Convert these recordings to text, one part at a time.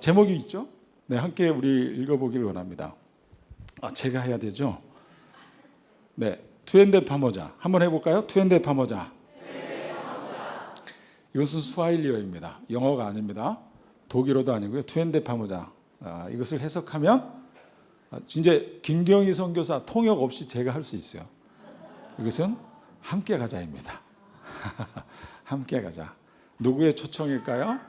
제목이 있죠? 네, 함께 우리 읽어보기를 원합니다. 제가 해야 되죠? 네, 투엔데 파모자 한번 해볼까요? 투엔데 파모자. 이것은 스와힐리어입니다. 영어가 아닙니다. 독일어도 아니고요. 투엔데 파모자. 이것을 해석하면 이제 김경희 선교사 통역 없이 제가 할 수 있어요. 이것은 함께 가자입니다. 함께 가자. 누구의 초청일까요?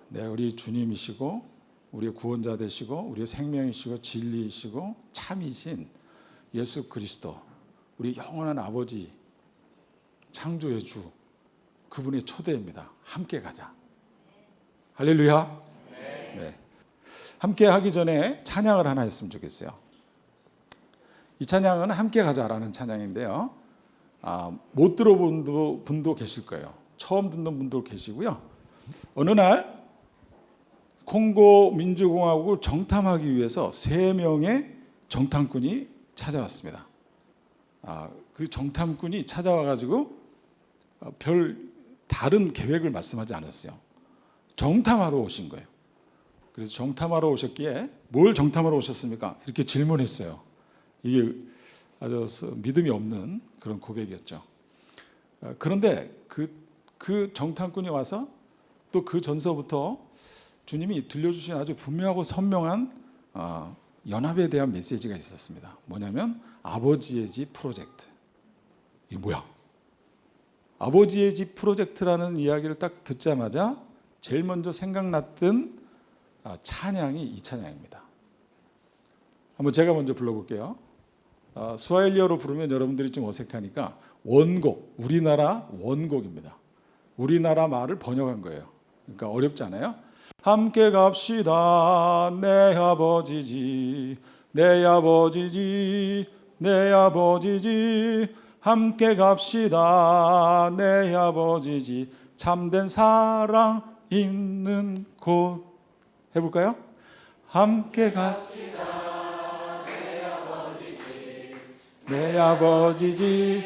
네, 우리 주님이시고 우리의 구원자 되시고 우리의 생명이시고 진리이시고 참이신 예수 그리스도, 우리 영원한 아버지, 창조의 주, 그분의 초대입니다. 함께 가자. 할렐루야. 네. 함께 하기 전에 찬양을 하나 했으면 좋겠어요. 이 찬양은 함께 가자라는 찬양인데요. 못 들어본 분도 계실 거예요. 처음 듣는 분도 계시고요. 어느 날 콩고 민주공화국을 정탐하기 위해서 3명의 정탐꾼이 찾아왔습니다. 그 정탐꾼이 찾아와가지고 별 다른 계획을 말씀하지 않았어요. 정탐하러 오신 거예요. 그래서 정탐하러 오셨기에 뭘 정탐하러 오셨습니까? 이렇게 질문했어요. 이게 아주 믿음이 없는 그런 고백이었죠. 그런데 그 정탐꾼이 와서 또 그 전서부터 주님이 들려주신 아주 분명하고 선명한 연합에 대한 메시지가 있었습니다. 뭐냐면 아버지의 집 프로젝트. 이게 뭐야? 아버지의 집 프로젝트라는 이야기를 딱 듣자마자 제일 먼저 생각났던 찬양이 이 찬양입니다. 한번 제가 먼저 불러볼게요. 스와힐리어로 부르면 여러분들이 좀 어색하니까 원곡, 우리나라 원곡입니다. 우리나라 말을 번역한 거예요. 그러니까 어렵지 않아요? 함께 갑시다. 내 아버지지, 내 아버지지, 내 아버지지. 함께 갑시다. 내 아버지지. 참된 사랑 있는 곳. 해볼까요? 함께 갑시다. 내 아버지지, 내 아버지지,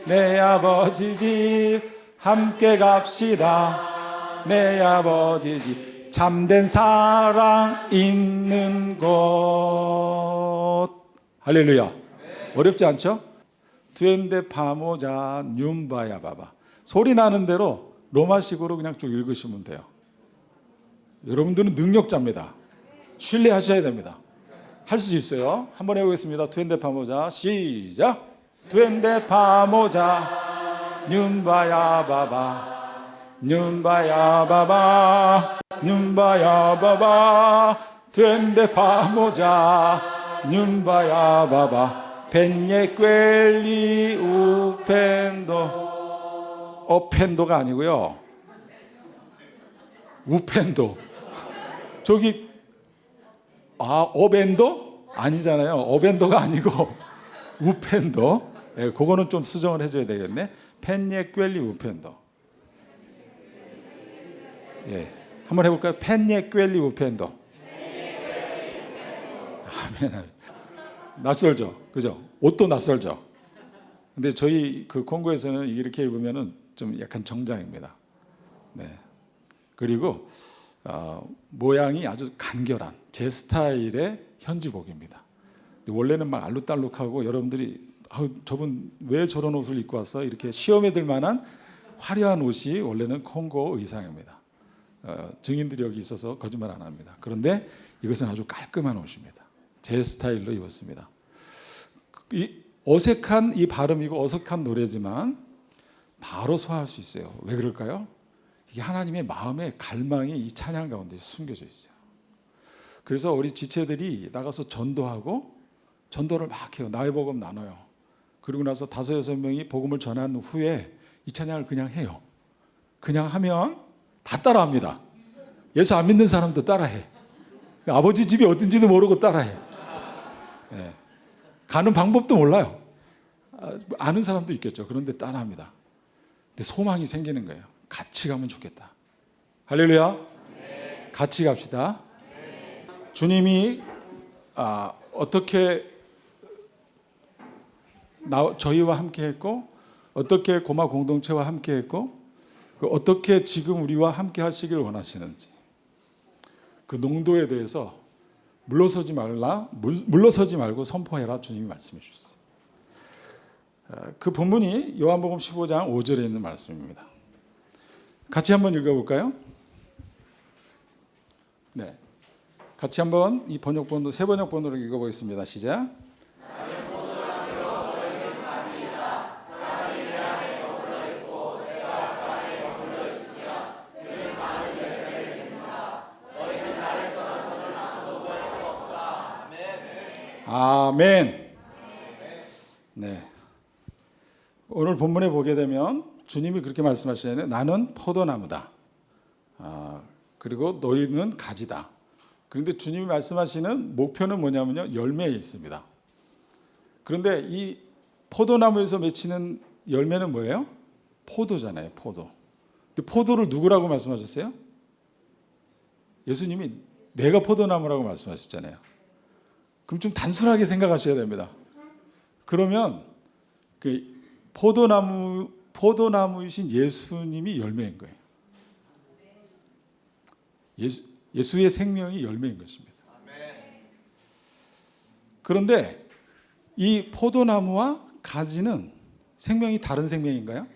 내 아버지지. 함께 갑시다. 내 아버지지. 참된 사랑 있는 곳. 할렐루야. 네. 어렵지 않죠? 투엔데 파모자 뉴바야 바바. 소리 나는 대로 로마식으로 그냥 쭉 읽으시면 돼요. 여러분들은 능력자입니다. 신뢰하셔야 됩니다. 할 수 있어요. 한번 해보겠습니다. 투엔데 파모자 시작. 투엔데 파모자 뉴바야 바바. 뉴바야 바바, 뉴바야 바바, 투엔데 파모자, 뉴바야 바바, 펜예 꿰리 우펜도. 어펜도가 아니고요. 우펜도. 저기 어벤도 아니잖아요. 어벤도가 아니고 우펜도. 예, 그거는 좀 수정을 해줘야 되겠네. 펜예 꿰리 우펜도. 예, 한번 해볼까요? 펜예 꿰리 우펜도. 아멘. 낯설죠, 그죠? 옷도 낯설죠. 근데 저희 그 콩고에서는 이렇게 입으면은 좀 약간 정장입니다. 네. 그리고 모양이 아주 간결한 제 스타일의 현지복입니다. 원래는 막 알록달록하고 여러분들이 저분 왜 저런 옷을 입고 왔어? 이렇게 시험에 들 만한 화려한 옷이 원래는 콩고 의상입니다. 증인들이 여기 있어서 거짓말 안 합니다. 그런데 이것은 아주 깔끔한 옷입니다. 제 스타일로 입었습니다. 이 어색한 이 발음이고 어색한 노래지만 바로 소화할 수 있어요. 왜 그럴까요? 이게 하나님의 마음의 갈망이 이 찬양 가운데 숨겨져 있어요. 그래서 우리 지체들이 나가서 전도하고 전도를 막 해요. 나의 복음 나눠요. 그리고 나서 5-6명이 복음을 전한 후에 이 찬양을 그냥 해요. 그냥 하면 다 따라합니다. 예수 안 믿는 사람도 따라해. 아버지 집이 어딘지도 모르고 따라해. 네. 가는 방법도 몰라요. 아는 사람도 있겠죠. 그런데 따라합니다. 근데 소망이 생기는 거예요. 같이 가면 좋겠다. 할렐루야. 네. 같이 갑시다. 네. 주님이 어떻게 저희와 함께 했고 어떻게 고마 공동체와 함께 했고 어떻게 지금 우리와 함께 하시길 원하시는지 그 농도에 대해서 물러서지 말고 선포해라 주님이 말씀해 주셨어요. 그 본문이 요한복음 15장 5절에 있는 말씀입니다. 같이 한번 읽어볼까요? 네, 같이 한번 이 번역본도 새 번역본으로 읽어보겠습니다. 시작. 아멘. 네. 오늘 본문에 보게 되면 주님이 그렇게 말씀하시잖아요. 나는 포도나무다. 그리고 너희는 가지다. 그런데 주님이 말씀하시는 목표는 뭐냐면요, 열매에 있습니다. 그런데 이 포도나무에서 맺히는 열매는 뭐예요? 포도잖아요, 포도. 근데 포도를 누구라고 말씀하셨어요? 예수님이 내가 포도나무라고 말씀하셨잖아요. 그럼 좀 단순하게 생각하셔야 됩니다. 그러면 그 포도나무이신 예수님이 열매인 거예요. 예수의 생명이 열매인 것입니다. 그런데 이 포도나무와 가지는 생명이 다른 생명인가요?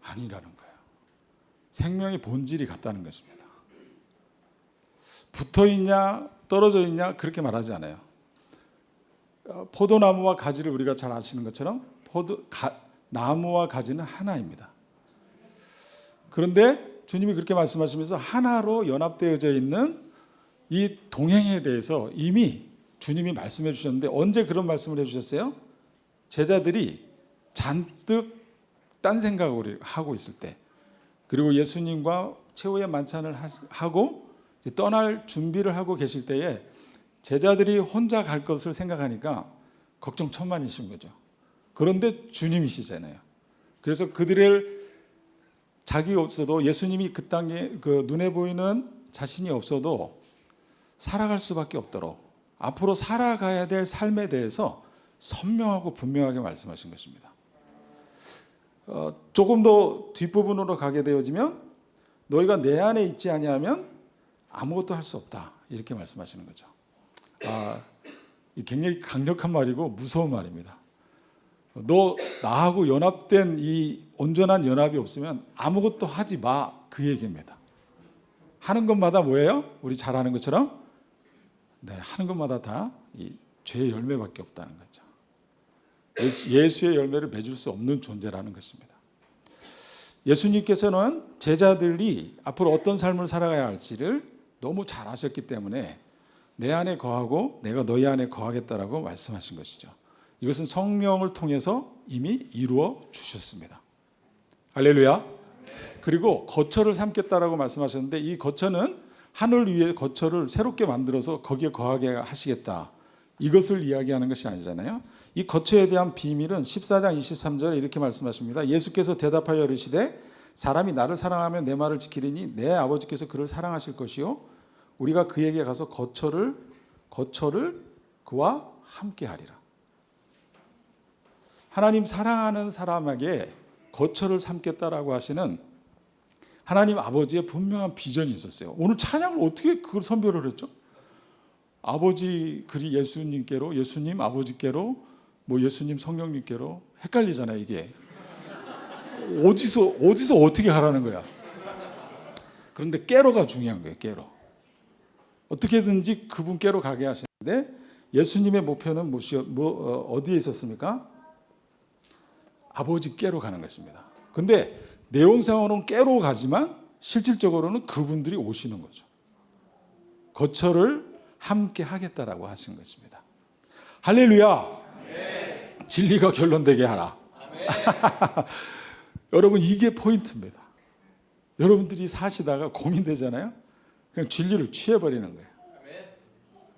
아니라는 거예요. 생명의 본질이 같다는 것입니다. 붙어 있냐 떨어져 있냐 그렇게 말하지 않아요. 포도나무와 가지를 우리가 잘 아시는 것처럼 나무와 가지는 하나입니다. 그런데 주님이 그렇게 말씀하시면서 하나로 연합되어져 있는 이 동행에 대해서 이미 주님이 말씀해 주셨는데 언제 그런 말씀을 해주셨어요? 제자들이 잔뜩 딴 생각을 하고 있을 때, 그리고 예수님과 최후의 만찬을 하고 떠날 준비를 하고 계실 때에 제자들이 혼자 갈 것을 생각하니까 걱정천만이신 거죠. 그런데 주님이시잖아요. 그래서 그들을 자기 없어도 예수님이 그 땅에 그 눈에 보이는 자신이 없어도 살아갈 수밖에 없도록 앞으로 살아가야 될 삶에 대해서 선명하고 분명하게 말씀하신 것입니다. 조금 더 뒷부분으로 가게 되어지면 너희가 내 안에 있지 아니하면 아무것도 할 수 없다 이렇게 말씀하시는 거죠. 굉장히 강력한 말이고 무서운 말입니다. 너 나하고 연합된 이 온전한 연합이 없으면 아무것도 하지 마 그 얘기입니다. 하는 것마다 뭐예요? 우리 잘 아는 것처럼 네, 하는 것마다 다 이 죄의 열매밖에 없다는 거죠. 예수의 열매를 맺을 수 없는 존재라는 것입니다. 예수님께서는 제자들이 앞으로 어떤 삶을 살아가야 할지를 너무 잘 아셨기 때문에 내 안에 거하고 내가 너희 안에 거하겠다라고 말씀하신 것이죠. 이것은 성령을 통해서 이미 이루어 주셨습니다. 할렐루야. 그리고 거처를 삼겠다라고 말씀하셨는데 이 거처는 하늘 위에 거처를 새롭게 만들어서 거기에 거하게 하시겠다. 이것을 이야기하는 것이 아니잖아요. 이 거처에 대한 비밀은 14장 23절에 이렇게 말씀하십니다. 예수께서 대답하여 이르시되 사람이 나를 사랑하면 내 말을 지키리니 내 아버지께서 그를 사랑하실 것이요 우리가 그에게 가서 거처를 그와 함께 하리라. 하나님 사랑하는 사람에게 거처를 삼겠다라고 하시는 하나님 아버지의 분명한 비전이 있었어요. 오늘 찬양을 어떻게 그걸 선별을 했죠? 아버지 그리 예수님께로, 예수님 아버지께로, 뭐 예수님 성령님께로 헷갈리잖아요. 이게 어디서 어떻게 하라는 거야. 그런데 깨로가 중요한 거예요. 깨로. 어떻게든지 그분께로 가게 하시는데 예수님의 목표는 어디에 있었습니까? 아버지께로 가는 것입니다. 근데 내용상으로는 깨로 가지만 실질적으로는 그분들이 오시는 거죠. 거처를 함께 하겠다라고 하신 것입니다. 할렐루야. 아멘. 진리가 결론되게 하라. 여러분 이게 포인트입니다. 여러분들이 사시다가 고민되잖아요. 그냥 진리를 취해버리는 거예요.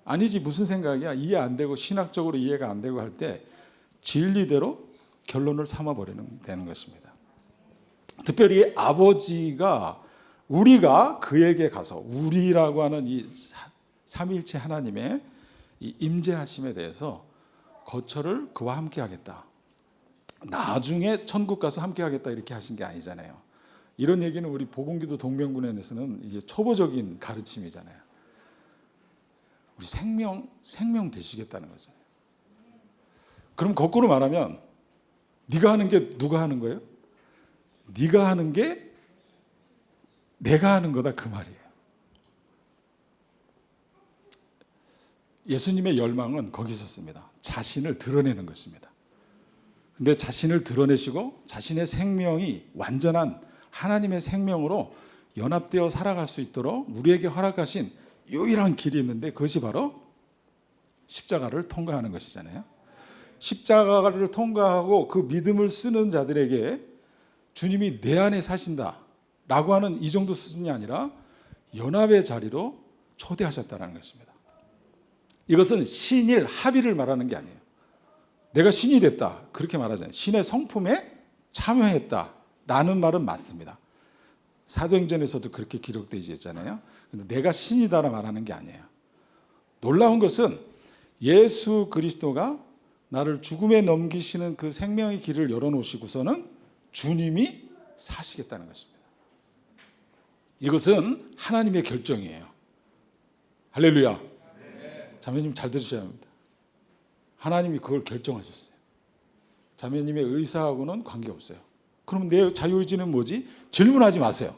아니지 무슨 생각이야. 이해 안 되고 신학적으로 이해가 안 되고 할 때 진리대로 결론을 삼아버리는 되는 것입니다. 특별히 아버지가 우리가 그에게 가서 우리라고 하는 이 삼위일체 하나님의 이 임재하심에 대해서 거처를 그와 함께 하겠다. 나중에 천국 가서 함께 하겠다 이렇게 하신 게 아니잖아요. 이런 얘기는 우리 복음기도 동명군에서는 이제 초보적인 가르침이잖아요. 우리 생명 되시겠다는 거잖아요. 그럼 거꾸로 말하면 네가 하는 게 누가 하는 거예요? 네가 하는 게 내가 하는 거다 그 말이에요. 예수님의 열망은 거기 있었습니다. 자신을 드러내는 것입니다. 근데 자신을 드러내시고 자신의 생명이 완전한 하나님의 생명으로 연합되어 살아갈 수 있도록 우리에게 허락하신 유일한 길이 있는데 그것이 바로 십자가를 통과하는 것이잖아요. 십자가를 통과하고 그 믿음을 쓰는 자들에게 주님이 내 안에 사신다 라고 하는 이 정도 수준이 아니라 연합의 자리로 초대하셨다는 것입니다. 이것은 신일 합의를 말하는 게 아니에요. 내가 신이 됐다 그렇게 말하잖아요. 신의 성품에 참여했다 라는 말은 맞습니다. 사도행전에서도 그렇게 기록되어 있잖아요. 근데 내가 신이다라 말하는 게 아니에요. 놀라운 것은 예수 그리스도가 나를 죽음에 넘기시는 그 생명의 길을 열어놓으시고서는 주님이 사시겠다는 것입니다. 이것은 하나님의 결정이에요. 할렐루야. 자매님 잘 들으셔야 합니다. 하나님이 그걸 결정하셨어요. 자매님의 의사하고는 관계없어요. 그럼 내 자유의지는 뭐지? 질문하지 마세요.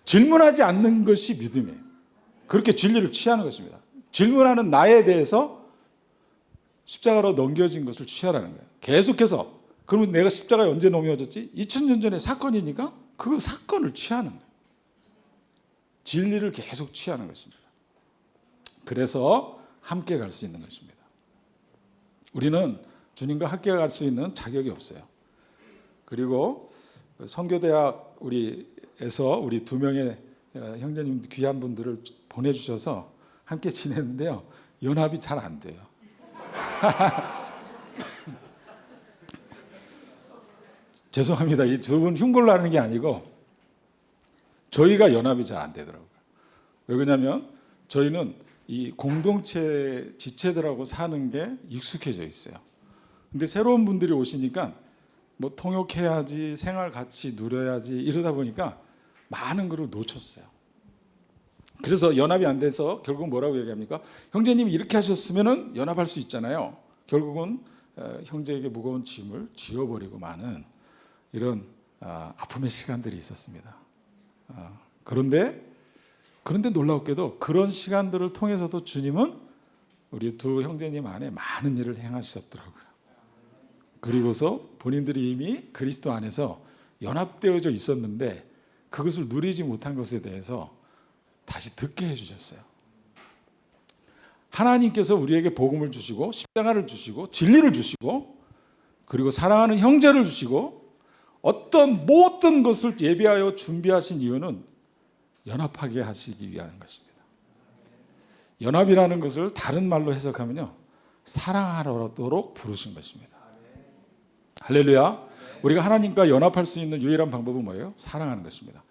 질문하지 않는 것이 믿음이에요. 그렇게 진리를 취하는 것입니다. 질문하는 나에 대해서 십자가로 넘겨진 것을 취하라는 거예요. 계속해서 그러면 내가 십자가에 언제 넘겨졌지? 2000년 전의 사건이니까 그 사건을 취하는 거예요. 진리를 계속 취하는 것입니다. 그래서 함께 갈 수 있는 것입니다. 우리는 주님과 함께 갈 수 있는 자격이 없어요. 그리고 선교대학 우리에서 우리 2명의 형제님 귀한 분들을 보내주셔서 함께 지냈는데요. 연합이 잘 안 돼요. 죄송합니다. 이 두 분 흉보를 하는 게 아니고 저희가 연합이 잘 안 되더라고요. 왜 그러냐면 저희는 이 공동체 지체들하고 사는 게 익숙해져 있어요. 근데 새로운 분들이 오시니까 뭐 통역해야지, 생활 같이 누려야지 이러다 보니까 많은 걸 놓쳤어요. 그래서 연합이 안 돼서 결국 뭐라고 얘기합니까? 형제님이 이렇게 하셨으면 연합할 수 있잖아요. 결국은 형제에게 무거운 짐을 지어버리고 마는 이런 아픔의 시간들이 있었습니다. 그런데 놀랍게도 그런 시간들을 통해서도 주님은 우리 두 형제님 안에 많은 일을 행하셨더라고요. 그리고서 본인들이 이미 그리스도 안에서 연합되어져 있었는데 그것을 누리지 못한 것에 대해서 다시 듣게 해주셨어요. 하나님께서 우리에게 복음을 주시고 십자가를 주시고 진리를 주시고 그리고 사랑하는 형제를 주시고 어떤 모든 것을 예비하여 준비하신 이유는 연합하게 하시기 위한 것입니다. 연합이라는 것을 다른 말로 해석하면요, 사랑하도록 부르신 것입니다. 할렐루야. 우리가 하나님과 연합할 수 있는 유일한 방법은 뭐예요? 사랑하는 것입니다.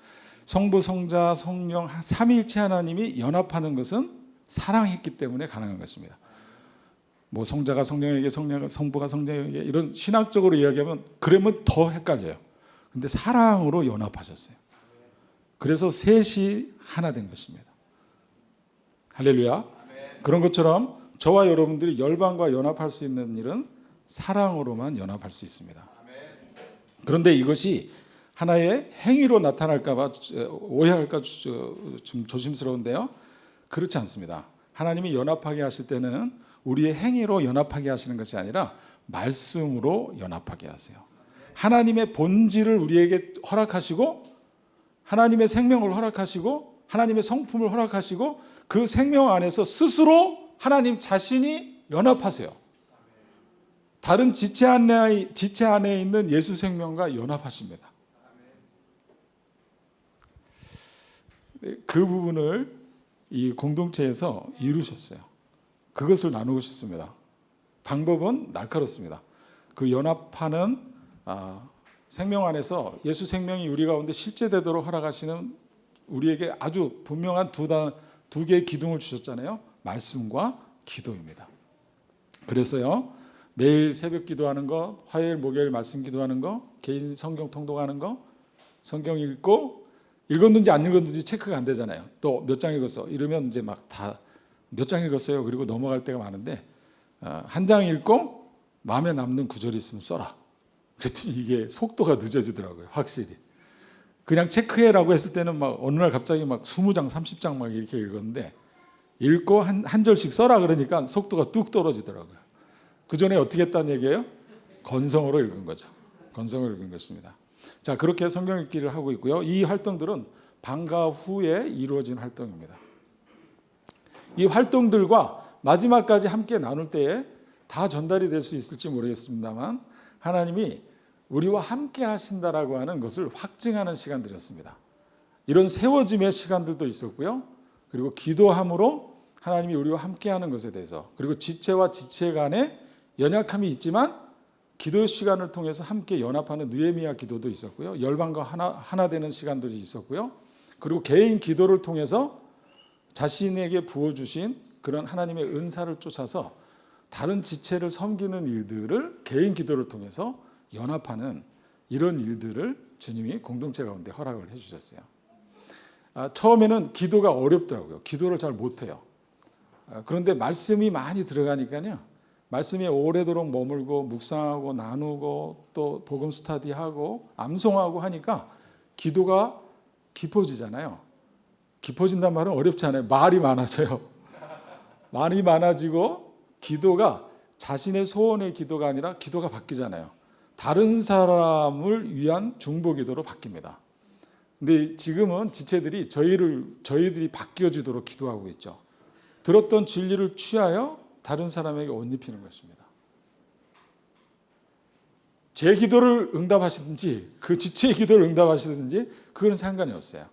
성부, 성자, 성령 삼위일체 하나님이 연합하는 것은 사랑했기 때문에 가능한 것입니다. 뭐 성자가 성령에게, 성부가 성자에게 이런 신학적으로 이야기하면 그러면 더 헷갈려요. 근데 사랑으로 연합하셨어요. 그래서 셋이 하나 된 것입니다. 할렐루야. 그런 것처럼 저와 여러분들이 열방과 연합할 수 있는 일은 사랑으로만 연합할 수 있습니다. 그런데 이것이 하나의 행위로 나타날까 봐 오해할까 좀 조심스러운데요. 그렇지 않습니다. 하나님이 연합하게 하실 때는 우리의 행위로 연합하게 하시는 것이 아니라 말씀으로 연합하게 하세요. 하나님의 본질을 우리에게 허락하시고 하나님의 생명을 허락하시고 하나님의 성품을 허락하시고 그 생명 안에서 스스로 하나님 자신이 연합하세요. 다른 지체 안에 있는 예수 생명과 연합하십니다. 그 부분을 이 공동체에서 이루셨어요. 그것을 나누고 싶습니다. 방법은 날카롭습니다. 그 연합하는 생명 안에서 예수 생명이 우리 가운데 실제되도록 허락하시는 우리에게 아주 분명한 두 개의 기둥을 주셨잖아요. 말씀과 기도입니다. 그래서요, 매일 새벽 기도하는 거, 화요일 목요일 말씀 기도하는 거, 개인 성경 통독하는 거, 성경 읽었는지 안 읽었는지 체크가 안 되잖아요. 또 몇 장 읽었어 이러면 이제 막 다 몇 장 읽었어요 그리고 넘어갈 때가 많은데, 한 장 읽고 마음에 남는 구절이 있으면 써라. 그랬더니 이게 속도가 늦어지더라고요. 확실히. 그냥 체크해라고 했을 때는 막 어느 날 갑자기 막 20장 30장 막 이렇게 읽었는데, 읽고 한 절씩 써라 그러니까 속도가 뚝 떨어지더라고요. 그 전에 어떻게 했다는 얘기예요? 건성으로 읽은 거죠. 건성으로 읽은 것입니다. 자, 그렇게 성경 읽기를 하고 있고요. 이 활동들은 방과 후에 이루어진 활동입니다. 이 활동들과 마지막까지 함께 나눌 때에 다 전달이 될 수 있을지 모르겠습니다만, 하나님이 우리와 함께 하신다라고 하는 것을 확증하는 시간들이었습니다. 이런 세워짐의 시간들도 있었고요. 그리고 기도함으로 하나님이 우리와 함께 하는 것에 대해서, 그리고 지체와 지체 간에 연약함이 있지만 기도의 시간을 통해서 함께 연합하는 느헤미야 기도도 있었고요. 열방과 하나 되는 시간들이 있었고요. 그리고 개인 기도를 통해서 자신에게 부어주신 그런 하나님의 은사를 쫓아서 다른 지체를 섬기는 일들을 개인 기도를 통해서 연합하는 이런 일들을 주님이 공동체 가운데 허락을 해주셨어요. 처음에는 기도가 어렵더라고요. 기도를 잘 못해요. 그런데 말씀이 많이 들어가니까요. 말씀에 오래도록 머물고 묵상하고 나누고 또 복음 스터디하고 암송하고 하니까 기도가 깊어지잖아요. 깊어진단 말은 어렵지 않아요. 말이 많아져요. 말이 많아지고 기도가 자신의 소원의 기도가 아니라 기도가 바뀌잖아요. 다른 사람을 위한 중보 기도로 바뀝니다. 근데 지금은 지체들이 저희들이 바뀌어지도록 기도하고 있죠. 들었던 진리를 취하여 다른 사람에게 옷 입히는 것입니다. 제 기도를 응답하시든지 그 지체의 기도를 응답하시든지 그건 상관이 없어요.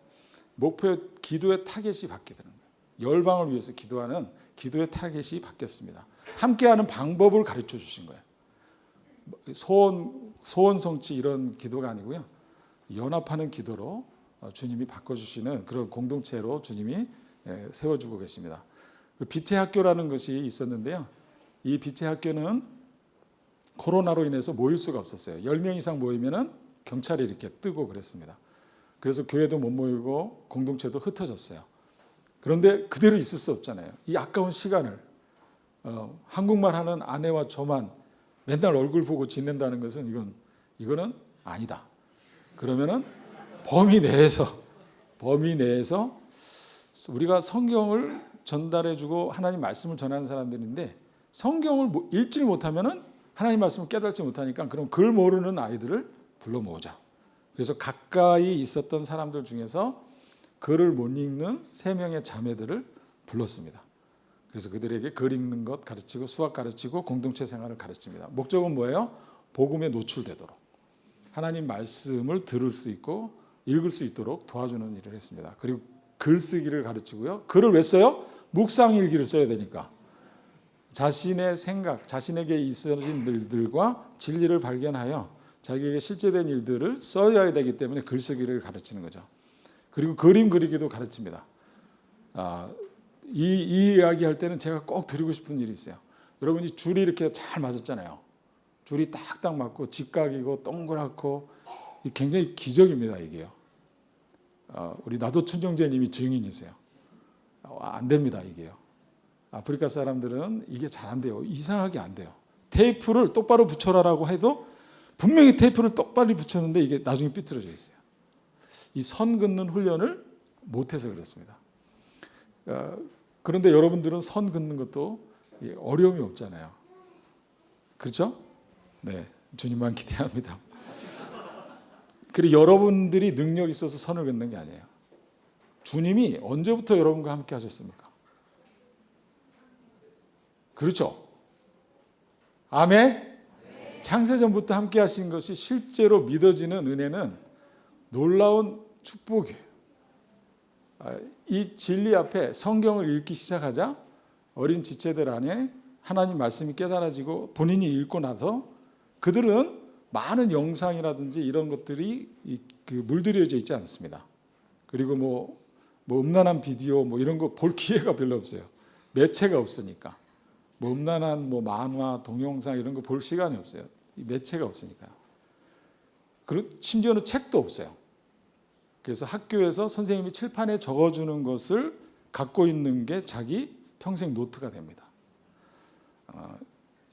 목표의 기도의 타겟이 바뀌더라는 거예요. 열방을 위해서 기도하는 기도의 타겟이 바뀌었습니다. 함께하는 방법을 가르쳐 주신 거예요. 소원 성취 이런 기도가 아니고요. 연합하는 기도로 주님이 바꿔주시는 그런 공동체로 주님이 세워주고 계십니다. 빛의 학교라는 것이 있었는데요. 이 빛의 학교는 코로나로 인해서 모일 수가 없었어요. 10명 이상 모이면은 경찰이 이렇게 뜨고 그랬습니다. 그래서 교회도 못 모이고 공동체도 흩어졌어요. 그런데 그대로 있을 수 없잖아요. 이 아까운 시간을 한국말 하는 아내와 저만 맨날 얼굴 보고 지낸다는 것은 이거는 아니다. 그러면은 범위 내에서 우리가 성경을 전달해주고 하나님 말씀을 전하는 사람들인데 성경을 읽지 못하면은 하나님 말씀을 깨닫지 못하니까 그럼 글 모르는 아이들을 불러 모으자. 그래서 가까이 있었던 사람들 중에서 글을 못 읽는 3명의 자매들을 불렀습니다. 그래서 그들에게 글 읽는 것 가르치고 수학 가르치고 공동체 생활을 가르칩니다. 목적은 뭐예요? 복음에 노출되도록 하나님 말씀을 들을 수 있고 읽을 수 있도록 도와주는 일을 했습니다. 그리고 글쓰기를 가르치고요. 글을 왜 써요? 묵상일기를 써야 되니까. 자신의 생각, 자신에게 있어진 일들과 진리를 발견하여 자기에게 실제된 일들을 써야 되기 때문에 글쓰기를 가르치는 거죠. 그리고 그림 그리기도 가르칩니다. 이 이야기 할 때는 제가 꼭 드리고 싶은 일이 있어요. 여러분이 줄이 이렇게 잘 맞았잖아요. 줄이 딱딱 맞고 직각이고 동그랗고 굉장히 기적입니다. 이게요. 우리 나도 춘정재님이 증인이세요. 안 됩니다. 이게요. 아프리카 사람들은 이게 잘 안 돼요. 이상하게 안 돼요. 테이프를 똑바로 붙여라라고 해도 분명히 테이프를 똑바로 붙였는데 이게 나중에 삐뚤어져 있어요. 이 선 긋는 훈련을 못해서 그렇습니다. 그런데 여러분들은 선 긋는 것도 어려움이 없잖아요. 그렇죠? 네, 주님만 기대합니다. 그리고 여러분들이 능력이 있어서 선을 긋는 게 아니에요. 주님이 언제부터 여러분과 함께 하셨습니까? 그렇죠? 아멘? 창세전부터 함께 하신 것이 실제로 믿어지는 은혜는 놀라운 축복이에요. 이 진리 앞에 성경을 읽기 시작하자 어린 지체들 안에 하나님 말씀이 깨달아지고 본인이 읽고 나서 그들은 많은 영상이라든지 이런 것들이 물들여져 있지 않습니다. 그리고 뭐 음란한 비디오 이런 거 볼 기회가 별로 없어요. 매체가 없으니까. 뭐 음란한 뭐 만화, 동영상 이런 거 볼 시간이 없어요. 이 매체가 없으니까. 그리고 심지어는 책도 없어요. 그래서 학교에서 선생님이 칠판에 적어주는 것을 갖고 있는 게 자기 평생 노트가 됩니다.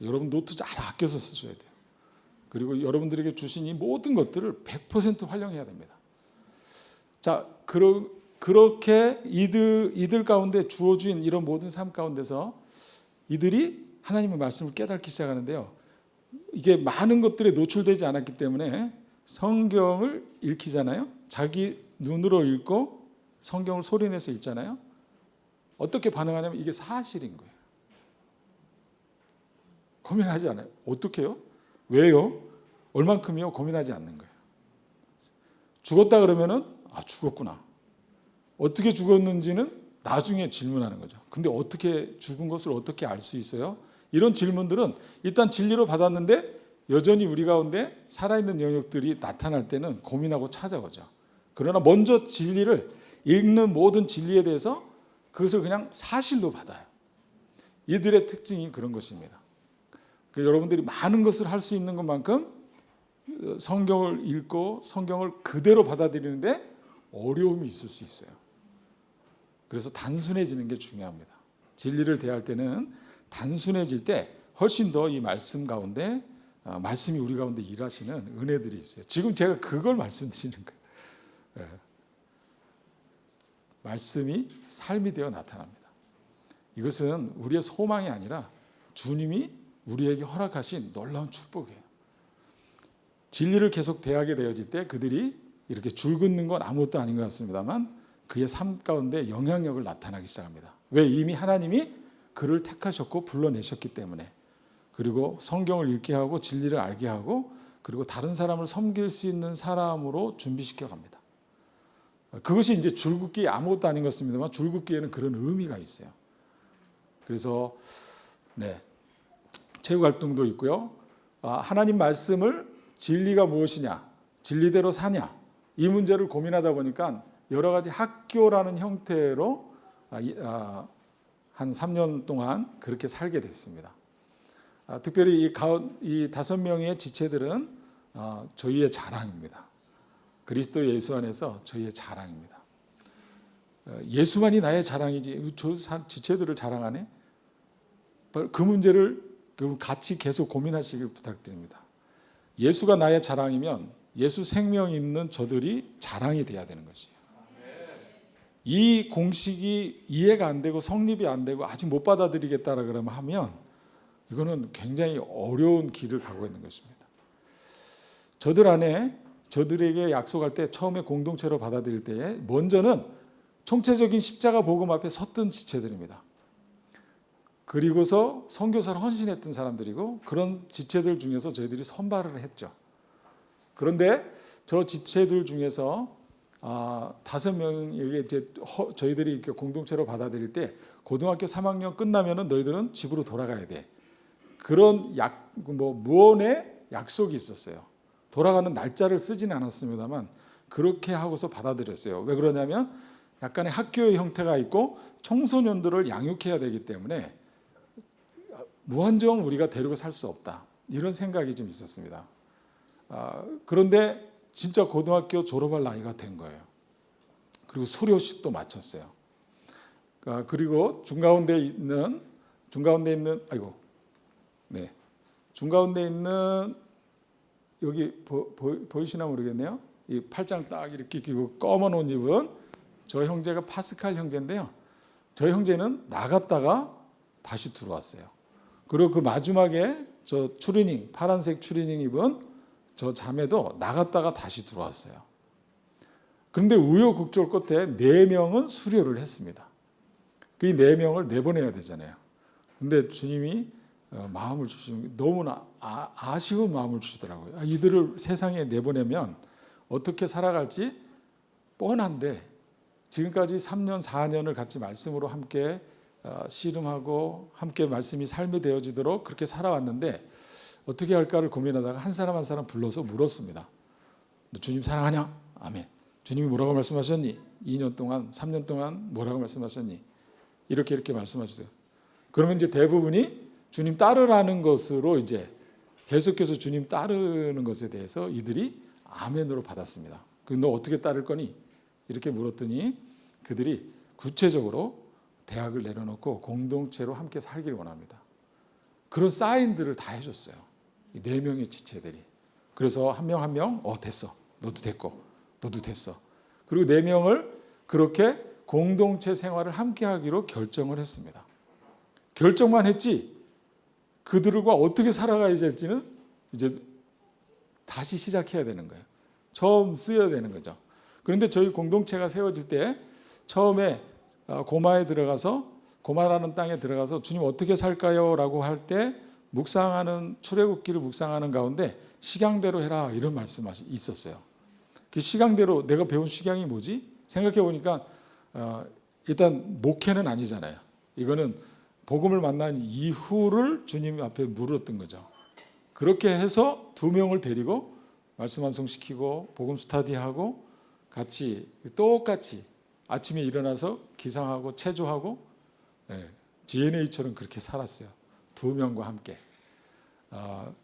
여러분 노트 잘 아껴서 쓰셔야 돼요. 그리고 여러분들에게 주신 이 모든 것들을 100% 활용해야 됩니다. 자, 그렇게 이들 가운데 주어진 이런 모든 삶 가운데서 이들이 하나님의 말씀을 깨닫기 시작하는데요. 이게 많은 것들에 노출되지 않았기 때문에 성경을 읽히잖아요. 자기 눈으로 읽고 성경을 소리내서 읽잖아요. 어떻게 반응하냐면 이게 사실인 거예요. 고민하지 않아요. 어떻게 해요? 왜요? 얼만큼이요? 고민하지 않는 거예요. 죽었다 그러면은 죽었구나. 어떻게 죽었는지는 나중에 질문하는 거죠. 근데 어떻게 죽은 것을 어떻게 알 수 있어요? 이런 질문들은 일단 진리로 받았는데 여전히 우리 가운데 살아있는 영역들이 나타날 때는 고민하고 찾아오죠. 그러나 먼저 진리를 읽는 모든 진리에 대해서 그것을 그냥 사실로 받아요. 이들의 특징이 그런 것입니다. 여러분들이 많은 것을 할 수 있는 것만큼 성경을 읽고 성경을 그대로 받아들이는데 어려움이 있을 수 있어요. 그래서 단순해지는 게 중요합니다. 진리를 대할 때는 단순해질 때 훨씬 더 이 말씀 가운데 말씀이 우리 가운데 일하시는 은혜들이 있어요. 지금 제가 그걸 말씀드리는 거예요. 말씀이 삶이 되어 나타납니다. 이것은 우리의 소망이 아니라 주님이 우리에게 허락하신 놀라운 축복이에요. 진리를 계속 대하게 되어질 때 그들이 이렇게 줄 긋는 건 아무것도 아닌 것 같습니다만 그의 삶 가운데 영향력을 나타나기 시작합니다. 왜? 이미 하나님이 그를 택하셨고 불러내셨기 때문에. 그리고 성경을 읽게 하고 진리를 알게 하고 그리고 다른 사람을 섬길 수 있는 사람으로 준비시켜 갑니다. 그것이 이제 줄긋기 아무것도 아닌 것 같습니다만 줄긋기에는 그런 의미가 있어요. 그래서 체육 활동도 있고요. 하나님 말씀을 진리가 무엇이냐, 진리대로 사냐 이 문제를 고민하다 보니까 여러 가지 학교라는 형태로 한 3년 동안 그렇게 살게 됐습니다. 특별히 이 5명의 지체들은 저희의 자랑입니다. 그리스도 예수 안에서 저희의 자랑입니다. 예수만이 나의 자랑이지 저 지체들을 자랑하네? 그 문제를 같이 계속 고민하시길 부탁드립니다. 예수가 나의 자랑이면 예수 생명 있는 저들이 자랑이 돼야 되는 것이에요. 이 공식이 이해가 안 되고 성립이 안 되고 아직 못 받아들이겠다라 그러면 하면 이거는 굉장히 어려운 길을 가고 있는 것입니다. 저들 안에 저들에게 약속할 때 처음에 공동체로 받아들일 때에 먼저는 총체적인 십자가 복음 앞에 섰던 지체들입니다. 그리고서 선교사를 헌신했던 사람들이고 그런 지체들 중에서 저희들이 선발을 했죠. 그런데 저 지체들 중에서 5명에게 이제 저희들이 이렇게 공동체로 받아들일 때 고등학교 3학년 끝나면은 너희들은 집으로 돌아가야 돼. 그런 무언의 약속이 있었어요. 돌아가는 날짜를 쓰지는 않았습니다만 그렇게 하고서 받아들였어요. 왜 그러냐면 약간의 학교의 형태가 있고 청소년들을 양육해야 되기 때문에 무한정 우리가 데리고 살 수 없다. 이런 생각이 좀 있었습니다. 그런데 진짜 고등학교 졸업할 나이가 된 거예요. 그리고 수료식도 마쳤어요. 그리고 중가운데 있는 여기 보이시나 모르겠네요. 이 팔짱 딱 이렇게 끼고 검은 옷 입은 저 형제가 파스칼 형제인데요. 저 형제는 나갔다가 다시 들어왔어요. 그리고 그 마지막에 저 파란색 추리닝 입은 저 자매도 나갔다가 다시 들어왔어요. 그런데 우여곡절 끝에 4명은 수료를 했습니다. 그 4명을 내보내야 되잖아요. 근데 주님이 마음을 주시는 너무나 아쉬운 마음을 주시더라고요. 이들을 세상에 내보내면 어떻게 살아갈지 뻔한데 지금까지 3년 4년을 같이 말씀으로 함께 씨름하고 함께 말씀이 삶이 되어지도록 그렇게 살아왔는데 어떻게 할까를 고민하다가 한 사람 한 사람 불러서 물었습니다. 너 주님 사랑하냐? 아멘. 주님이 뭐라고 말씀하셨니? 2년 동안 3년 동안 뭐라고 말씀하셨니? 이렇게 말씀하셨어요. 그러면 이제 대부분이 주님 따르라는 것으로 이제 계속해서 주님 따르는 것에 대해서 이들이 아멘으로 받았습니다. 너 어떻게 따를 거니? 이렇게 물었더니 그들이 구체적으로 대학을 내려놓고 공동체로 함께 살기를 원합니다. 그런 사인들을 다 해줬어요. 이 4명의 지체들이. 그래서 한 명 한 명 됐어. 너도 됐고 너도 됐어. 그리고 4명을 그렇게 공동체 생활을 함께 하기로 결정을 했습니다. 결정만 했지 그들과 어떻게 살아가야 될지는 이제 다시 시작해야 되는 거예요. 처음 쓰여야 되는 거죠. 그런데 저희 공동체가 세워질 때 처음에 고마라는 땅에 들어가서 주님 어떻게 살까요? 라고 할 때 묵상하는 출애굽기를 묵상하는 가운데 식양대로 해라 이런 말씀이 있었어요. 그 식양대로 내가 배운 식양이 뭐지? 생각해 보니까 일단 목회는 아니잖아요. 이거는 복음을 만난 이후를 주님 앞에 물었던 거죠. 그렇게 해서 2명을 데리고 말씀 암송시키고 복음 스터디하고 같이 똑같이 아침에 일어나서 기상하고 체조하고 GNA처럼 그렇게 살았어요. 2명과 함께.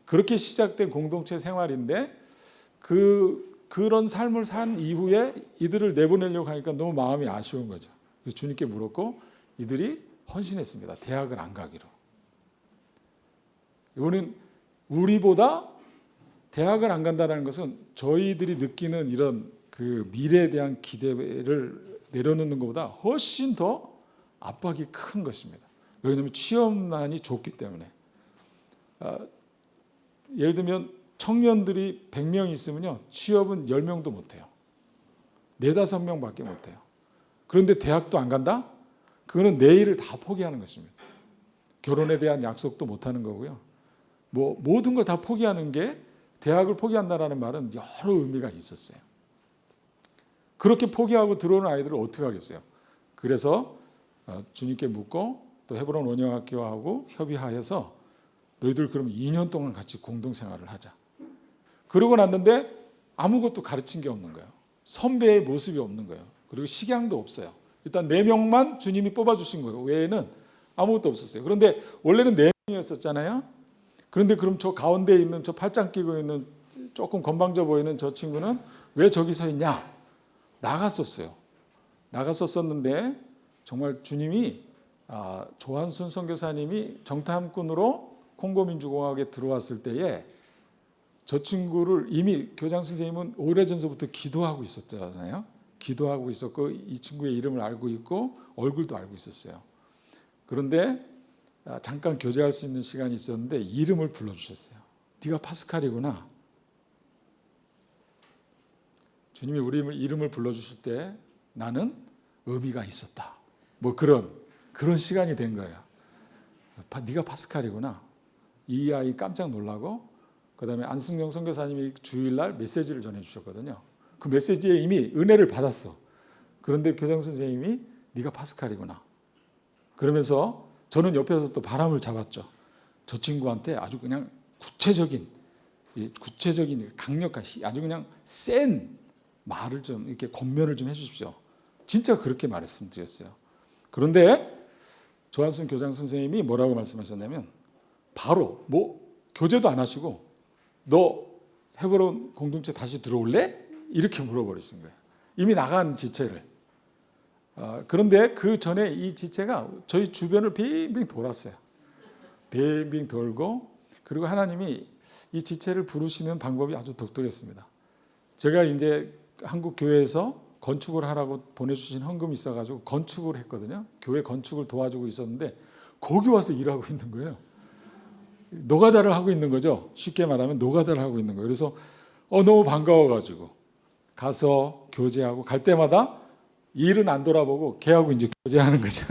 그렇게 시작된 공동체 생활인데 그런 삶을 산 이후에 이들을 내보내려고 하니까 너무 마음이 아쉬운 거죠. 그래서 주님께 물었고 이들이 헌신했습니다. 대학을 안 가기로. 이거는 우리보다 대학을 안 간다는 것은 저희들이 느끼는 이런 그 미래에 대한 기대를 내려놓는 것보다 훨씬 더 압박이 큰 것입니다. 왜냐하면 취업난이 좁기 때문에. 예를 들면 청년들이 100명 있으면요. 취업은 10명도 못해요. 4-5명밖에 못해요. 그런데 대학도 안 간다? 그거는 내일을 다 포기하는 것입니다. 결혼에 대한 약속도 못하는 거고요. 모든 걸 다 포기하는 게 대학을 포기한다는 말은 여러 의미가 있었어요. 그렇게 포기하고 들어오는 아이들을 어떻게 하겠어요? 그래서 주님께 묻고 또 헤브론 원영학교하고 협의하여서 너희들 그러면 2년 동안 같이 공동생활을 하자. 그러고 났는데 아무것도 가르친 게 없는 거예요. 선배의 모습이 없는 거예요. 그리고 식양도 없어요. 일단 4명만 주님이 뽑아주신 거예요. 외에는 아무것도 없었어요. 그런데 원래는 4명이었었잖아요. 그런데 그럼 저 가운데 있는 저 팔짱 끼고 있는 조금 건방져 보이는 저 친구는 왜 저기 서 있냐? 나갔었어요. 나갔었는데 정말 주님이 조한순 선교사님이 정탐꾼으로 콩고민주공화국에 들어왔을 때에 저 친구를 이미 교장 선생님은 오래전서부터 기도하고 있었잖아요. 기도하고 있었고 이 친구의 이름을 알고 있고 얼굴도 알고 있었어요. 그런데 잠깐 교제할 수 있는 시간이 있었는데 이름을 불러주셨어요. 네가 파스칼이구나. 주님이 우리 이름을 불러주실 때 나는 의미가 있었다. 그런 시간이 된 거예요. 네가 파스칼이구나. 이 아이 깜짝 놀라고 그다음에 안승정 선교사님이 주일날 메시지를 전해주셨거든요. 그 메시지에 이미 은혜를 받았어. 그런데 교장 선생님이 네가 파스칼이구나. 그러면서 저는 옆에서 또 바람을 잡았죠. 저 친구한테 아주 그냥 구체적인 강력한 아주 그냥 센 말을 좀 이렇게 권면을 좀 해주십시오. 진짜 그렇게 말씀드렸어요. 그런데 조한순 교장 선생님이 뭐라고 말씀하셨냐면 바로 교제도 안 하시고 너 헤브론 공동체 다시 들어올래? 이렇게 물어버리신 거예요. 이미 나간 지체를. 그런데 그 전에 이 지체가 저희 주변을 빙빙 돌았어요. 빙빙 돌고 그리고 하나님이 이 지체를 부르시는 방법이 아주 독특했습니다. 제가 이제 한국 교회에서 건축을 하라고 보내주신 헌금이 있어가지고 건축을 했거든요. 교회 건축을 도와주고 있었는데 거기 와서 일하고 있는 거예요. 노가다를 하고 있는 거죠. 쉽게 말하면 노가다를 하고 있는 거예요. 그래서 너무 반가워가지고 가서 교제하고 갈 때마다 일은 안 돌아보고 걔하고 이제 교제하는 거죠.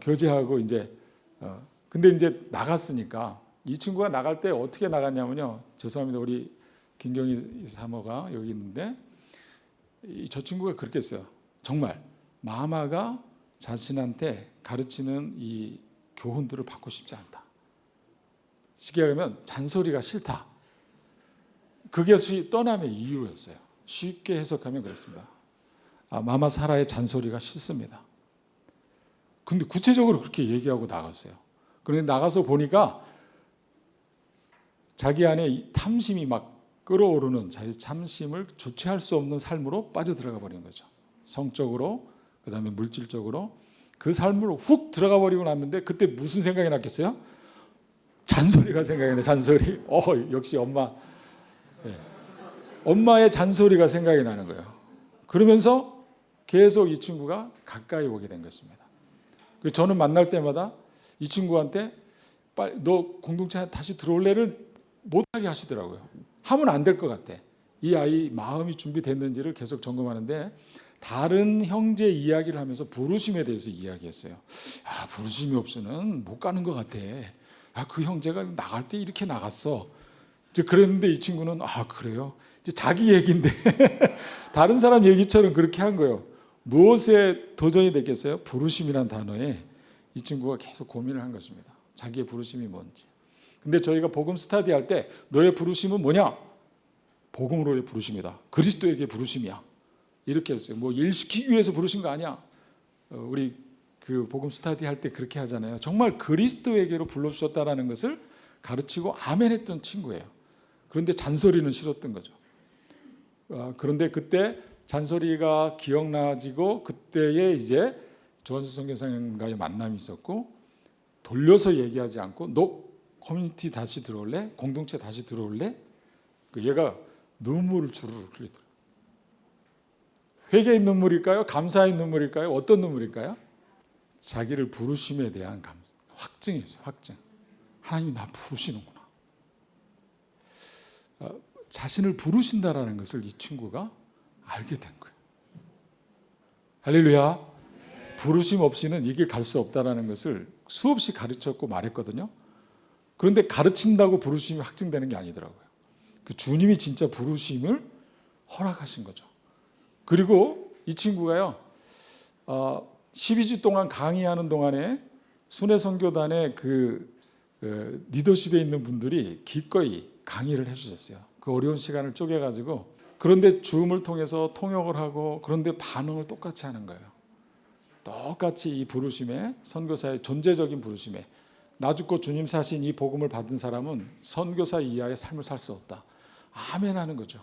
교제하고 이제 근데 이제 나갔으니까 이 친구가 나갈 때 어떻게 나갔냐면요. 죄송합니다. 우리 김경희 사모가 여기 있는데 저 친구가 그렇게 했어요. 정말 마마가 자신한테 가르치는 이 교훈들을 받고 싶지 않다. 쉽게 말하면 잔소리가 싫다. 그것이 떠남의 이유였어요. 쉽게 해석하면 그렇습니다. 마마 사라의 잔소리가 싫습니다. 근데 구체적으로 그렇게 얘기하고 나갔어요. 그런데 나가서 보니까 자기 안에 탐심이 막 끓어오르는 자기 탐심을 주체할 수 없는 삶으로 빠져들어가 버리는 거죠. 성적으로, 그 다음에 물질적으로 그 삶으로 훅 들어가 버리고 났는데 그때 무슨 생각이 났겠어요? 잔소리가 생각이 나요. 잔소리. 역시 엄마. 네. 엄마의 잔소리가 생각이 나는 거예요. 그러면서 계속 이 친구가 가까이 오게 된 것입니다. 저는 만날 때마다 이 친구한테 빨리 너 공동체 다시 들어올래를 못하게 하시더라고요. 하면 안 될 것 같아. 이 아이 마음이 준비됐는지를 계속 점검하는데 다른 형제 이야기를 하면서 부르심에 대해서 이야기했어요. 부르심이 없이는 못 가는 것 같아. 그 형제가 나갈 때 이렇게 나갔어. 이제 그랬는데 이 친구는 그래요? 이제 자기 얘기인데 다른 사람 얘기처럼 그렇게 한 거예요. 무엇에 도전이 됐겠어요? 부르심이란 단어에 이 친구가 계속 고민을 한 것입니다. 자기의 부르심이 뭔지. 근데 저희가 복음 스터디 할 때 너의 부르심은 뭐냐? 복음으로의 부르심이다. 그리스도에게 부르심이야. 이렇게 했어요. 뭐 일 시키기 위해서 부르신 거 아니야. 우리 그 복음 스터디 할 때 그렇게 하잖아요. 정말 그리스도에게로 불러주셨다라는 것을 가르치고 아멘했던 친구예요. 그런데 잔소리는 싫었던 거죠. 그런데 그때 잔소리가 기억나지고 그때에 이제 조한수 선교사님과의 만남이 있었고 돌려서 얘기하지 않고 너 커뮤니티 다시 들어올래? 공동체 다시 들어올래? 얘가 눈물을 주르르 흘리더라고요. 회개의 눈물일까요? 감사의 눈물일까요? 어떤 눈물일까요? 자기를 부르심에 대한 확증이죠. 확증. 하나님이 나 부르시는구나. 자신을 부르신다라는 것을 이 친구가 알게 된 거예요. 할렐루야. 부르심 없이는 이 길 갈 수 없다라는 것을 수없이 가르쳤고 말했거든요. 그런데 가르친다고 부르심이 확증되는 게 아니더라고요. 그 주님이 진짜 부르심을 허락하신 거죠. 그리고 이 친구가요, 12주 동안 강의하는 동안에 순회선교단의 그 리더십에 있는 분들이 기꺼이 강의를 해주셨어요. 그 어려운 시간을 쪼개가지고. 그런데 줌을 통해서 통역을 하고 그런데 반응을 똑같이 하는 거예요. 똑같이 이 부르심에, 선교사의 존재적인 부르심에, 나 죽고 주님 사신 이 복음을 받은 사람은 선교사 이하의 삶을 살 수 없다. 아멘 하는 거죠.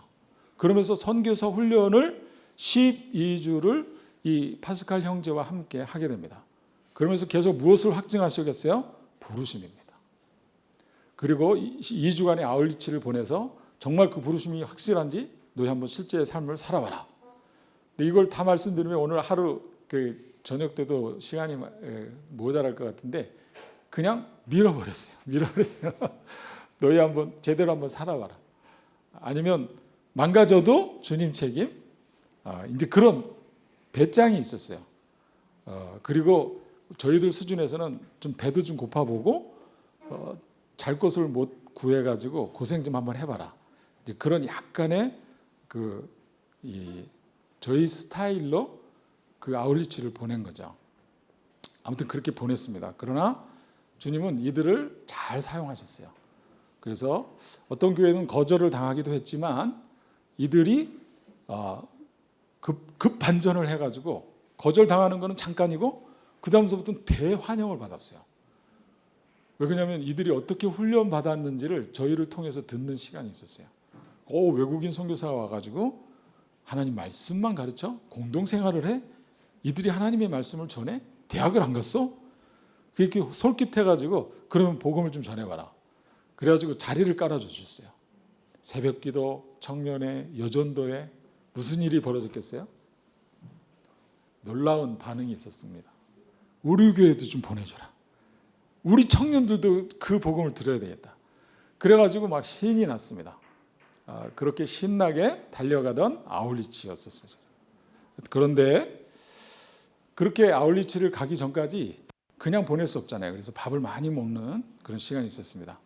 그러면서 선교사 훈련을 12주를 이 파스칼 형제와 함께 하게 됩니다. 그러면서 계속 무엇을 확증하시겠어요? 부르심입니다. 그리고 2주간의 아울리치를 보내서 정말 그 부르심이 확실한지 너희 한번 실제의 삶을 살아봐라. 근데 이걸 다 말씀드리면 오늘 하루 저녁 때도 시간이 모자랄 것 같은데 그냥 밀어버렸어요. 너희 한번 제대로 한번 살아봐라. 아니면 망가져도 주님 책임. 이제 그런 배짱이 있었어요. 그리고 저희들 수준에서는 좀 배도 좀 고파보고 잘 것을 못 구해가지고 고생 좀 한번 해봐라. 이제 그런 약간의 저희 스타일로 그 아울리치를 보낸 거죠. 아무튼 그렇게 보냈습니다. 그러나 주님은 이들을 잘 사용하셨어요. 그래서 어떤 교회는 거절을 당하기도 했지만 이들이 급 반전을 해가지고 거절당하는 거는 잠깐이고 그 다음서부터는 대환영을 받았어요. 왜 그러냐면 이들이 어떻게 훈련 받았는지를 저희를 통해서 듣는 시간이 있었어요. 외국인 선교사가 와가지고 하나님 말씀만 가르쳐? 공동생활을 해? 이들이 하나님의 말씀을 전해? 대학을 안 갔어? 그렇게 솔깃해가지고 그러면 복음을 좀 전해봐라. 그래가지고 자리를 깔아주셨어요. 새벽기도, 청년회, 여전도회 무슨 일이 벌어졌겠어요? 놀라운 반응이 있었습니다. 우리 교회도 좀 보내줘라. 우리 청년들도 그 복음을 들어야 되겠다. 그래가지고 막 신이 났습니다. 그렇게 신나게 달려가던 아울리치였었어요. 그런데 그렇게 아울리치를 가기 전까지 그냥 보낼 수 없잖아요. 그래서 밥을 많이 먹는 그런 시간이 있었습니다.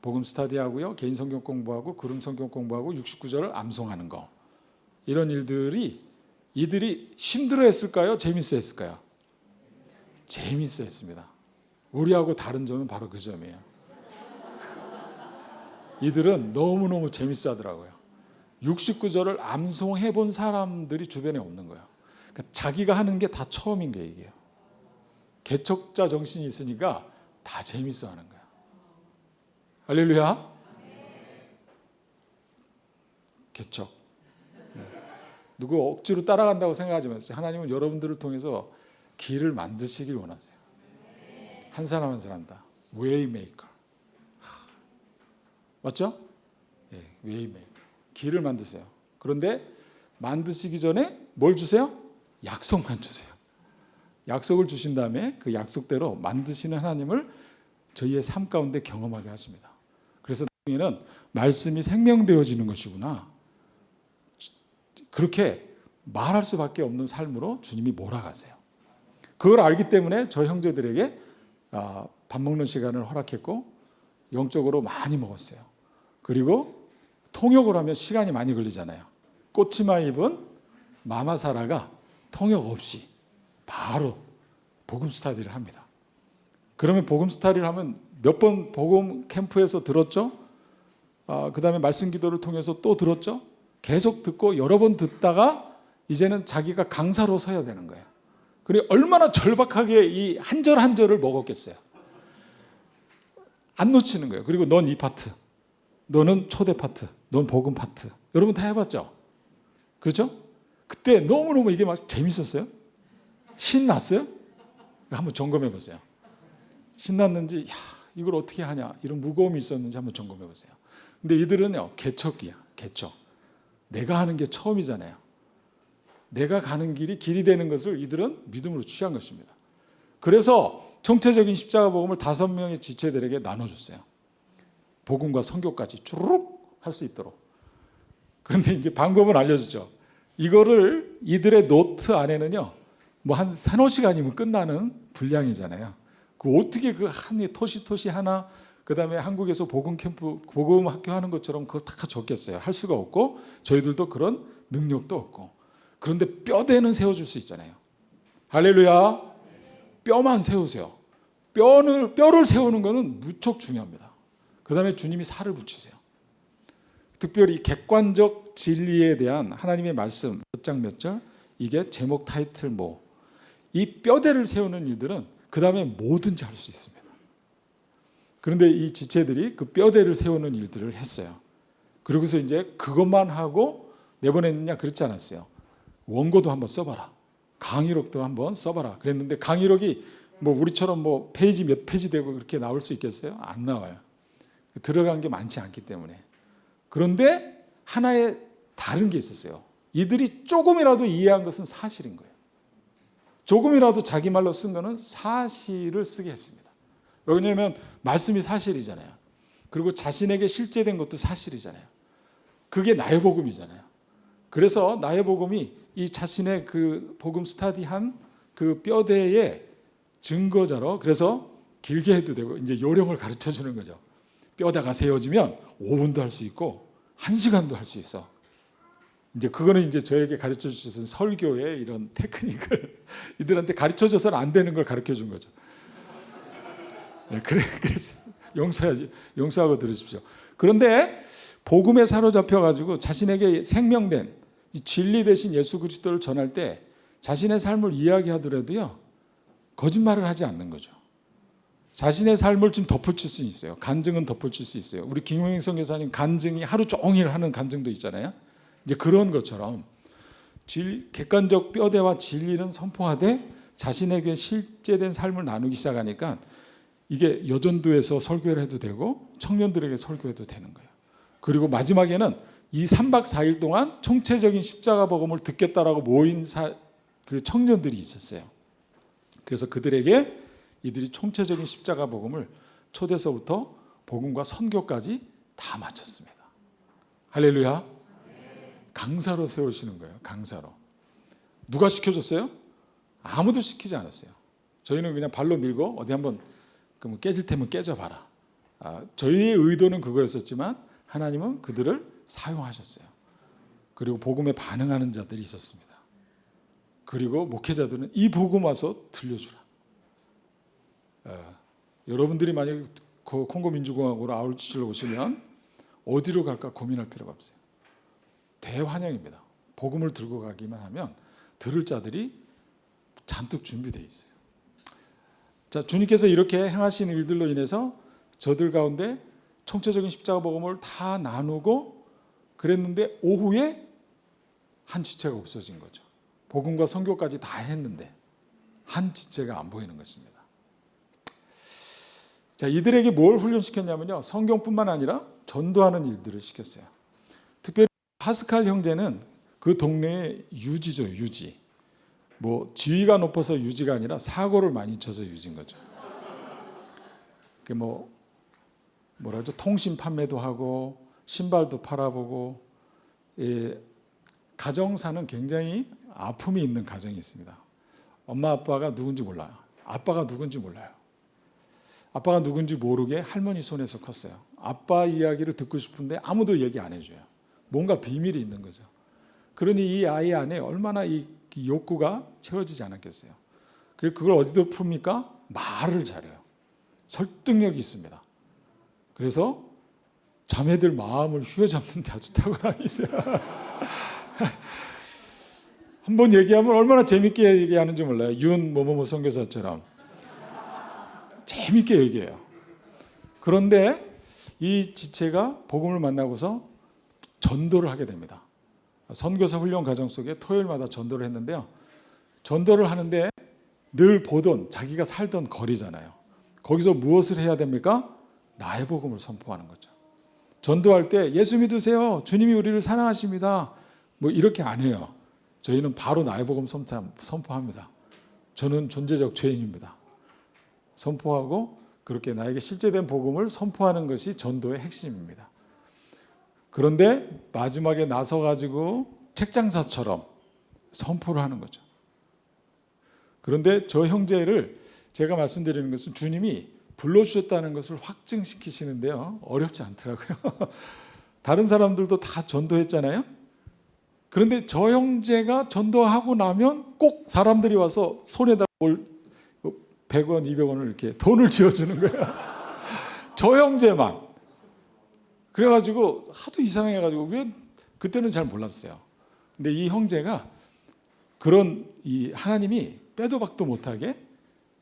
복음 스터디하고요, 개인 성경 공부하고 그룹 성경 공부하고 69절을 암송하는 거. 이런 일들이 이들이 힘들어했을까요? 재밌어했을까요? 재밌어했습니다. 우리하고 다른 점은 바로 그 점이에요. 이들은 너무너무 재밌어하더라고요. 69절을 암송해 본 사람들이 주변에 없는 거예요. 그러니까 자기가 하는 게 다 처음인 거예요. 이게요. 개척자 정신이 있으니까 다 재밌어 하는 거야. 할렐루야. 개척. 누구 억지로 따라간다고 생각하지 마세요. 하나님은 여러분들을 통해서 길을 만드시길 원하세요. 한 사람 한 사람 다. 웨이메이커. 맞죠? 예, 웨이메이커. 길을 만드세요. 그런데 만드시기 전에 뭘 주세요? 약속만 주세요. 약속을 주신 다음에 그 약속대로 만드시는 하나님을 저희의 삶 가운데 경험하게 하십니다. 그래서 나중에는 말씀이 생명되어지는 것이구나. 그렇게 말할 수밖에 없는 삶으로 주님이 몰아가세요. 그걸 알기 때문에 저 형제들에게 밥 먹는 시간을 허락했고 영적으로 많이 먹었어요. 그리고 통역을 하면 시간이 많이 걸리잖아요. 꽃치마 입은 마마사라가 통역 없이 바로 복음 스타디를 합니다. 그러면 복음 스타디를 하면 몇 번 복음 캠프에서 들었죠? 그 다음에 말씀 기도를 통해서 또 들었죠? 계속 듣고 여러 번 듣다가 이제는 자기가 강사로 서야 되는 거예요. 그리고 얼마나 절박하게 이 한 절 한 절을 먹었겠어요. 안 놓치는 거예요. 그리고 넌 이 파트, 너는 초대 파트, 넌 복음 파트. 여러분 다 해봤죠? 그렇죠? 그때 너무너무 이게 막 재밌었어요. 신났어요? 한번 점검해 보세요. 신났는지, 야, 이걸 어떻게 하냐, 이런 무거움이 있었는지 한번 점검해 보세요. 근데 이들은요, 개척이야, 개척. 내가 하는 게 처음이잖아요. 내가 가는 길이 되는 것을 이들은 믿음으로 취한 것입니다. 그래서 총체적인 십자가 복음을 5명의 지체들에게 나눠줬어요. 복음과 선교까지 주르륵 할 수 있도록. 그런데 이제 방법은 알려주죠. 이거를 이들의 노트 안에는요, 뭐 한 3-4시간이면 끝나는 분량이잖아요. 그 어떻게 그 한 토시 하나, 그 다음에 한국에서 복음 캠프, 복음 학교 하는 것처럼 그걸 다 적겠어요. 할 수가 없고, 저희들도 그런 능력도 없고. 그런데 뼈대는 세워줄 수 있잖아요. 할렐루야. 뼈만 세우세요. 뼈를 세우는 것은 무척 중요합니다. 그 다음에 주님이 살을 붙이세요. 특별히 객관적 진리에 대한 하나님의 말씀 몇 장 몇 절, 이게 제목 타이틀 뭐, 이 뼈대를 세우는 일들은 그 다음에 뭐든지 할 수 있습니다. 그런데 이 지체들이 그 뼈대를 세우는 일들을 했어요. 그러고서 이제 그것만 하고 내보냈느냐, 그렇지 않았어요. 원고도 한번 써봐라. 강의록도 한번 써봐라. 그랬는데 강의록이 뭐 우리처럼 뭐 페이지 몇 페이지 되고 그렇게 나올 수 있겠어요? 안 나와요. 들어간 게 많지 않기 때문에. 그런데 하나의 다른 게 있었어요. 이들이 조금이라도 이해한 것은 사실인 거예요. 조금이라도 자기 말로 쓴 거는 사실을 쓰게 했습니다. 왜냐하면 말씀이 사실이잖아요. 그리고 자신에게 실제된 것도 사실이잖아요. 그게 나의 복음이잖아요. 그래서 나의 복음이 이 자신의 그 복음 스타디한 그 뼈대의 증거자로, 그래서 길게 해도 되고 이제 요령을 가르쳐 주는 거죠. 뼈대가 세워지면 5분도 할 수 있고 1시간도 할 수 있어. 이제 그거는 이제 저에게 가르쳐 주신 설교의 이런 테크닉을 이들한테 가르쳐 줘서는 안 되는 걸 가르쳐 준 거죠. 네, 그래서 용서하고 들으십시오. 그런데 복음에 사로잡혀 가지고 자신에게 생명된 이 진리 대신 예수 그리스도를 전할 때 자신의 삶을 이야기하더라도요, 거짓말을 하지 않는 거죠. 자신의 삶을 좀 덧붙일 수 있어요. 간증은 덧붙일 수 있어요. 우리 김용익 선교사님 간증이 하루 종일 하는 간증도 있잖아요. 이제 그런 것처럼 객관적 뼈대와 진리는 선포하되 자신에게 실제된 삶을 나누기 시작하니까 이게 여전도에서 설교를 해도 되고 청년들에게 설교해도 되는 거예요. 그리고 마지막에는 이 3박 4일 동안 총체적인 십자가 복음을 듣겠다라고 모인 그 청년들이 있었어요. 그래서 그들에게 이들이 총체적인 십자가 복음을 초대서부터 복음과 선교까지 다 마쳤습니다. 할렐루야. 강사로 세우시는 거예요. 강사로. 누가 시켜줬어요? 아무도 시키지 않았어요. 저희는 그냥 발로 밀고 어디 한번 깨질 테면 깨져봐라. 저희의 의도는 그거였었지만 하나님은 그들을 사용하셨어요. 그리고 복음에 반응하는 자들이 있었습니다. 그리고 목회자들은 이 복음 와서 들려주라. 여러분들이 만약에 콩고 민주공화국으로 아울치로 오시면 어디로 갈까 고민할 필요가 없어요. 대환영입니다. 복음을 들고 가기만 하면 들을 자들이 잔뜩 준비되어 있어요. 자, 주님께서 이렇게 행하신 일들로 인해서 저들 가운데 총체적인 십자가 복음을 다 나누고 그랬는데 오후에 한 지체가 없어진 거죠. 복음과 선교까지 다 했는데 한 지체가 안 보이는 것입니다. 자, 이들에게 뭘 훈련시켰냐면요, 성경뿐만 아니라 전도하는 일들을 시켰어요. 특별히 파스칼 형제는 그 동네의 유지죠, 유지. 뭐 지위가 높아서 유지가 아니라 사고를 많이 쳐서 유지인 거죠. 그 뭐라죠? 통신 판매도 하고 신발도 팔아보고, 가정사는 굉장히 아픔이 있는 가정이 있습니다. 엄마 아빠가 누군지 몰라요. 아빠가 누군지 몰라요. 아빠가 누군지 모르게 할머니 손에서 컸어요. 아빠 이야기를 듣고 싶은데 아무도 얘기 안 해줘요. 뭔가 비밀이 있는 거죠. 그러니 이 아이 안에 얼마나 이 욕구가 채워지지 않았겠어요. 그리고 그걸 어디다 풉니까? 말을 잘해요. 설득력이 있습니다. 그래서 자매들 마음을 휘어잡는 데 아주 탁월함이 있어요. 한번 얘기하면 얼마나 재밌게 얘기하는지 몰라요. 윤 뭐뭐뭐 선교사처럼 재밌게 얘기해요. 그런데 이 지체가 복음을 만나고서 전도를 하게 됩니다. 선교사 훈련 과정 속에 토요일마다 전도를 했는데요. 전도를 하는데 늘 보던 자기가 살던 거리잖아요. 거기서 무엇을 해야 됩니까? 나의 복음을 선포하는 거죠. 전도할 때 예수 믿으세요. 주님이 우리를 사랑하십니다. 뭐 이렇게 안 해요. 저희는 바로 나의 복음 선포합니다. 저는 존재적 죄인입니다. 선포하고 그렇게 나에게 실제된 복음을 선포하는 것이 전도의 핵심입니다. 그런데 마지막에 나서가지고 책장사처럼 선포를 하는 거죠. 그런데 저 형제를 제가 말씀드리는 것은 주님이 불러주셨다는 것을 확증시키시는데요. 어렵지 않더라고요. 다른 사람들도 다 전도했잖아요. 그런데 저 형제가 전도하고 나면 꼭 사람들이 와서 손에다 100원, 200원을 이렇게 돈을 지어주는 거예요. 저 형제만. 그래가지고 하도 이상해가지고 왜 그때는 잘 몰랐어요. 근데 이 형제가 그런 이 하나님이 빼도 박도 못하게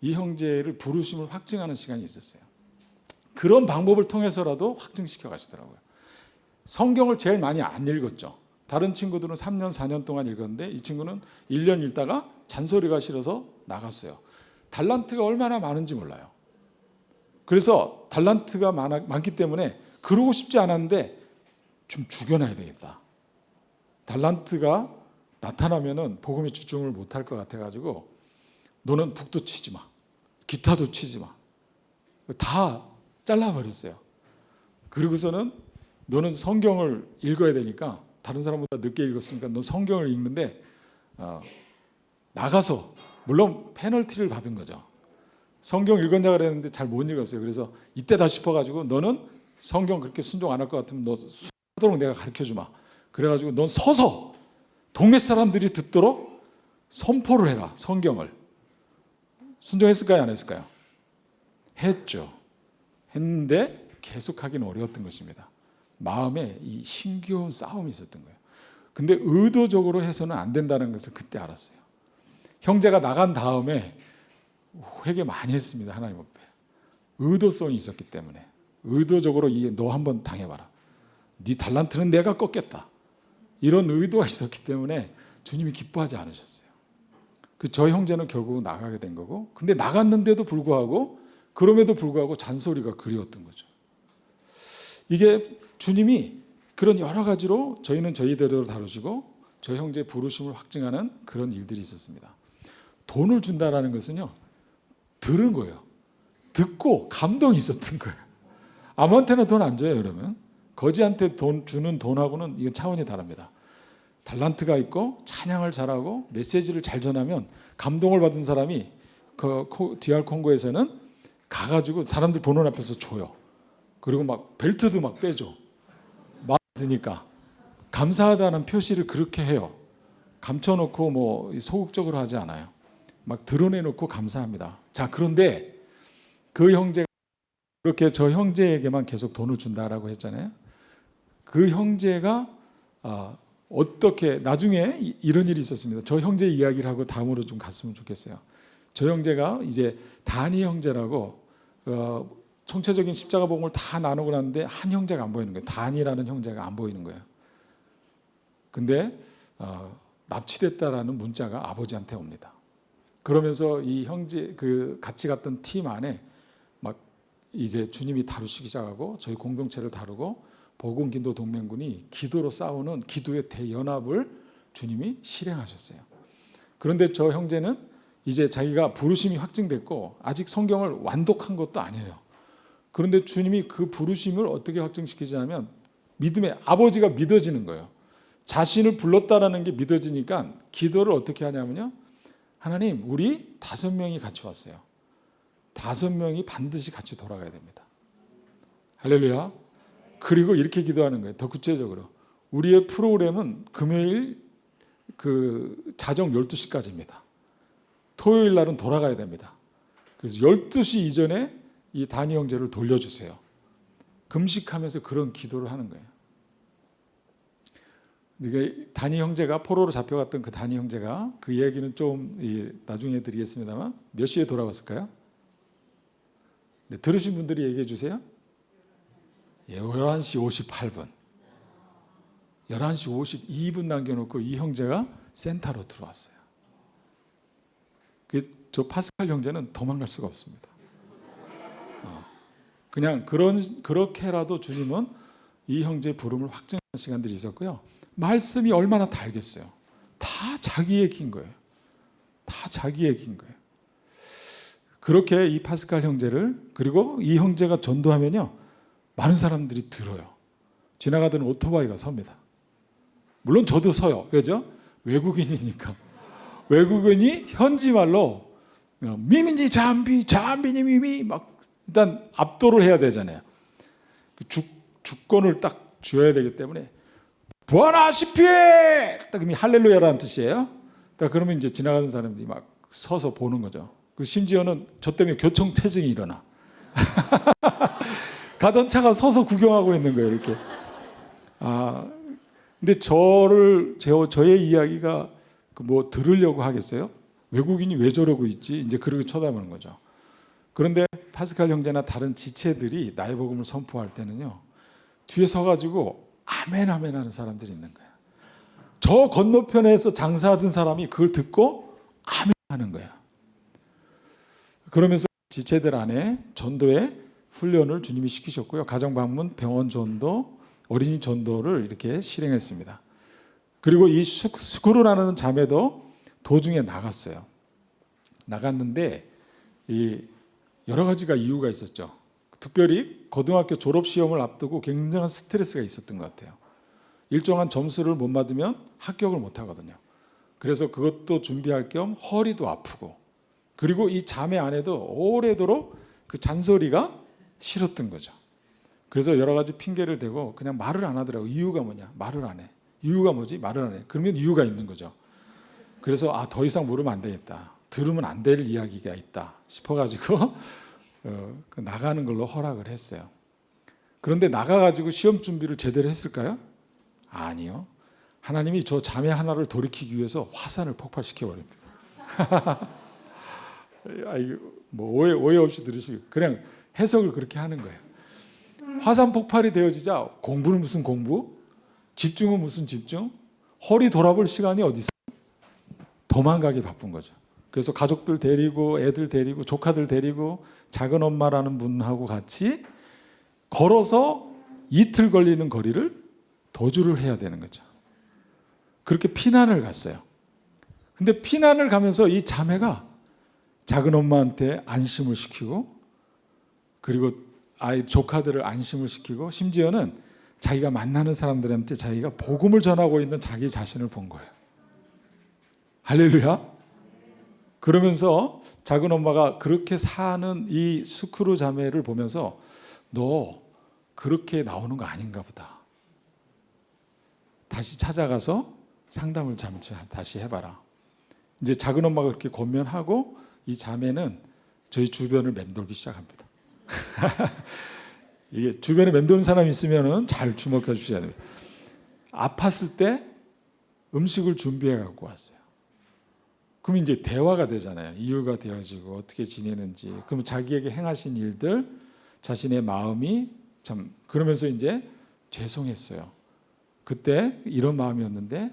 이 형제를 부르심을 확증하는 시간이 있었어요. 그런 방법을 통해서라도 확증시켜 가시더라고요. 성경을 제일 많이 안 읽었죠. 다른 친구들은 3년, 4년 동안 읽었는데 이 친구는 1년 읽다가 잔소리가 싫어서 나갔어요. 달란트가 얼마나 많은지 몰라요. 그래서 달란트가 많기 때문에 그러고 싶지 않았는데 좀 죽여놔야 되겠다. 달란트가 나타나면은 복음에 집중을 못할 것 같아가지고 너는 북도 치지 마. 기타도 치지 마. 다 잘라버렸어요. 그리고서는 너는 성경을 읽어야 되니까 다른 사람보다 늦게 읽었으니까 너 성경을 읽는데 나가서 물론 페널티를 받은 거죠. 성경 읽었냐 그랬는데 잘 못 읽었어요. 그래서 이때다 싶어가지고 너는 성경 그렇게 순종 안 할 것 같으면 너 하도록 내가 가르쳐주마. 그래가지고 넌 서서 동네 사람들이 듣도록 선포를 해라. 성경을. 순종했을까요? 안 했을까요? 했죠. 했는데 계속하기는 어려웠던 것입니다. 마음에 이 신기한 싸움이 있었던 거예요. 근데 의도적으로 해서는 안 된다는 것을 그때 알았어요. 형제가 나간 다음에 회개 많이 했습니다. 하나님 앞에. 의도성이 있었기 때문에. 의도적으로 너 한번 당해봐라. 네 달란트는 내가 꺾겠다. 이런 의도가 있었기 때문에 주님이 기뻐하지 않으셨어요. 저 형제는 결국 나가게 된 거고, 근데 나갔는데도 불구하고 그럼에도 불구하고 잔소리가 그리웠던 거죠. 이게 주님이 그런 여러 가지로 저희는 저희대로 다루시고 저 형제의 부르심을 확증하는 그런 일들이 있었습니다. 돈을 준다라는 것은요, 들은 거예요. 듣고 감동이 있었던 거예요. 아무한테나 돈 안 줘요, 여러분. 거지한테 돈 주는 돈하고는 이건 차원이 다릅니다. 달란트가 있고 찬양을 잘하고 메시지를 잘 전하면 감동을 받은 사람이 그 DR 콩고에서는 가가지고 사람들 보는 앞에서 줘요. 그리고 막 벨트도 막 빼줘. 받으니까 감사하다는 표시를 그렇게 해요. 감춰놓고 뭐 소극적으로 하지 않아요. 막 드러내놓고 감사합니다. 자, 그런데 그 형제가 그렇게 저 형제에게만 계속 돈을 준다라고 했잖아요. 그 형제가 어떻게 나중에 이런 일이 있었습니다. 저 형제 이야기를 하고 다음으로 좀 갔으면 좋겠어요. 저 형제가 이제 다니 형제라고 총체적인 십자가 복음을 다 나누고 났는데 한 형제가 안 보이는 거예요. 다니라는 형제가 안 보이는 거예요. 근데 납치됐다라는 문자가 아버지한테 옵니다. 그러면서 이 형제 그 같이 갔던 팀 안에 막 이제 주님이 다루시기 시작하고 저희 공동체를 다루고 복음기도 동맹군이 기도로 싸우는 기도의 대연합을 주님이 실행하셨어요. 그런데 저 형제는 이제 자기가 부르심이 확증됐고 아직 성경을 완독한 것도 아니에요. 그런데 주님이 그 부르심을 어떻게 확증시키자면 믿음의 아버지가 믿어지는 거예요. 자신을 불렀다라는 게 믿어지니까 기도를 어떻게 하냐면요. 하나님, 우리 5명이 같이 왔어요. 5명이 반드시 같이 돌아가야 됩니다. 할렐루야. 그리고 이렇게 기도하는 거예요. 더 구체적으로. 우리의 프로그램은 금요일 자정 12시까지입니다. 토요일 날은 돌아가야 됩니다. 그래서 12시 이전에 이 다니 형제를 돌려주세요. 금식하면서 그런 기도를 하는 거예요. 그러니까 다니 형제가 포로로 잡혀갔던 그 다니 형제가 그 이야기는 좀 나중에 드리겠습니다만 몇 시에 돌아왔을까요? 네, 들으신 분들이 얘기해 주세요. 11시 58분. 11시 52분 남겨놓고 이 형제가 센터로 들어왔어요. 저 파스칼 형제는 도망갈 수가 없습니다. 그냥 그렇게라도 주님은 이 형제의 부름을 확증하는 시간들이 있었고요. 말씀이 얼마나 달겠어요. 다 자기 얘기인 거예요. 다 자기 얘기인 거예요. 그렇게 이 파스칼 형제를 그리고 이 형제가 전도하면요. 많은 사람들이 들어요. 지나가던 오토바이가 섭니다. 물론 저도 서요. 왜죠? 외국인이니까. 외국인이 현지 말로 미미니 잠비니 미미 막 일단 압도를 해야 되잖아요. 주권을 딱 쥐어야 되기 때문에 부하나시피에 딱 할렐루야라는 뜻이에요. 딱 그러면 이제 지나가는 사람들이 막 서서 보는 거죠. 그 심지어는 저 때문에 교통체증이 일어나. 가던 차가 서서 구경하고 있는 거예요, 이렇게. 근데 저의 이야기가 뭐 들으려고 하겠어요? 외국인이 왜 저러고 있지? 이제 그렇게 쳐다보는 거죠. 그런데 파스칼 형제나 다른 지체들이 나의 복음을 선포할 때는요, 뒤에 서가지고 아멘 아멘 하는 사람들이 있는 거예요. 저 건너편에서 장사하던 사람이 그걸 듣고 아멘 하는 거예요. 그러면서 지체들 안에 전도의 훈련을 주님이 시키셨고요. 가정방문, 병원 전도, 어린이 전도를 이렇게 실행했습니다. 그리고 이 스쿠르라는 자매도 도중에 나갔어요. 나갔는데 여러 가지가 이유가 있었죠. 특별히 고등학교 졸업시험을 앞두고 굉장한 스트레스가 있었던 것 같아요. 일정한 점수를 못 받으면 합격을 못 하거든요. 그래서 그것도 준비할 겸 허리도 아프고 그리고 이 자매 아내도 오래도록 그 잔소리가 싫었던 거죠. 그래서 여러 가지 핑계를 대고 그냥 말을 안 하더라고요. 이유가 뭐냐? 말을 안 해. 이유가 뭐지? 말을 안 해. 그러면 이유가 있는 거죠. 그래서 더 이상 물으면 안 되겠다. 들으면 안 될 이야기가 있다 싶어가지고 나가는 걸로 허락을 했어요. 그런데 나가가지고 시험 준비를 제대로 했을까요? 아니요. 하나님이 저 자매 하나를 돌이키기 위해서 화산을 폭발시켜버립니다. 뭐 오해 없이 들으시고 그냥 해석을 그렇게 하는 거예요. 화산 폭발이 되어지자 공부는 무슨 공부? 집중은 무슨 집중? 허리 돌아볼 시간이 어디 있어요? 도망가기 바쁜 거죠. 그래서 가족들 데리고 애들 데리고 조카들 데리고 작은 엄마라는 분하고 같이 걸어서 이틀 걸리는 거리를 도주를 해야 되는 거죠. 그렇게 피난을 갔어요. 근데 피난을 가면서 이 자매가 작은 엄마한테 안심을 시키고 그리고 아이 조카들을 안심을 시키고 심지어는 자기가 만나는 사람들한테 자기가 복음을 전하고 있는 자기 자신을 본 거예요. 할렐루야. 그러면서 작은 엄마가 그렇게 사는 이 스크루 자매를 보면서 너 그렇게 나오는 거 아닌가 보다. 다시 찾아가서 상담을 다시 해봐라. 이제 작은 엄마가 그렇게 권면하고 이 자매는 저희 주변을 맴돌기 시작합니다. 이게 주변에 맴도는 사람이 있으면 잘 주목해 주셔야 돼요. 아팠을 때 음식을 준비해 갖고 왔어요. 그럼 이제 대화가 되잖아요. 이유가 되어지고 어떻게 지내는지. 그럼 자기에게 행하신 일들, 자신의 마음이 참 그러면서 이제 죄송했어요. 그때 이런 마음이었는데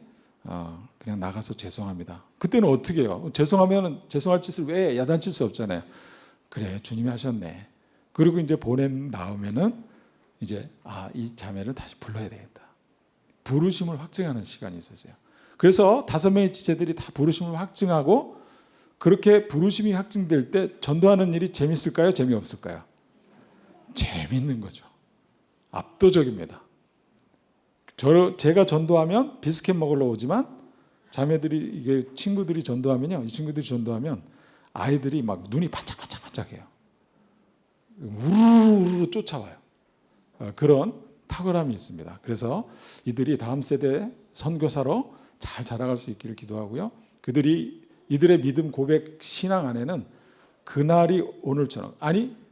그냥 나가서 죄송합니다. 그때는 어떻게 해요? 죄송하면 죄송할 짓을 왜 야단칠 수 없잖아요. 그래 주님이 하셨네. 그리고 이제 보낸 다음에는 이제 이 자매를 다시 불러야 되겠다. 부르심을 확증하는 시간이 있었어요. 그래서 5명의 지체들이 다 부르심을 확증하고 그렇게 부르심이 확증될 때 전도하는 일이 재밌을까요? 재미없을까요? 재밌는 거죠. 압도적입니다. 제가 전도하면 비스켓 먹으러 오지만 자매들이 이게 친구들이 전도하면요. 이 친구들이 전도하면 아이들이 막 눈이 반짝반짝반짝해요. 우르르 쫓아와요. 그런 탁월함이 있습니다. 그래서 이들이 다음 세대 선교사로 잘 자라갈 수 있기를 기도하고요. 이들의 믿음 고백 신앙 안에는 그날이 오늘처럼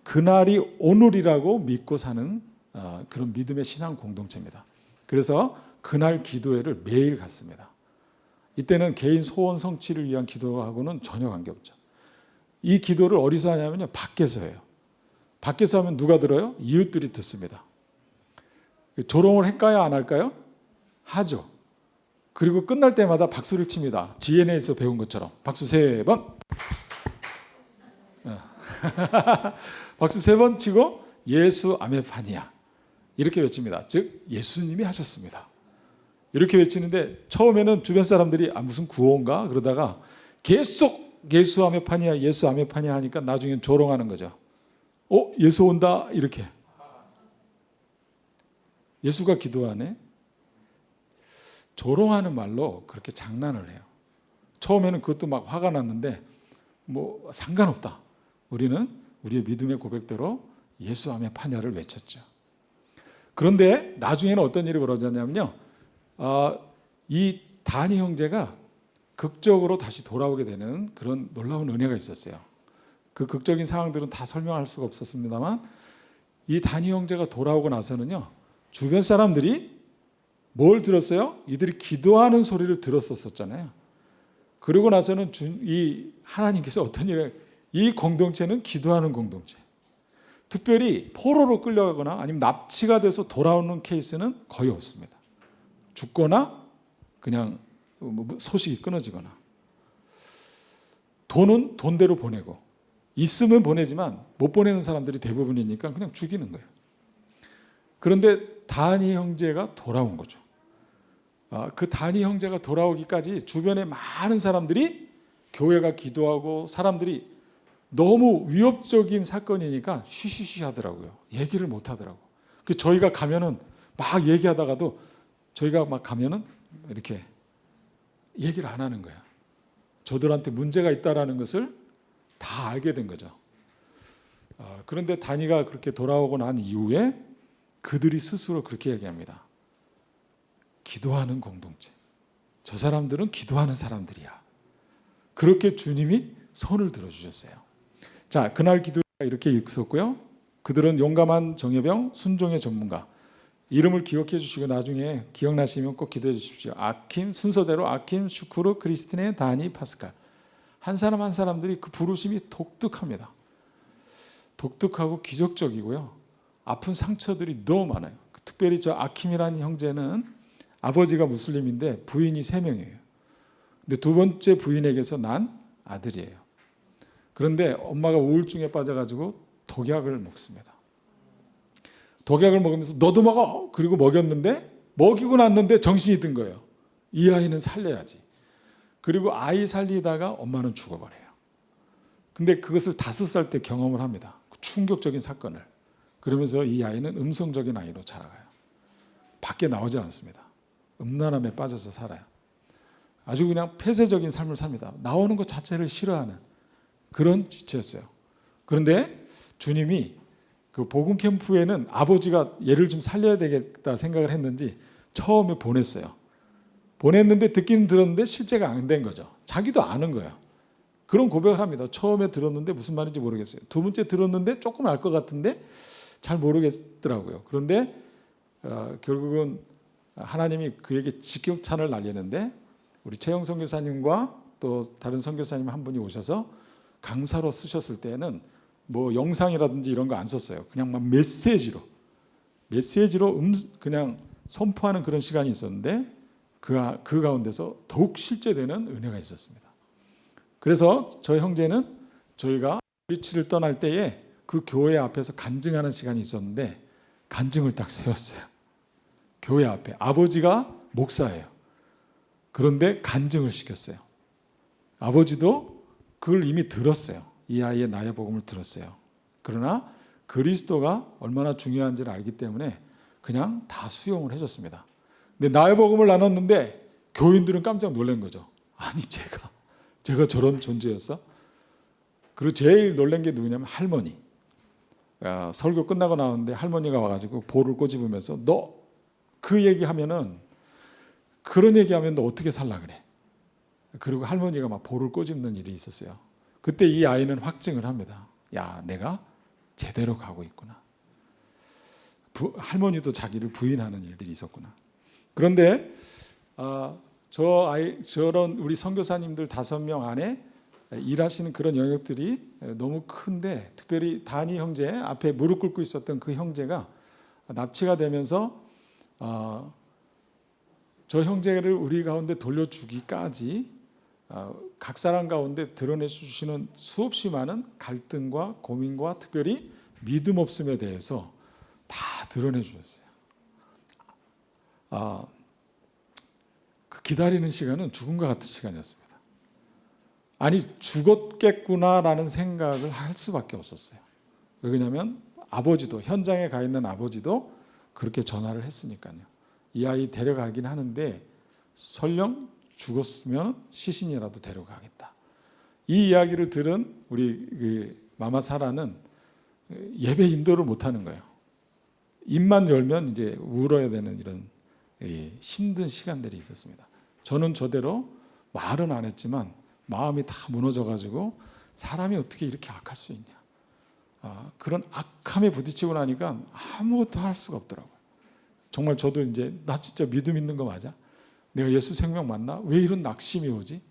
그날이 오늘이라고 믿고 사는 그런 믿음의 신앙 공동체입니다. 그래서 그날 기도회를 매일 갔습니다. 이때는 개인 소원 성취를 위한 기도하고는 전혀 관계없죠. 이 기도를 어디서 하냐면요. 밖에서 해요. 밖에서 하면 누가 들어요? 이웃들이 듣습니다. 조롱을 할까요? 안 할까요? 하죠. 그리고 끝날 때마다 박수를 칩니다. GNA에서 배운 것처럼 박수 3번. 박수 3번 치고 예수 아메파니아 이렇게 외칩니다. 즉 예수님이 하셨습니다. 이렇게 외치는데 처음에는 주변 사람들이 무슨 구호인가 그러다가 계속 예수 아메파니아 예수 아메파니아 하니까 나중엔 조롱하는 거죠. 예수 온다 이렇게. 예수가 기도하네. 조롱하는 말로 그렇게 장난을 해요. 처음에는 그것도 막 화가 났는데 뭐 상관없다. 우리는 우리의 믿음의 고백대로 예수 아메파니아를 외쳤죠. 그런데 나중에는 어떤 일이 벌어졌냐면요. 이 다니 형제가 극적으로 다시 돌아오게 되는 그런 놀라운 은혜가 있었어요. 그 극적인 상황들은 다 설명할 수가 없었습니다만 이 다니 형제가 돌아오고 나서는요. 주변 사람들이 뭘 들었어요? 이들이 기도하는 소리를 들었었잖아요. 그러고 나서는 이 하나님께서 어떤 이 공동체는 기도하는 공동체. 특별히 포로로 끌려가거나 아니면 납치가 돼서 돌아오는 케이스는 거의 없습니다. 죽거나 그냥 소식이 끊어지거나. 돈은 돈대로 보내고 있으면 보내지만 못 보내는 사람들이 대부분이니까 그냥 죽이는 거예요. 그런데 다니 형제가 돌아온 거죠. 그 다니 형제가 돌아오기까지 주변에 많은 사람들이 교회가 기도하고 사람들이 너무 위협적인 사건이니까 쉬쉬쉬 하더라고요. 얘기를 못 하더라고. 저희가 가면은 막 얘기하다가도 저희가 막 가면은 이렇게 얘기를 안 하는 거야. 저들한테 문제가 있다라는 것을 다 알게 된 거죠. 그런데 다니가 그렇게 돌아오고 난 이후에 그들이 스스로 그렇게 얘기합니다. 기도하는 공동체. 저 사람들은 기도하는 사람들이야. 그렇게 주님이 손을 들어주셨어요. 자, 그날 기도가 이렇게 있었고요. 그들은 용감한 정예병, 순종의 전문가. 이름을 기억해 주시고 나중에 기억나시면 꼭 기도해 주십시오. 아킴, 순서대로 아킴, 슈크루, 크리스티네, 다니, 파스칼. 한 사람 한 사람들이 그 부르심이 독특합니다. 독특하고 기적적이고요. 아픈 상처들이 너무 많아요. 특별히 저 아킴이라는 형제는 아버지가 무슬림인데 부인이 3명이에요. 근데 두 번째 부인에게서 난 아들이에요. 그런데 엄마가 우울증에 빠져가지고 독약을 먹습니다. 독약을 먹으면서 너도 먹어. 그리고 먹이고 났는데 정신이 든 거예요. 이 아이는 살려야지. 그리고 아이 살리다가 엄마는 죽어버려요. 근데 그것을 5살 때 경험을 합니다. 충격적인 사건을. 그러면서 이 아이는 음성적인 아이로 자라가요. 밖에 나오지 않습니다. 음란함에 빠져서 살아요. 아주 그냥 폐쇄적인 삶을 삽니다. 나오는 것 자체를 싫어하는 그런 지체였어요. 그런데 주님이 그 복음 캠프에는 아버지가 얘를 좀 살려야 되겠다 생각을 했는지 처음에 보냈어요. 보냈는데 듣기는 들었는데 실제가 안 된 거죠. 자기도 아는 거예요. 그런 고백을 합니다. 처음에 들었는데 무슨 말인지 모르겠어요. 두 번째 들었는데 조금 알 것 같은데 잘 모르겠더라고요. 그런데 결국은 하나님이 그에게 직격찬을 날리는데 우리 최영성 교사님과 또 다른 선교사님 한 분이 오셔서 강사로 쓰셨을 때는 뭐 영상이라든지 이런 거 안 썼어요. 그냥 막 메시지로 그냥 선포하는 그런 시간이 있었는데 그 가운데서 더욱 실제되는 은혜가 있었습니다. 그래서 저희 형제는 저희가 리치를 떠날 때에 그 교회 앞에서 간증하는 시간이 있었는데 간증을 딱 세웠어요. 교회 앞에. 아버지가 목사예요. 그런데 간증을 시켰어요. 아버지도 그걸 이미 들었어요. 이 아이의 나의 복음을 들었어요. 그러나 그리스도가 얼마나 중요한지를 알기 때문에 그냥 다 수용을 해줬습니다. 근데 나의 복음을 나눴는데 교인들은 깜짝 놀란 거죠. 아니 제가 저런 존재였어? 그리고 제일 놀란 게 누구냐면 할머니. 설교 끝나고 나왔는데 할머니가 와가지고 볼을 꼬집으면서 너 그 얘기하면은 그런 얘기하면 너 어떻게 살라 그래? 그리고 할머니가 막 볼을 꼬집는 일이 있었어요. 그때 이 아이는 확증을 합니다. 야, 내가 제대로 가고 있구나. 할머니도 자기를 부인하는 일들이 있었구나. 그런데 저런 우리 선교사님들 5명 안에 일하시는 그런 영역들이 너무 큰데 특별히 다니 형제 앞에 무릎 꿇고 있었던 그 형제가 납치가 되면서 저 형제를 우리 가운데 돌려주기까지 각 사람 가운데 드러내 주시는 수없이 많은 갈등과 고민과 특별히 믿음 없음에 대해서 다 드러내 주셨어요. 그 기다리는 시간은 죽음과 같은 시간이었습니다. 아니 죽었겠구나라는 생각을 할 수밖에 없었어요. 왜냐하면 아버지도 현장에 가 있는 아버지도 그렇게 전화를 했으니까요. 이 아이 데려가긴 하는데 설령 죽었으면 시신이라도 데려가겠다. 이 이야기를 들은 우리 마마 사라는 예배 인도를 못하는 거예요. 입만 열면 이제 울어야 되는 이런 힘든 시간들이 있었습니다. 저는 저대로 말은 안 했지만 마음이 다 무너져가지고 사람이 어떻게 이렇게 악할 수 있냐. 그런 악함에 부딪히고 나니까 아무것도 할 수가 없더라고요. 정말 저도 이제 나 진짜 믿음 있는 거 맞아? 내가 예수 생명 맞나? 왜 이런 낙심이 오지?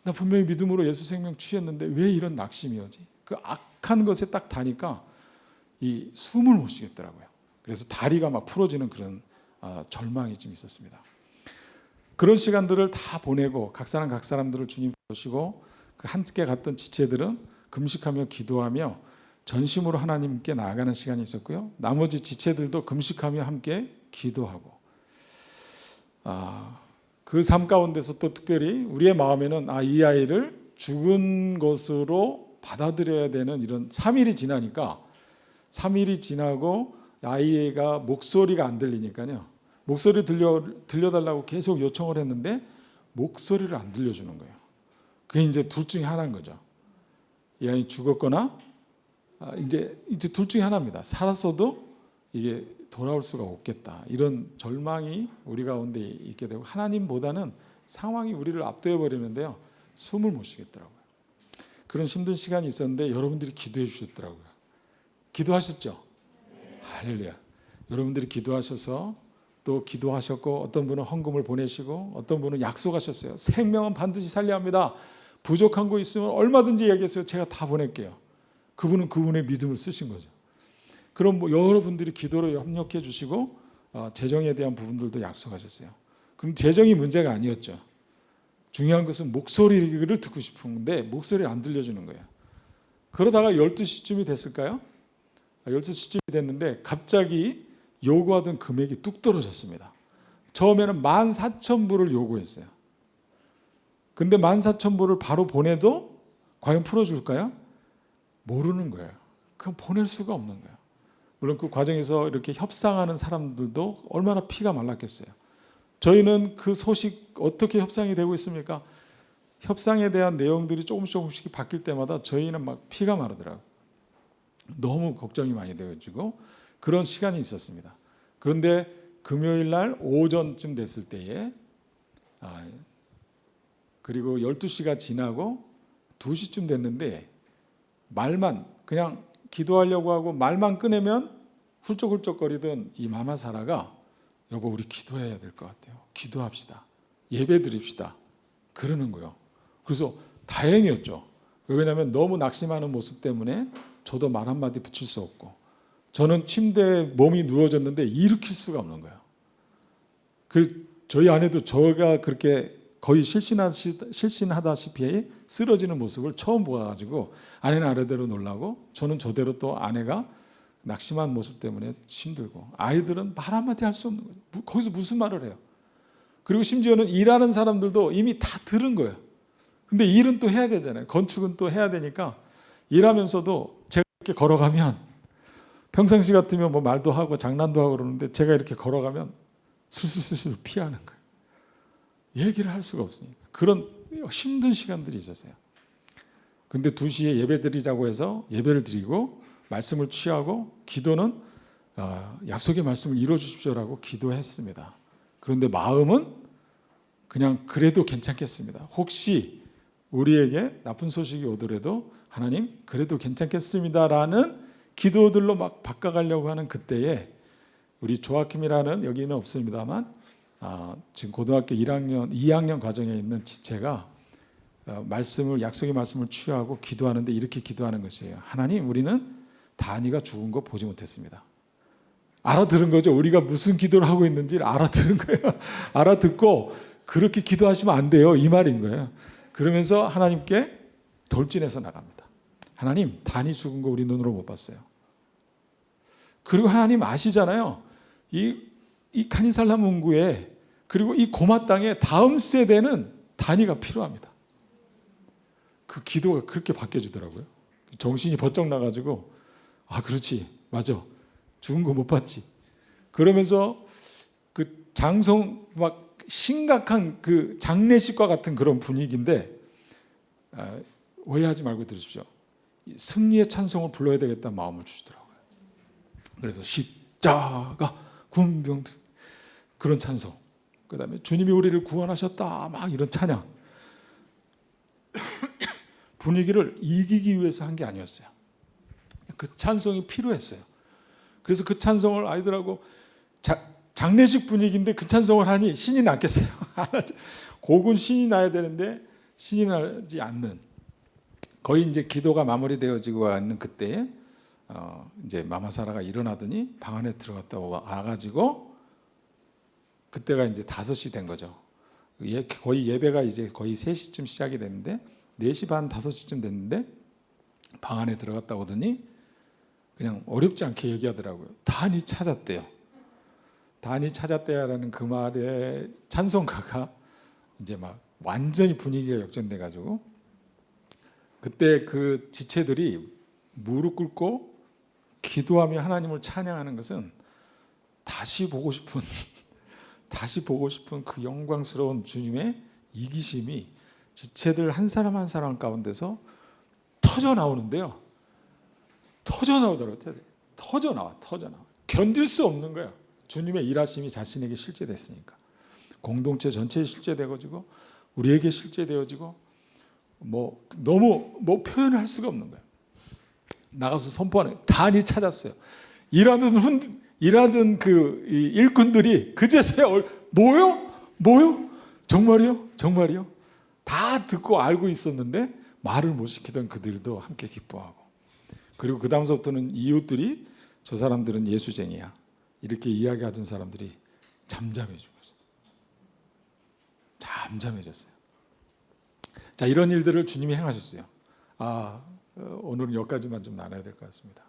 나 분명히 믿음으로 예수 생명 취했는데 왜 이런 낙심이 오지? 그 악한 것에 딱 다니까 이 숨을 못 쉬겠더라고요. 그래서 다리가 막 풀어지는 그런 절망이 좀 있었습니다. 그런 시간들을 다 보내고 각 사람들을 주님 보시고 그 함께 갔던 지체들은 금식하며 기도하며 전심으로 하나님께 나아가는 시간이 있었고요. 나머지 지체들도 금식하며 함께 기도하고 그 삶 가운데서 또 특별히 우리의 마음에는 이 아이를 죽은 것으로 받아들여야 되는 이런 3일이 지나니까 3일이 지나고 아이가 목소리가 안 들리니까요. 목소리 들려달라고 계속 요청을 했는데 목소리를 안 들려주는 거예요. 그게 이제 둘 중에 하나인 거죠. 이 아이 죽었거나 이제 둘 중에 하나입니다. 살았어도 이게 돌아올 수가 없겠다. 이런 절망이 우리 가운데 있게 되고 하나님보다는 상황이 우리를 압도해 버리는데요. 숨을 못 쉬겠더라고요. 그런 힘든 시간이 있었는데 여러분들이 기도해 주셨더라고요. 기도하셨죠? 할렐루야. 여러분들이 기도하셔서 또 기도하셨고 어떤 분은 헌금을 보내시고 어떤 분은 약속하셨어요. 생명은 반드시 살려야 합니다. 부족한 거 있으면 얼마든지 얘기했어요. 제가 다 보낼게요. 그분은 그분의 믿음을 쓰신 거죠. 그럼 여러분들이 기도로 협력해 주시고 재정에 대한 부분들도 약속하셨어요. 그럼 재정이 문제가 아니었죠. 중요한 것은 목소리를 듣고 싶은데 목소리를 안 들려주는 거예요. 그러다가 12시쯤이 됐을까요? 12시쯤이 됐는데 갑자기 요구하던 금액이 뚝 떨어졌습니다. 처음에는 14,000불을 요구했어요. 근데 14,000불을 바로 보내도 과연 풀어줄까요? 모르는 거예요. 그럼 보낼 수가 없는 거예요. 물론 그 과정에서 이렇게 협상하는 사람들도 얼마나 피가 말랐겠어요. 저희는 그 소식 어떻게 협상이 되고 있습니까? 협상에 대한 내용들이 조금씩 바뀔 때마다 저희는 막 피가 마르더라고요. 너무 걱정이 많이 되어지고 그런 시간이 있었습니다. 그런데 금요일 날 오전쯤 됐을 때에 그리고 12시가 지나고 2시쯤 됐는데 말만 그냥 기도하려고 하고 말만 꺼내면 훌쩍훌쩍거리던 이 마마 사라가 여보 우리 기도해야 될 것 같아요. 기도합시다. 예배 드립시다. 그러는 거예요. 그래서 다행이었죠. 왜냐하면 너무 낙심하는 모습 때문에 저도 말 한마디 붙일 수 없고, 저는 침대에 몸이 누워졌는데 일으킬 수가 없는 거예요. 저희 아내도 저가 그렇게 거의 실신하다시피 쓰러지는 모습을 처음 보아가지고 아내는 아내대로 놀라고 저는 저대로 또 아내가 낙심한 모습 때문에 힘들고, 아이들은 말 한마디 할 수 없는 거죠. 거기서 무슨 말을 해요. 그리고 심지어는 일하는 사람들도 이미 다 들은 거예요. 근데 일은 또 해야 되잖아요. 건축은 또 해야 되니까 일하면서도 제가 이렇게 걸어가면, 평상시 같으면 뭐 말도 하고 장난도 하고 그러는데 제가 이렇게 걸어가면 슬슬슬슬 피하는 거예요. 얘기를 할 수가 없으니까. 그런 힘든 시간들이 있었어요. 근데 2시에 예배 드리자고 해서 예배를 드리고 말씀을 취하고, 기도는 약속의 말씀을 이루어 주십시오라고 기도했습니다. 그런데 마음은 그냥 그래도 괜찮겠습니다. 혹시 우리에게 나쁜 소식이 오더라도 하나님 그래도 괜찮겠습니다라는 기도들로 막 바꿔가려고 하는 그때에, 우리 조아킴이라는, 여기는 없습니다만 지금 고등학교 2학년 과정에 있는 지체가 약속의 말씀을 취하고 기도하는데 이렇게 기도하는 것이에요. 하나님, 우리는 다니가 죽은 거 보지 못했습니다. 알아들은 거죠. 우리가 무슨 기도를 하고 있는지를 알아들은 거예요. 알아듣고 그렇게 기도하시면 안 돼요, 이 말인 거예요. 그러면서 하나님께 돌진해서 나갑니다. 하나님, 다니 죽은 거 우리 눈으로 못 봤어요. 그리고 하나님 아시잖아요. 이 카니살람 문구에, 그리고 이 고마 땅에 다음 세대는 다니가 필요합니다. 그 기도가 그렇게 바뀌어지더라고요. 정신이 번쩍 나가지고, 그렇지, 맞아, 죽은 거 못 봤지. 그러면서 그 장성 막 심각한 그 장례식과 같은 그런 분위기인데, 오해하지 말고 들으십시오. 승리의 찬송을 불러야 되겠다는 마음을 주시더라고요. 그래서 십자가 군병들, 그런 찬송, 그 다음에 주님이 우리를 구원하셨다, 막 이런 찬양. 분위기를 이기기 위해서 한 게 아니었어요. 그 찬송이 필요했어요. 그래서 그 찬송을 아이들하고 장례식 분위기인데 그 찬송을 하니 신이 났겠어요. 곡은 신이 나야 되는데 신이 나지 않는, 거의 이제 기도가 마무리되어지고 있는 그때에 이제 마마사라가 일어나더니 방 안에 들어갔다 와가지고, 그때가 이제 5시 된 거죠. 거의 예배가 이제 거의 3시쯤 시작이 됐는데 4시 반 5시쯤 됐는데 방 안에 들어갔다 오더니 그냥 어렵지 않게 얘기하더라고요. 단이 찾았대요. 단이 찾았대야라는 그 말에 찬송가가 이제 막 완전히 분위기가 역전돼 가지고, 그때 그 지체들이 무릎 꿇고 기도하며 하나님을 찬양하는 것은 다시 보고 싶은 그 영광스러운 주님의 이기심이 지체들 한 사람 한 사람 가운데서 터져 나오는데요. 터져 나오더라고요. 터져 나와. 견딜 수 없는 거예요. 주님의 일하심이 자신에게 실제됐으니까. 공동체 전체에 실제되어지고 우리에게 실제되어지고, 너무 표현을 할 수가 없는 거예요. 나가서 선포하는, 단이 찾았어요. 일하던 그 일꾼들이 그제서야 뭐요? 정말이요? 다 듣고 알고 있었는데 말을 못 시키던 그들도 함께 기뻐하고, 그리고 그 다음서부터는 이웃들이 저 사람들은 예수쟁이야 이렇게 이야기하던 사람들이 잠잠해졌어요. 자, 이런 일들을 주님이 행하셨어요. 오늘은 여기까지만 좀 나눠야 될 것 같습니다.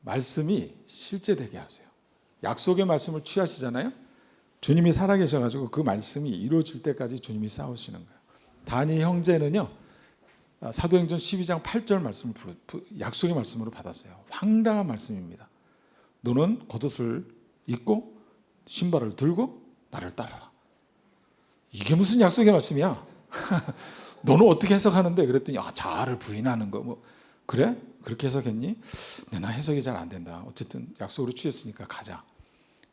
말씀이 실제되게 하세요. 약속의 말씀을 취하시잖아요. 주님이 살아계셔가지고 그 말씀이 이루어질 때까지 주님이 싸우시는 거예요. 다니 형제는요, 사도행전 12장 8절 말씀을 약속의 말씀으로 받았어요. 황당한 말씀입니다. 너는 겉옷을 입고 신발을 들고 나를 따르라. 이게 무슨 약속의 말씀이야? 너는 어떻게 해석하는데? 그랬더니 자아를 부인하는 거 그래? 그렇게 해석했니? 근데 나 해석이 잘 안 된다. 어쨌든 약속으로 취했으니까 가자.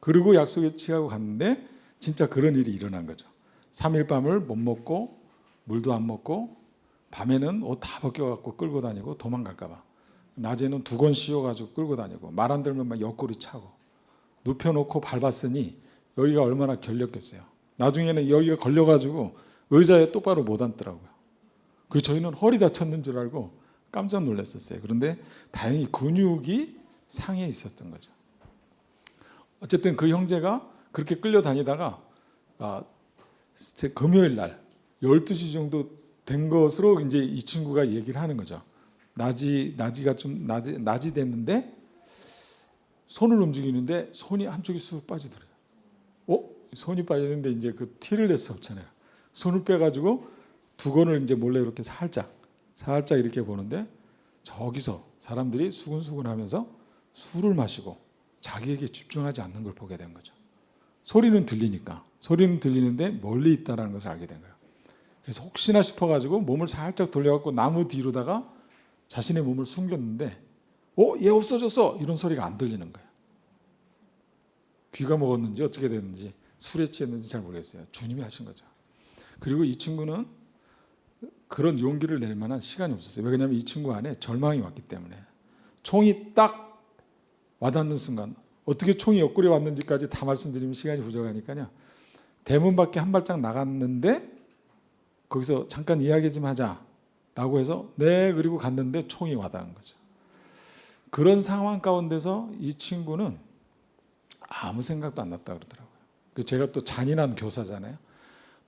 그리고 약속에 취하고 갔는데 진짜 그런 일이 일어난 거죠. 3일 밤을 못 먹고 물도 안 먹고, 밤에는 옷 다 벗겨갖고 끌고 다니고 도망갈까 봐, 낮에는 2건 씌워가지고 끌고 다니고, 말 안 들면 막 옆구리 차고, 눕혀놓고 밟았으니 여기가 얼마나 결렸겠어요. 나중에는 여기가 걸려가지고 의자에 똑바로 못 앉더라고요. 그 저희는 허리 다쳤는 줄 알고 깜짝 놀랐었어요. 그런데 다행히 근육이 상해 있었던 거죠. 어쨌든 그 형제가 그렇게 끌려다니다가 금요일 날 12시 정도 된 것으로 이제 이 친구가 얘기를 하는 거죠. 낮이 됐는데 손을 움직이는데 손이 한쪽이 쑥 빠지더래요. 손이 빠지는데 이제 그 티를 낼 수 없잖아요. 손을 빼가지고 두건을 이제 몰래 이렇게 살짝 이렇게 보는데 저기서 사람들이 수근수근하면서 술을 마시고 자기에게 집중하지 않는 걸 보게 된 거죠. 소리는 들리는데 멀리 있다는 것을 알게 된 거예요. 그래서 혹시나 싶어가지고 몸을 살짝 돌려갖고 나무 뒤로다가 자신의 몸을 숨겼는데 얘 없어졌어 이런 소리가 안 들리는 거예요. 귀가 먹었는지 어떻게 됐는지 술에 취했는지 잘 모르겠어요. 주님이 하신 거죠. 그리고 이 친구는 그런 용기를 낼 만한 시간이 없었어요. 왜냐하면 이 친구 안에 절망이 왔기 때문에. 총이 딱 와닿는 순간 어떻게 총이 옆구리에 왔는지까지 다 말씀드리면 시간이 부족하니까요. 대문 밖에 한 발짝 나갔는데 거기서 잠깐 이야기 좀 하자라고 해서 네 그리고 갔는데 총이 와닿은 거죠. 그런 상황 가운데서 이 친구는 아무 생각도 안 났다 그러더라고요. 제가 또 잔인한 교사잖아요.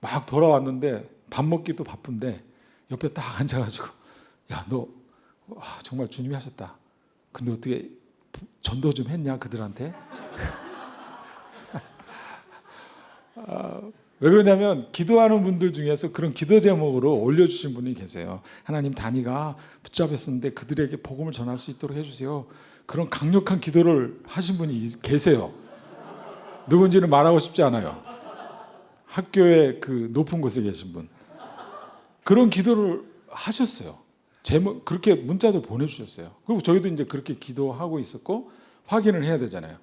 막 돌아왔는데 밥 먹기도 바쁜데 옆에 딱 앉아가지고 야 너 정말 주님이 하셨다. 근데 어떻게 전도 좀 했냐 그들한테? 왜 그러냐면 기도하는 분들 중에서 그런 기도 제목으로 올려주신 분이 계세요. 하나님 단위가 붙잡혔었는데 그들에게 복음을 전할 수 있도록 해주세요. 그런 강력한 기도를 하신 분이 계세요. 누군지는 말하고 싶지 않아요. 학교의 그 높은 곳에 계신 분. 그런 기도를 하셨어요. 제목 그렇게 문자도 보내주셨어요. 그리고 저희도 이제 그렇게 기도하고 있었고 확인을 해야 되잖아요.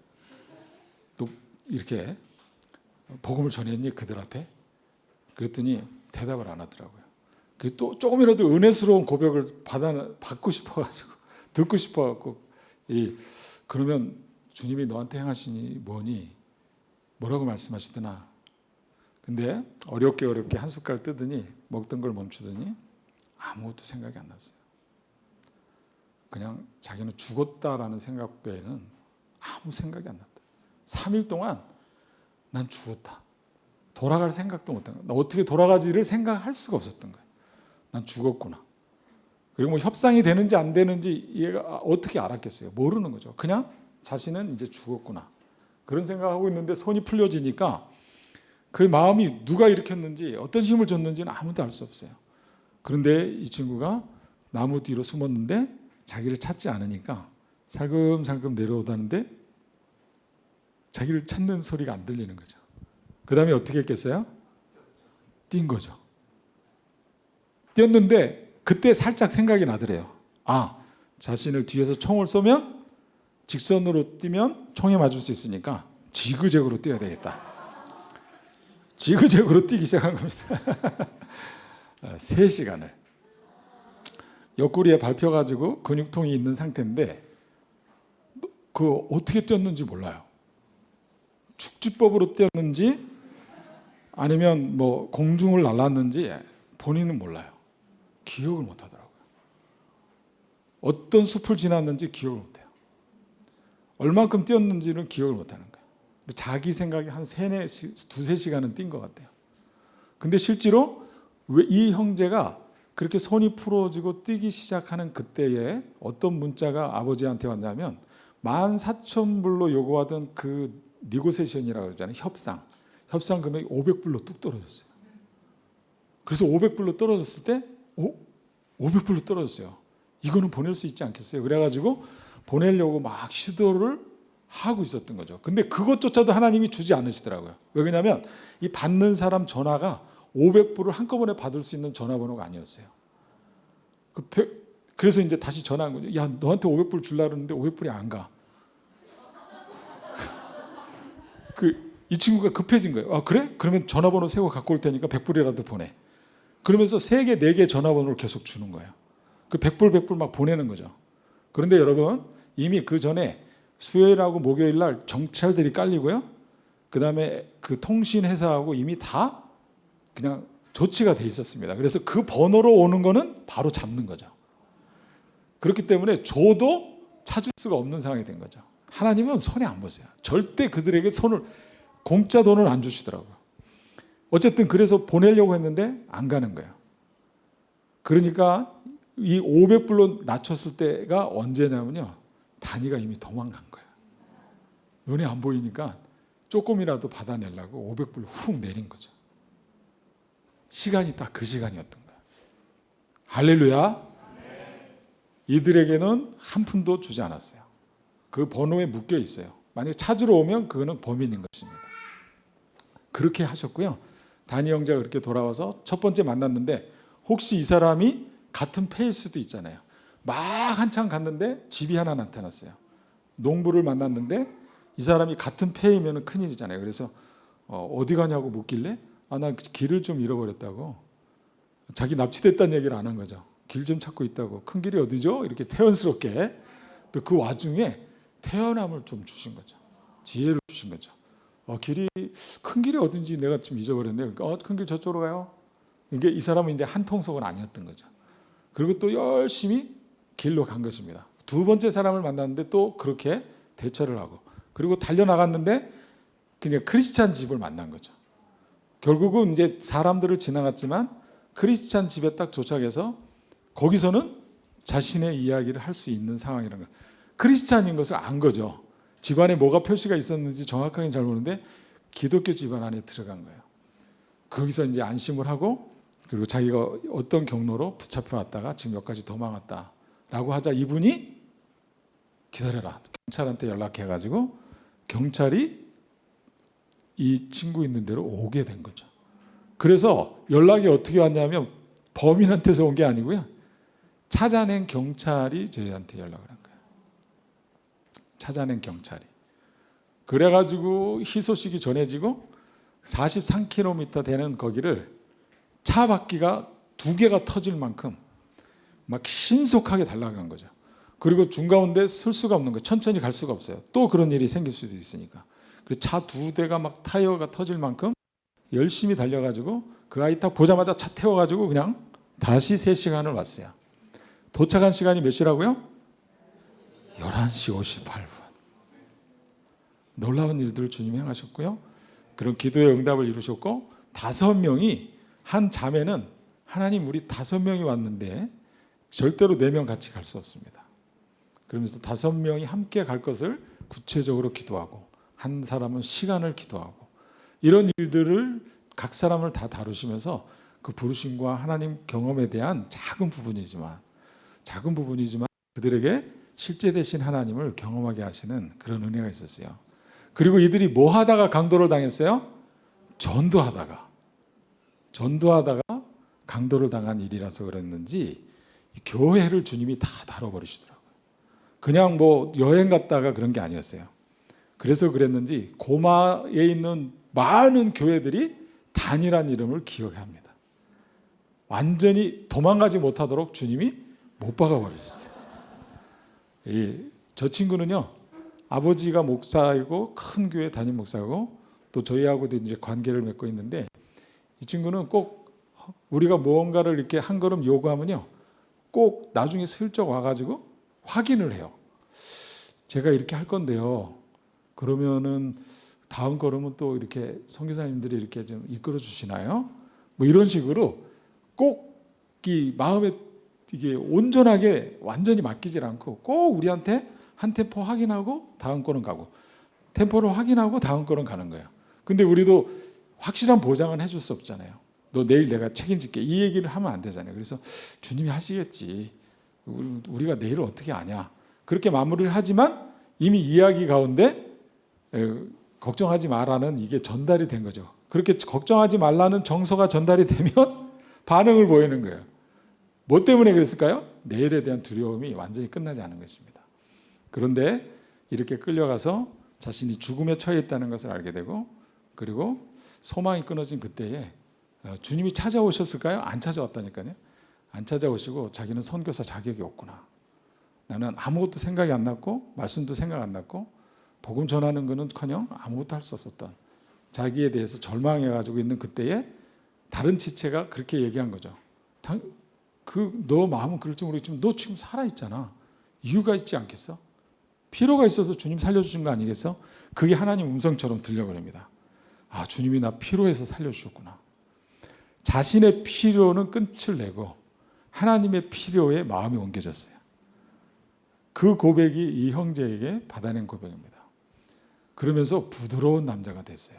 또 이렇게 복음을 전했니 그들 앞에? 그랬더니 대답을 안 하더라고요. 또 조금이라도 은혜스러운 고백을 받고 싶어가지고 듣고 싶어갖고 그러면 주님이 너한테 행하시니 뭐니? 뭐라고 말씀하시더나? 근데 어렵게 한 숟갈 뜨더니 먹던 걸 멈추더니 아무것도 생각이 안 났어요. 그냥 자기는 죽었다라는 생각 외에는 아무 생각이 안 났다. 3일 동안 난 죽었다. 돌아갈 생각도 못한 거야. 나 어떻게 돌아가지를 생각할 수가 없었던 거야. 난 죽었구나. 그리고 뭐 협상이 되는지 안 되는지 얘가 어떻게 알았겠어요? 모르는 거죠. 그냥 자신은 이제 죽었구나. 그런 생각하고 있는데 손이 풀려지니까 그 마음이 누가 일으켰는지 어떤 힘을 줬는지는 아무도 알 수 없어요. 그런데 이 친구가 나무 뒤로 숨었는데 자기를 찾지 않으니까 살금살금 내려오다는데 자기를 찾는 소리가 안 들리는 거죠. 그 다음에 어떻게 했겠어요? 뛴 거죠. 뛰었는데 그때 살짝 생각이 나더래요. 자신을 뒤에서 총을 쏘면 직선으로 뛰면 총에 맞을 수 있으니까 지그재그로 뛰어야 되겠다. 지그재그로 뛰기 시작한 겁니다. 3시간을. 옆구리에 밟혀가지고 근육통이 있는 상태인데 어떻게 뛰었는지 몰라요. 축지법으로 뛰었는지 아니면 뭐 공중을 날랐는지 본인은 몰라요. 기억을 못 하더라고요. 어떤 숲을 지났는지 기억을 못 해요. 얼만큼 뛰었는지는 기억을 못 하는 거예요. 근데 자기 생각이 한 2-3시간은 뛴 것 같아요. 근데 실제로 왜 이 형제가 그렇게 손이 풀어지고 뛰기 시작하는 그때에 어떤 문자가 아버지한테 왔냐면 14,000불로 요구하던 그 니고세이션이라고 그러잖아요. 협상 금액이 500불로 뚝 떨어졌어요. 그래서 500불로 떨어졌을 때 500불로 떨어졌어요. 이거는 보낼 수 있지 않겠어요? 그래가지고 보내려고 막 시도를 하고 있었던 거죠. 근데 그것조차도 하나님이 주지 않으시더라고요. 왜 그러냐면 이 받는 사람 전화가 500불을 한꺼번에 받을 수 있는 전화번호가 아니었어요. 그래서 이제 다시 전화한 거죠. 야, 너한테 500불 주려고 했는데 500불이 안 가. 이 친구가 급해진 거예요. 그래? 그러면 전화번호 세고 갖고 올 테니까 100불이라도 보내. 그러면서 3개, 4개 전화번호를 계속 주는 거예요. 100불 막 보내는 거죠. 그런데 여러분, 이미 그 전에 수요일하고 목요일 날 정찰들이 깔리고요. 그 다음에 그 통신회사하고 이미 다 그냥 조치가 돼 있었습니다. 그래서 그 번호로 오는 거는 바로 잡는 거죠. 그렇기 때문에 줘도 찾을 수가 없는 상황이 된 거죠. 하나님은 손에 안 보세요. 절대 그들에게 공짜 돈을 안 주시더라고요. 어쨌든 그래서 보내려고 했는데 안 가는 거예요. 그러니까 이 500불로 낮췄을 때가 언제냐면요, 단위가 이미 도망간 거예요. 눈에 안 보이니까 조금이라도 받아내려고 500불 훅 내린 거죠. 시간이 딱 그 시간이었던 거예요. 할렐루야. 이들에게는 한 푼도 주지 않았어요. 그 번호에 묶여 있어요. 만약에 찾으러 오면 그거는 범인인 것입니다. 그렇게 하셨고요. 다니 형제가 그렇게 돌아와서 첫 번째 만났는데, 혹시 이 사람이 같은 패일 수도 있잖아요. 막 한참 갔는데 집이 하나 나타났어요. 농부를 만났는데 이 사람이 같은 패이면 큰일이잖아요. 그래서 어디 가냐고 묻길래 나 길을 좀 잃어버렸다고. 자기 납치됐다는 얘기를 안 한 거죠. 길 좀 찾고 있다고. 큰 길이 어디죠? 이렇게 태연스럽게. 또 그 와중에 태연함을 좀 주신 거죠. 지혜를 주신 거죠. 큰 길이 어딘지 내가 좀 잊어버렸네. 그러니까 큰 길 저쪽으로 가요. 이게 이 사람은 이제 한통속은 아니었던 거죠. 그리고 또 열심히 길로 간 것입니다. 두 번째 사람을 만났는데 또 그렇게 대처를 하고, 그리고 달려나갔는데 그냥 크리스찬 집을 만난 거죠. 결국은 이제 사람들을 지나갔지만 크리스찬 집에 딱 도착해서 거기서는 자신의 이야기를 할 수 있는 상황이라는 거예요. 크리스찬인 것을 안 거죠. 집안에 뭐가 표시가 있었는지 정확하게 잘 모르는데 기독교 집안 안에 들어간 거예요. 거기서 이제 안심을 하고, 그리고 자기가 어떤 경로로 붙잡혀 왔다가 지금 여기까지 도망왔다라고 하자 이분이 기다려라. 경찰한테 연락해가지고 경찰이 이 친구 있는 데로 오게 된 거죠. 그래서 연락이 어떻게 왔냐면 범인한테서 온 게 아니고요. 찾아낸 경찰이 저희한테 연락을 한 거예요. 찾아낸 경찰이. 그래가지고 희소식이 전해지고 43km 되는 거기를 차 바퀴가 2개가 터질 만큼 막 신속하게 달려간 거죠. 그리고 중가운데 쓸 수가 없는 거예요. 천천히 갈 수가 없어요. 또 그런 일이 생길 수도 있으니까. 그래서 차 2대가 막 타이어가 터질 만큼 열심히 달려가지고 그 아이 딱 보자마자 차 태워가지고 그냥 다시 3시간을 왔어요. 도착한 시간이 몇 시라고요? 11시 58분. 놀라운 일들을 주님이 행하셨고요. 그런 기도의 응답을 이루셨고, 5명이 한 자매는 하나님 우리 5명이 왔는데 절대로 4명 같이 갈 수 없습니다. 그러면서 5명이 함께 갈 것을 구체적으로 기도하고, 한 사람은 시간을 기도하고, 이런 일들을 각 사람을 다 다루시면서 그 부르심과 하나님 경험에 대한 작은 부분이지만 그들에게 실제 되신 하나님을 경험하게 하시는 그런 은혜가 있었어요. 그리고 이들이 뭐 하다가 강도를 당했어요? 전도하다가 강도를 당한 일이라서 그랬는지 교회를 주님이 다 다뤄버리시더라고요. 그냥 뭐 여행 갔다가 그런 게 아니었어요. 그래서 그랬는지 고마에 있는 많은 교회들이 단이란 이름을 기억합니다. 완전히 도망가지 못하도록 주님이 못 박아버리셨어요. 저 친구는요, 아버지가 목사이고 큰 교회 담임 목사고 또 저희하고도 이제 관계를 맺고 있는데, 이 친구는 꼭 우리가 무언가를 이렇게 한 걸음 요구하면요, 꼭 나중에 슬쩍 와가지고 확인을 해요. 제가 이렇게 할 건데요, 그러면은 다음 걸음은 또 이렇게 선교사님들이 이렇게 좀 이끌어 주시나요? 뭐 이런 식으로 꼭 이 마음에 이게 온전하게 완전히 맡기질 않고 꼭 우리한테 한 템포 확인하고 다음 거는 가고, 템포를 확인하고 다음 거는 가는 거예요. 근데 우리도 확실한 보장은 해줄 수 없잖아요. 너 내일 내가 책임질게, 이 얘기를 하면 안 되잖아요. 그래서 주님이 하시겠지, 우리가 내일을 어떻게 아냐, 그렇게 마무리를 하지만 이미 이야기 가운데 걱정하지 마라는 이게 전달이 된 거죠. 그렇게 걱정하지 말라는 정서가 전달이 되면 반응을 보이는 거예요. 뭐 때문에 그랬을까요? 내일에 대한 두려움이 완전히 끝나지 않은 것입니다. 그런데 이렇게 끌려가서 자신이 죽음에 처해 있다는 것을 알게 되고, 그리고 소망이 끊어진 그때에 주님이 찾아오셨을까요? 안 찾아왔다니까요. 안 찾아오시고 자기는 선교사 자격이 없구나, 나는 아무것도 생각이 안 났고 말씀도 생각 안 났고 복음 전하는 거는커녕 아무것도 할 수 없었던, 자기에 대해서 절망해가지고 있는 그때에 다른 지체가 그렇게 얘기한 거죠. 너 마음은 그럴지 모르겠지만 너 지금 살아있잖아. 이유가 있지 않겠어? 필요가 있어서 주님 살려주신 거 아니겠어? 그게 하나님 음성처럼 들려버립니다. 아, 주님이 나 필요해서 살려주셨구나. 자신의 필요는 끝을 내고 하나님의 필요에 마음이 옮겨졌어요. 그 고백이 이 형제에게 받아낸 고백입니다. 그러면서 부드러운 남자가 됐어요.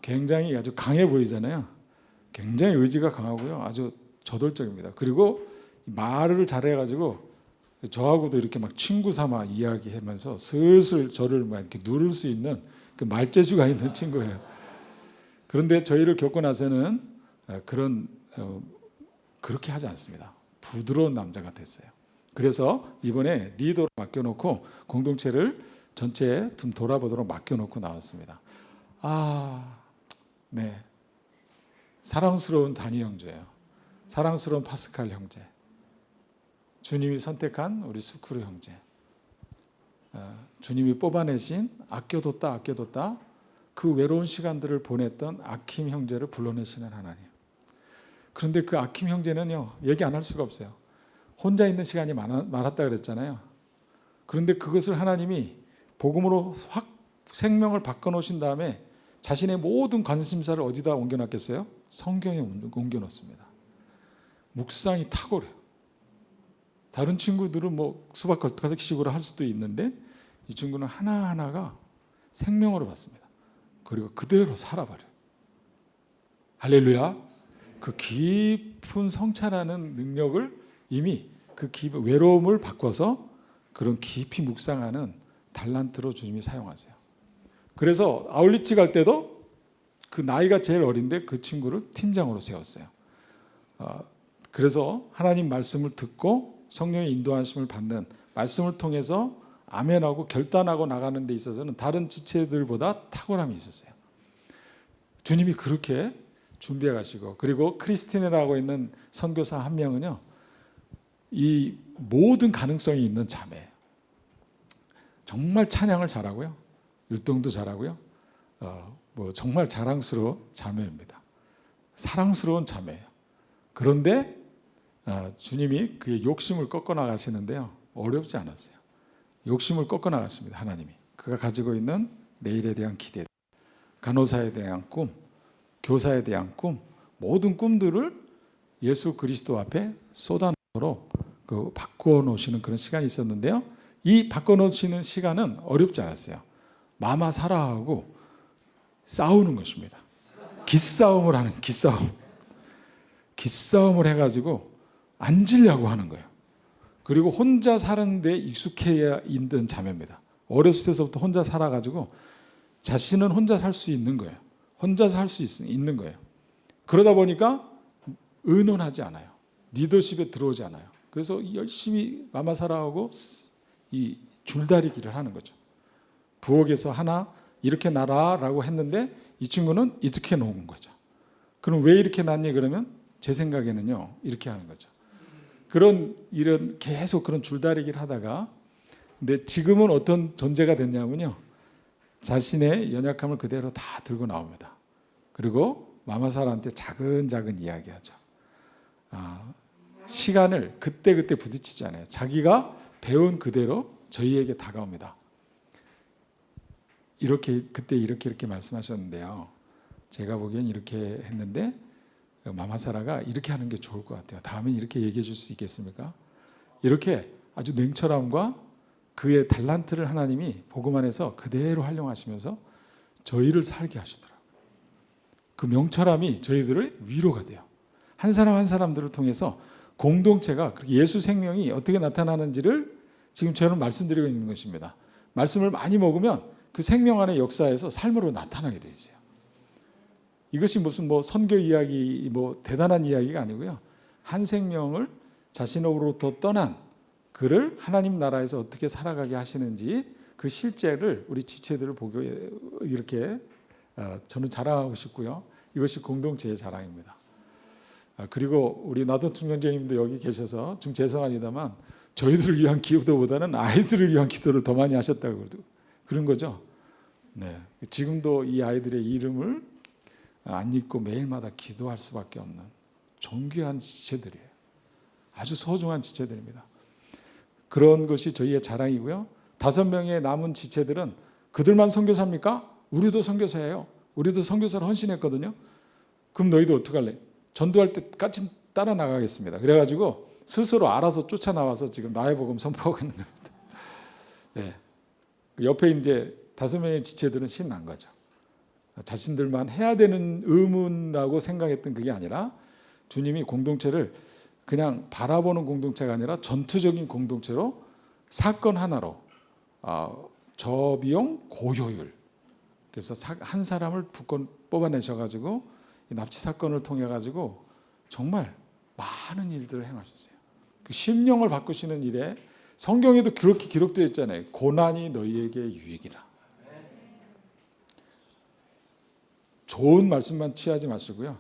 굉장히 아주 강해 보이잖아요. 굉장히 의지가 강하고요. 아주 저돌적입니다. 그리고 말을 잘해가지고 저하고도 이렇게 막 친구 삼아 이야기하면서 슬슬 저를 막 이렇게 누를 수 있는 그 말재주가 있는 친구예요. 그런데 저희를 겪고 나서는 그렇게 하지 않습니다. 부드러운 남자가 됐어요. 그래서 이번에 리더로 맡겨놓고 공동체를 전체에 좀 돌아보도록 맡겨놓고 나왔습니다. 네, 사랑스러운 다니 형제예요. 사랑스러운 파스칼 형제. 주님이 선택한 우리 수크루 형제. 주님이 뽑아내신 아껴뒀다 그 외로운 시간들을 보냈던 아킴 형제를 불러내시는 하나님. 그런데 그 아킴 형제는요, 얘기 안 할 수가 없어요. 혼자 있는 시간이 많았다 그랬잖아요. 그런데 그것을 하나님이 복음으로 확 생명을 바꿔놓으신 다음에 자신의 모든 관심사를 어디다 옮겨놨겠어요? 성경에 옮겨놓습니다. 묵상이 탁월해요. 다른 친구들은 뭐 수박 겉가닥식으로 할 수도 있는데 이 친구는 하나하나가 생명으로 받습니다. 그리고 그대로 살아버려요. 할렐루야. 그 깊은 성찰하는 능력을 이미 그 외로움을 바꿔서 그런 깊이 묵상하는 달란트로 주님이 사용하세요. 그래서 아울리치 갈 때도 그 나이가 제일 어린데 그 친구를 팀장으로 세웠어요. 그래서 하나님 말씀을 듣고 성령의 인도하심을 받는 말씀을 통해서 아멘하고 결단하고 나가는 데 있어서는 다른 지체들보다 탁월함이 있었어요. 주님이 그렇게 준비해 가시고, 그리고 크리스티네라고 있는 선교사 한 명은요, 이 모든 가능성이 있는 자매예요. 정말 찬양을 잘하고요, 율동도 잘하고요, 정말 자랑스러운 자매입니다. 사랑스러운 자매예요. 그런데 주님이 그의 욕심을 꺾어 나가시는데요, 어렵지 않았어요. 욕심을 꺾어 나갔습니다. 하나님이 그가 가지고 있는 내일에 대한 기대, 간호사에 대한 꿈, 교사에 대한 꿈, 모든 꿈들을 예수 그리스도 앞에 쏟아놓도록 바꾸어 놓으시는 그런 시간이 있었는데요, 이 바꿔 놓으시는 시간은 어렵지 않았어요. 마마사라하고 싸우는 것입니다. 기싸움을 하는, 기싸움을 해가지고 앉으려고 하는 거예요. 그리고 혼자 사는 데 익숙해야 있는 자매입니다. 어렸을 때서부터 혼자 살아가지고 자신은 혼자 살 수 있는 거예요. 혼자 살 수 있는 거예요. 그러다 보니까 의논하지 않아요. 리더십에 들어오지 않아요. 그래서 열심히 마마사라하고 이 줄다리기를 하는 거죠. 부엌에서 하나 이렇게 놔라라고 했는데 이 친구는 이렇게 놓은 거죠. 그럼 왜 이렇게 놨니? 그러면 제 생각에는요, 이렇게 하는 거죠. 이런 계속 그런 줄다리기를 하다가, 근데 지금은 어떤 존재가 됐냐면요, 자신의 연약함을 그대로 다 들고 나옵니다. 그리고 마마사라한테 작은 이야기하죠. 시간을 그때 부딪히지 않아요. 자기가 배운 그대로 저희에게 다가옵니다. 그때 이렇게 말씀하셨는데요, 제가 보기엔 이렇게 했는데 마마사라가 이렇게 하는 게 좋을 것 같아요. 다음엔 이렇게 얘기해 줄 수 있겠습니까? 이렇게 아주 냉철함과 그의 달란트를 하나님이 복음 안에서 그대로 활용하시면서 저희를 살게 하시더라고요. 그 명철함이 저희들의 위로가 돼요. 한 사람 한 사람들을 통해서 공동체가, 예수 생명이 어떻게 나타나는지를 지금 저는 말씀드리고 있는 것입니다. 말씀을 많이 먹으면 그 생명 안의 역사에서 삶으로 나타나게 돼 있어요. 이것이 무슨 선교 이야기, 대단한 이야기가 아니고요, 한 생명을 자신으로부터 떠난 그를 하나님 나라에서 어떻게 살아가게 하시는지 그 실제를 우리 지체들을 보고 이렇게 저는 자랑하고 싶고요. 이것이 공동체의 자랑입니다. 그리고 우리 나도춘 형제님도 여기 계셔서 좀 죄송합니다만 저희들을 위한 기도보다는 아이들을 위한 기도를 더 많이 하셨다고 그런 거죠. 네, 지금도 이 아이들의 이름을 안 잊고 매일마다 기도할 수밖에 없는 존귀한 지체들이에요. 아주 소중한 지체들입니다. 그런 것이 저희의 자랑이고요. 5명의 남은 지체들은 그들만 선교사입니까? 우리도 선교사예요. 우리도 선교사를 헌신했거든요. 그럼 너희도 어떡할래? 전도할 때까지 따라 나가겠습니다. 그래가지고 스스로 알아서 쫓아나와서 지금 나의 복음 선포하고 있는 겁니다. 네. 옆에 이제 5명의 지체들은 신난 거죠. 자신들만 해야 되는 의무라고 생각했던 그게 아니라 주님이 공동체를 그냥 바라보는 공동체가 아니라 전투적인 공동체로 사건 하나로 저비용 고효율, 그래서 한 사람을 뽑아내셔가지고 납치 사건을 통해 가지고 정말 많은 일들을 행하셨어요. 그 심령을 바꾸시는 일에 성경에도 그렇게 기록되어 있잖아요. 고난이 너희에게 유익이라. 좋은 말씀만 취하지 마시고요.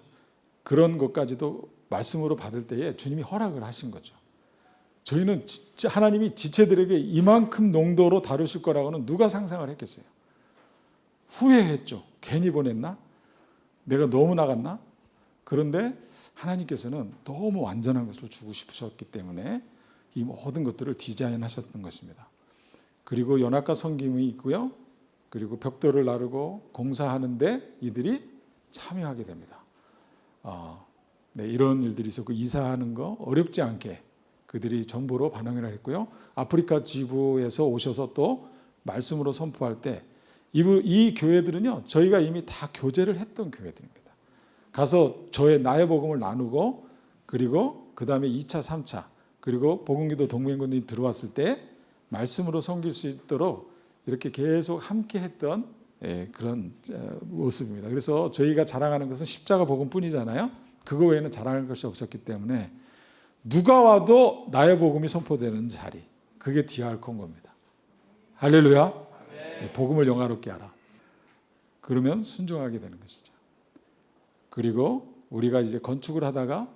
그런 것까지도 말씀으로 받을 때에 주님이 허락을 하신 거죠. 저희는 진짜 하나님이 지체들에게 이만큼 농도로 다루실 거라고는 누가 상상을 했겠어요. 후회했죠. 괜히 보냈나? 내가 너무 나갔나? 그런데 하나님께서는 너무 완전한 것을 주고 싶으셨기 때문에 이 모든 것들을 디자인하셨던 것입니다. 그리고 연합과 섬김이 있고요. 그리고 벽돌을 나르고 공사하는데 이들이 참여하게 됩니다. 네, 이런 일들이 있었고 이사하는 거 어렵지 않게 그들이 정보로 반응을 했고요. 아프리카 지부에서 오셔서 또 말씀으로 선포할 때 이 교회들은요, 저희가 이미 다 교제를 했던 교회들입니다. 가서 나의 복음을 나누고 그리고 그 다음에 2차, 3차 그리고 복음기도 동맹군이 들어왔을 때 말씀으로 섬길 수 있도록 이렇게 계속 함께 했던 그런 모습입니다. 그래서 저희가 자랑하는 것은 십자가 복음뿐이잖아요. 그거 외에는 자랑할 것이 없었기 때문에 누가 와도 나의 복음이 선포되는 자리, 그게 디아알콘고입니다. 할렐루야. 네, 복음을 영화롭게 하라. 그러면 순종하게 되는 것이죠. 그리고 우리가 이제 건축을 하다가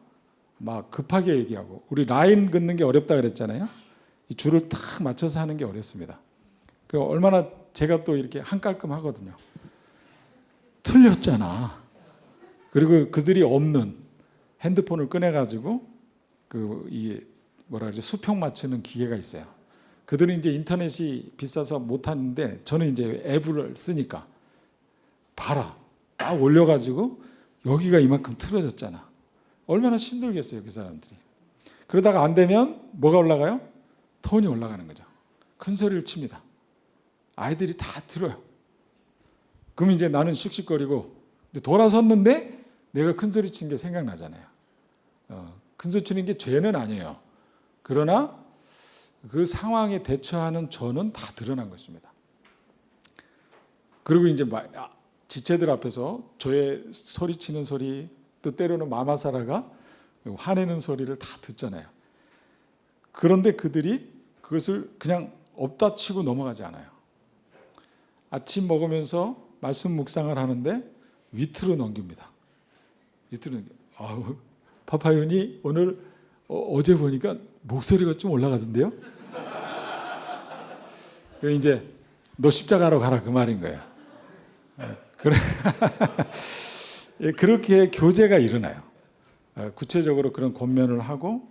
막 급하게 얘기하고 우리 라인 긋는 게 어렵다 그랬잖아요. 이 줄을 딱 맞춰서 하는 게 어렵습니다. 그 얼마나 제가 또 이렇게 한깔끔하거든요. 틀렸잖아. 그리고 그들이 없는 핸드폰을 꺼내가지고 이 뭐라 그러지 수평 맞추는 기계가 있어요. 그들은 이제 인터넷이 비싸서 못 하는데 저는 이제 앱을 쓰니까 봐라 딱 올려가지고 여기가 이만큼 틀어졌잖아. 얼마나 힘들겠어요 그 사람들이. 그러다가 안 되면 뭐가 올라가요? 톤이 올라가는 거죠. 큰 소리를 칩니다. 아이들이 다 들어요. 그럼 이제 나는 씩씩거리고 돌아섰는데 내가 큰 소리 친 게 생각나잖아요. 큰 소리 치는 게 죄는 아니에요. 그러나 그 상황에 대처하는 저는 다 드러난 것입니다. 그리고 이제 지체들 앞에서 저의 소리치는 소리, 또 때로는 마마사라가 화내는 소리를 다 듣잖아요. 그런데 그들이 그것을 그냥 없다 치고 넘어가지 않아요. 아침 먹으면서 말씀 묵상을 하는데 위트로 넘깁니다. 위트로 넘겨. 파파윤이 오늘 어제 보니까 목소리가 좀 올라가던데요? 이제 너 십자가로 가라 그 말인 거예요. 그렇게 교제가 일어나요. 구체적으로 그런 권면을 하고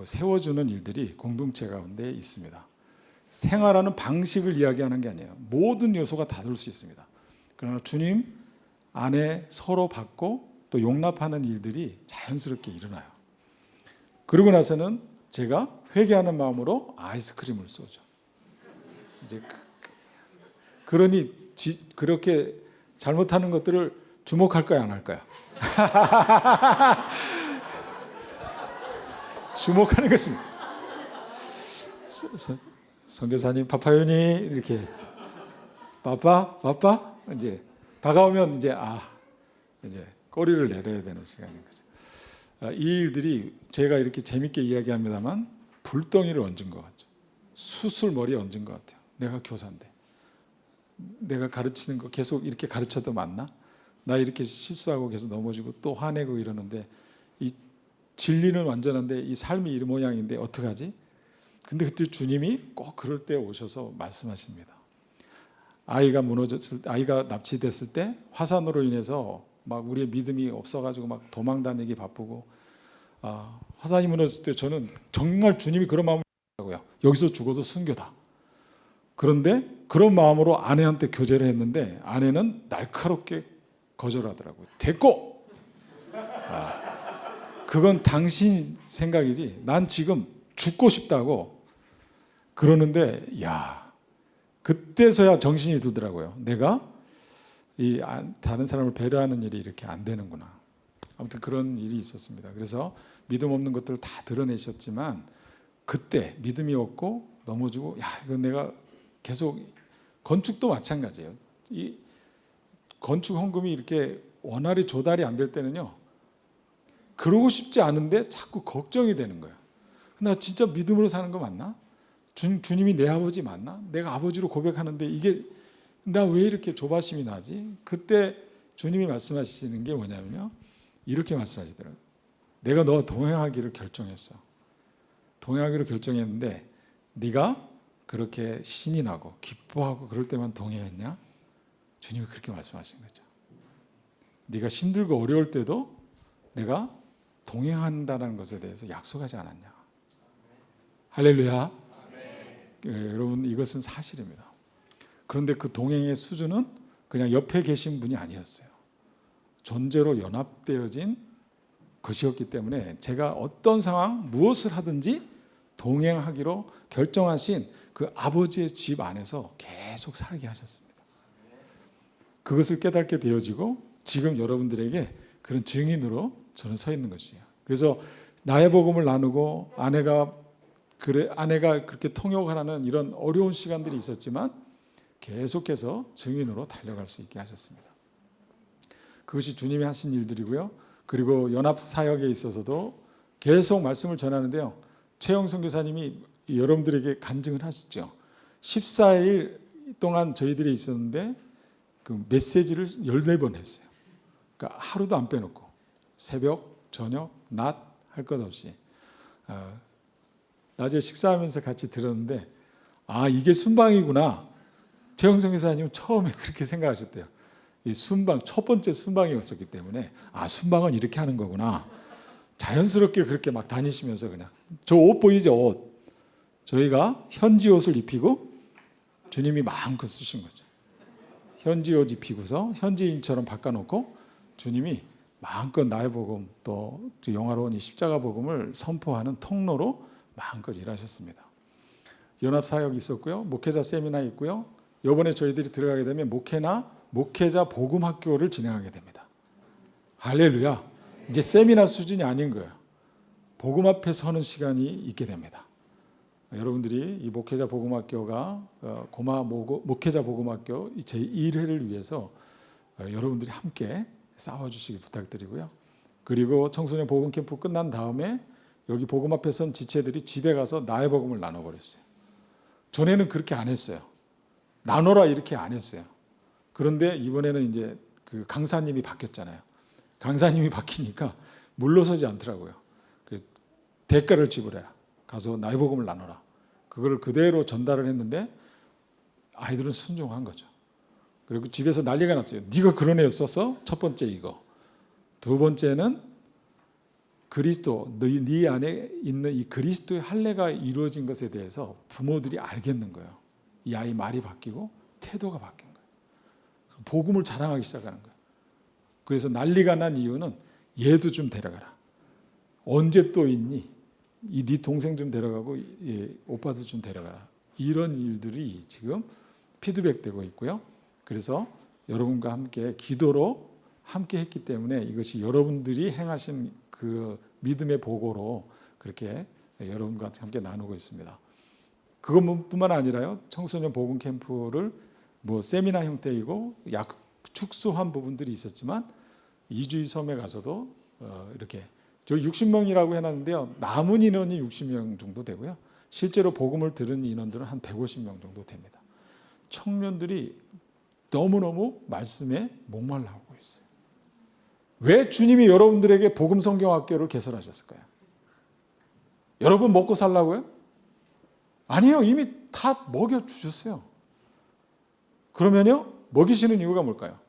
세워주는 일들이 공동체 가운데 있습니다. 생활하는 방식을 이야기하는 게 아니에요. 모든 요소가 다 들을 수 있습니다. 그러나 주님 안에 서로 받고 또 용납하는 일들이 자연스럽게 일어나요. 그러고 나서는 제가 회개하는 마음으로 아이스크림을 쏘죠. 이제 그러니 그렇게 잘못하는 것들을 주목할까요, 안 할까요? 주목하는 것입니다. 선교사님, 파파윤이 이렇게 바빠 이제 다가오면 이제 꼬리를 내려야 되는 시간인 거죠. 이 일들이 제가 이렇게 재밌게 이야기합니다만 불덩이를 얹은 것 같죠. 숯을 머리에 얹은 것 같아요. 내가 교사인데 내가 가르치는 거 계속 이렇게 가르쳐도 맞나? 나 이렇게 실수하고 계속 넘어지고 또 화내고 이러는데 이 진리는 완전한데 이 삶이 이 모양인데 어떡하지? 근데 그때 주님이 꼭 그럴 때 오셔서 말씀하십니다. 아이가 납치됐을 때 화산으로 인해서 막 우리의 믿음이 없어가지고 막 도망 다니기 바쁘고, 화산이 무너질 때 저는 정말 주님이 그런 마음을 하고요. 여기서 죽어도 순교다. 그런데 그런 마음으로 아내한테 교제를 했는데 아내는 날카롭게 거절하더라고요. 됐고, 그건 당신 생각이지. 난 지금 죽고 싶다고 그러는데, 야, 그때서야 정신이 들더라고요. 내가 다른 사람을 배려하는 일이 이렇게 안 되는구나. 아무튼 그런 일이 있었습니다. 그래서 믿음 없는 것들을 다 드러내셨지만 그때 믿음이 없고 넘어지고, 야, 이건 내가 계속, 건축도 마찬가지예요. 이 건축 헌금이 이렇게 원활히 조달이 안 될 때는요, 그러고 싶지 않은데 자꾸 걱정이 되는 거예요. 나 진짜 믿음으로 사는 거 맞나? 주님이 내 아버지 맞나? 내가 아버지로 고백하는데 이게 나 왜 이렇게 조바심이 나지? 그때 주님이 말씀하시는 게 뭐냐면요, 이렇게 말씀하시더라고요. 내가 너 동행하기를 결정했어. 동행하기로 결정했는데 네가 그렇게 신이 나고 기뻐하고 그럴 때만 동행했냐? 주님이 그렇게 말씀하신 거죠. 네가 힘들고 어려울 때도 내가 동행한다는 것에 대해서 약속하지 않았냐? 할렐루야. 여러분, 이것은 사실입니다. 그런데 그 동행의 수준은 그냥 옆에 계신 분이 아니었어요. 존재로 연합되어진 것이었기 때문에 제가 어떤 상황, 무엇을 하든지 동행하기로 결정하신 그 아버지의 집 안에서 계속 살게 하셨습니다. 그것을 깨닫게 되어지고 지금 여러분들에게 그런 증인으로 저는 서 있는 것이에요. 그래서 나의 복음을 나누고 아내가 그렇게 통역을 하는 이런 어려운 시간들이 있었지만 계속해서 증인으로 달려갈 수 있게 하셨습니다. 그것이 주님이 하신 일들이고요. 그리고 연합 사역에 있어서도 계속 말씀을 전하는데요. 최영 선교사님이 여러분들에게 간증을 하셨죠. 14일 동안 저희들이 있었는데 그 메시지를 14번 했어요. 그러니까 하루도 안 빼놓고 새벽, 저녁, 낮 할 것 없이 낮에 식사하면서 같이 들었는데, 이게 순방이구나. 최영성 교사님은 처음에 그렇게 생각하셨대요. 이 순방, 첫 번째 순방이었었기 때문에 순방은 이렇게 하는 거구나. 자연스럽게 그렇게 막 다니시면서 그냥, 저 옷 보이죠? 옷. 저희가 현지 옷을 입히고 주님이 마음껏 쓰신 거죠. 현지 옷 입히고서 현지인처럼 바꿔놓고 주님이 마음껏 나의 복음, 또 영화로운 이 십자가 복음을 선포하는 통로로 마음껏 일하셨습니다. 연합사역이 있었고요. 목회자 세미나 있고요. 이번에 저희들이 들어가게 되면 목회자 복음학교를 진행하게 됩니다. 할렐루야. 이제 세미나 수준이 아닌 거예요. 복음 앞에 서는 시간이 있게 됩니다. 여러분들이 이 목회자 복음학교가 목회자 복음학교 제1회를 위해서 여러분들이 함께 싸워주시기 부탁드리고요. 그리고 청소년 복음 캠프 끝난 다음에 여기 복음 앞에 선 지체들이 집에 가서 나의 복음을 나눠버렸어요. 전에는 그렇게 안 했어요. 나눠라 이렇게 안 했어요. 그런데 이번에는 이제 그 강사님이 바뀌었잖아요. 강사님이 바뀌니까 물러서지 않더라고요. 대가를 지불해라. 가서 나의 복음을 나눠라. 그거를 그대로 전달을 했는데 아이들은 순종한 거죠. 그리고 집에서 난리가 났어요. 네가 그런 애였었어? 첫 번째 이거. 두 번째는 그리스도, 네 안에 있는 이 그리스도의 할례가 이루어진 것에 대해서 부모들이 알겠는 거예요. 이 아이 말이 바뀌고 태도가 바뀐 거예요. 복음을 자랑하기 시작하는 거예요. 그래서 난리가 난 이유는 얘도 좀 데려가라. 언제 또 있니? 네 동생 좀 데려가고 오빠도 좀 데려가라. 이런 일들이 지금 피드백되고 있고요. 그래서 여러분과 함께 기도로 함께 했기 때문에 이것이 여러분들이 행하신 그 믿음의 보고로 그렇게 여러분과 함께 나누고 있습니다. 그것뿐만 아니라요. 청소년 복음 캠프를 세미나 형태이고 약 축소한 부분들이 있었지만 2주의 섬에 가서도 이렇게 저 60명이라고 해놨는데요. 남은 인원이 60명 정도 되고요. 실제로 복음을 들은 인원들은 한 150명 정도 됩니다. 청년들이 너무너무 말씀에 목말라하고 있어요. 왜 주님이 여러분들에게 복음 성경학교를 개설하셨을까요? 여러분 먹고 살라고요? 아니요. 이미 다 먹여주셨어요. 그러면요. 먹이시는 이유가 뭘까요?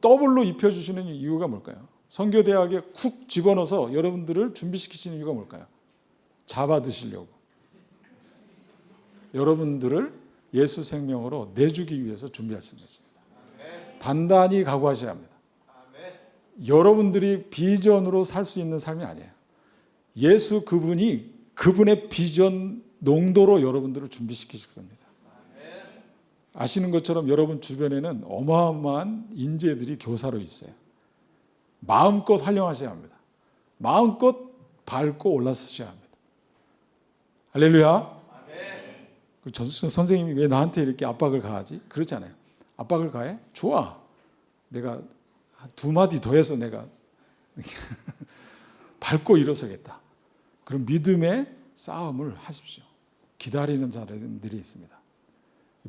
더블로 입혀주시는 이유가 뭘까요? 선교대학에 쿡 집어넣어서 여러분들을 준비시키시는 이유가 뭘까요? 잡아 드시려고. 여러분들을 예수 생명으로 내주기 위해서 준비하시는 것입니다. 단단히 각오하셔야 합니다. 여러분들이 비전으로 살 수 있는 삶이 아니에요. 예수 그분이 그분의 비전 농도로 여러분들을 준비시키실 겁니다. 아시는 것처럼 여러분 주변에는 어마어마한 인재들이 교사로 있어요. 마음껏 활용하셔야 합니다. 마음껏 밟고 올라서셔야 합니다. 할렐루야. 선생님이 왜 나한테 이렇게 압박을 가하지? 그렇지 않아요. 압박을 가해? 좋아. 내가 두 마디 더 해서 내가 밟고 일어서겠다. 그런 믿음의 싸움을 하십시오. 기다리는 사람들이 있습니다.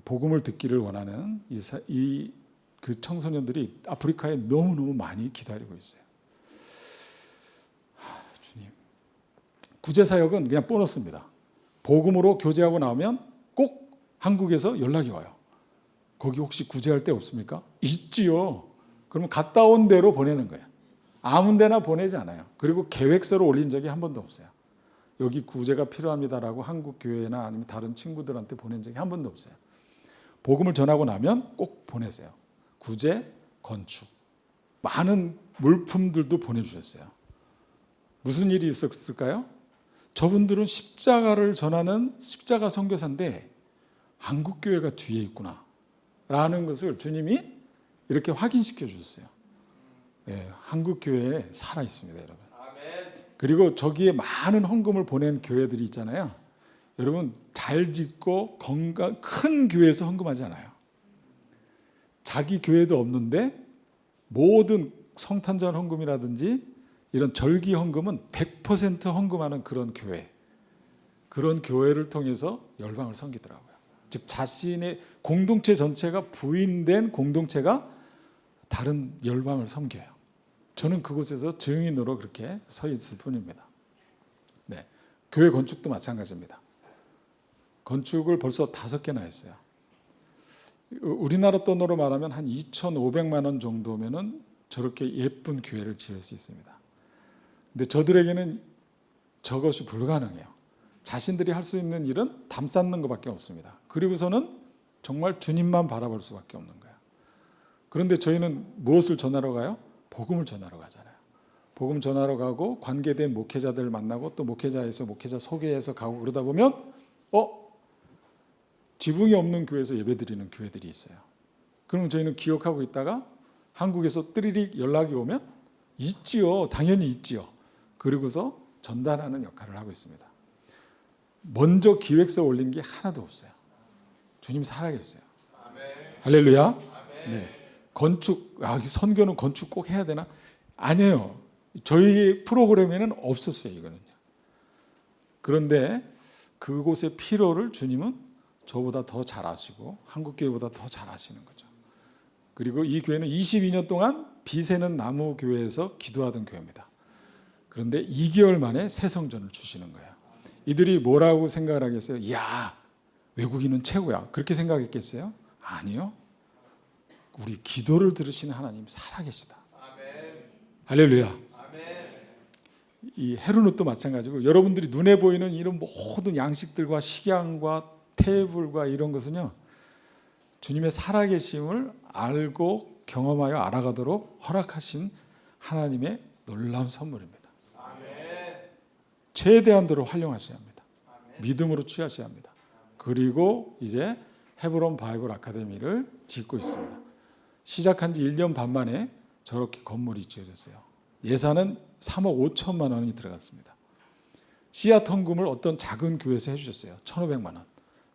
복음을 듣기를 원하는 그 청소년들이 아프리카에 너무너무 많이 기다리고 있어요. 주님. 구제사역은 그냥 보너스입니다. 복음으로 교제하고 나오면 꼭 한국에서 연락이 와요. 거기 혹시 구제할 데 없습니까? 있지요. 그러면 갔다 온 대로 보내는 거예요. 아무 데나 보내지 않아요. 그리고 계획서를 올린 적이 한 번도 없어요. 여기 구제가 필요합니다라고 한국 교회나 아니면 다른 친구들한테 보낸 적이 한 번도 없어요. 복음을 전하고 나면 꼭 보내세요. 구제, 건축. 많은 물품들도 보내주셨어요. 무슨 일이 있었을까요? 저분들은 십자가를 전하는 십자가 선교사인데 한국 교회가 뒤에 있구나 라는 것을 주님이 이렇게 확인시켜 주셨어요. 네, 한국 교회에 살아 있습니다, 여러분. 그리고 저기에 많은 헌금을 보낸 교회들이 있잖아요. 여러분 잘 짓고 큰 교회에서 헌금하지 않아요. 자기 교회도 없는데 모든 성탄절 헌금이라든지 이런 절기 헌금은 100% 헌금하는 그런 교회를 통해서 열방을 섬기더라고요. 즉 자신의 공동체 전체가 부인된 공동체가 다른 열방을 섬겨요. 저는 그곳에서 증인으로 그렇게 서 있을 뿐입니다. 네, 교회 건축도 마찬가지입니다. 건축을 벌써 5개나 했어요. 우리나라 돈으로 말하면 한 2,500만 원 정도면은 저렇게 예쁜 교회를 지을 수 있습니다. 근데 저들에게는 저것이 불가능해요. 자신들이 할 수 있는 일은 담 쌓는 것밖에 없습니다. 그리고서는 정말 주님만 바라볼 수밖에 없는 거예요. 그런데 저희는 무엇을 전하러 가요? 복음을 전하러 가잖아요. 복음 전하러 가고 관계된 목회자들 만나고 또 목회자에서 목회자 소개해서 가고 그러다 보면 지붕이 없는 교회에서 예배드리는 교회들이 있어요. 그러면 저희는 기억하고 있다가 한국에서 뜨리릭 연락이 오면 있지요. 당연히 있지요. 그리고서 전달하는 역할을 하고 있습니다. 먼저 기획서 올린 게 하나도 없어요. 주님 살아계세요. 할렐루야. 네. 건축, 선교는 건축 꼭 해야 되나? 아니에요. 저희 프로그램에는 없었어요, 이거는요. 그런데 그곳의 필요를 주님은 저보다 더 잘 아시고 한국교회보다 더 잘 아시는 거죠. 그리고 이 교회는 22년 동안 비세는 나무 교회에서 기도하던 교회입니다. 그런데 2개월 만에 새 성전을 주시는 거예요. 이들이 뭐라고 생각을 하겠어요? 이야, 외국인은 최고야. 그렇게 생각했겠어요? 아니요. 우리 기도를 들으시는 하나님 살아계시다. 아멘. 할렐루야. 아멘. 이 헤르노도 마찬가지고 여러분들이 눈에 보이는 이런 모든 양식들과 식양과 테이블과 이런 것은요, 주님의 살아계심을 알고 경험하여 알아가도록 허락하신 하나님의 놀라운 선물입니다. 아멘. 최대한 대로 활용하셔야 합니다. 아멘. 믿음으로 취하셔야 합니다. 그리고 이제 헤브론 바이블 아카데미를 짓고 있습니다. 시작한 지 1년 반 만에 저렇게 건물이 지어졌어요. 예산은 3억 5천만 원이 들어갔습니다. 씨앗 헌금을 어떤 작은 교회에서 해주셨어요. 1,500만 원.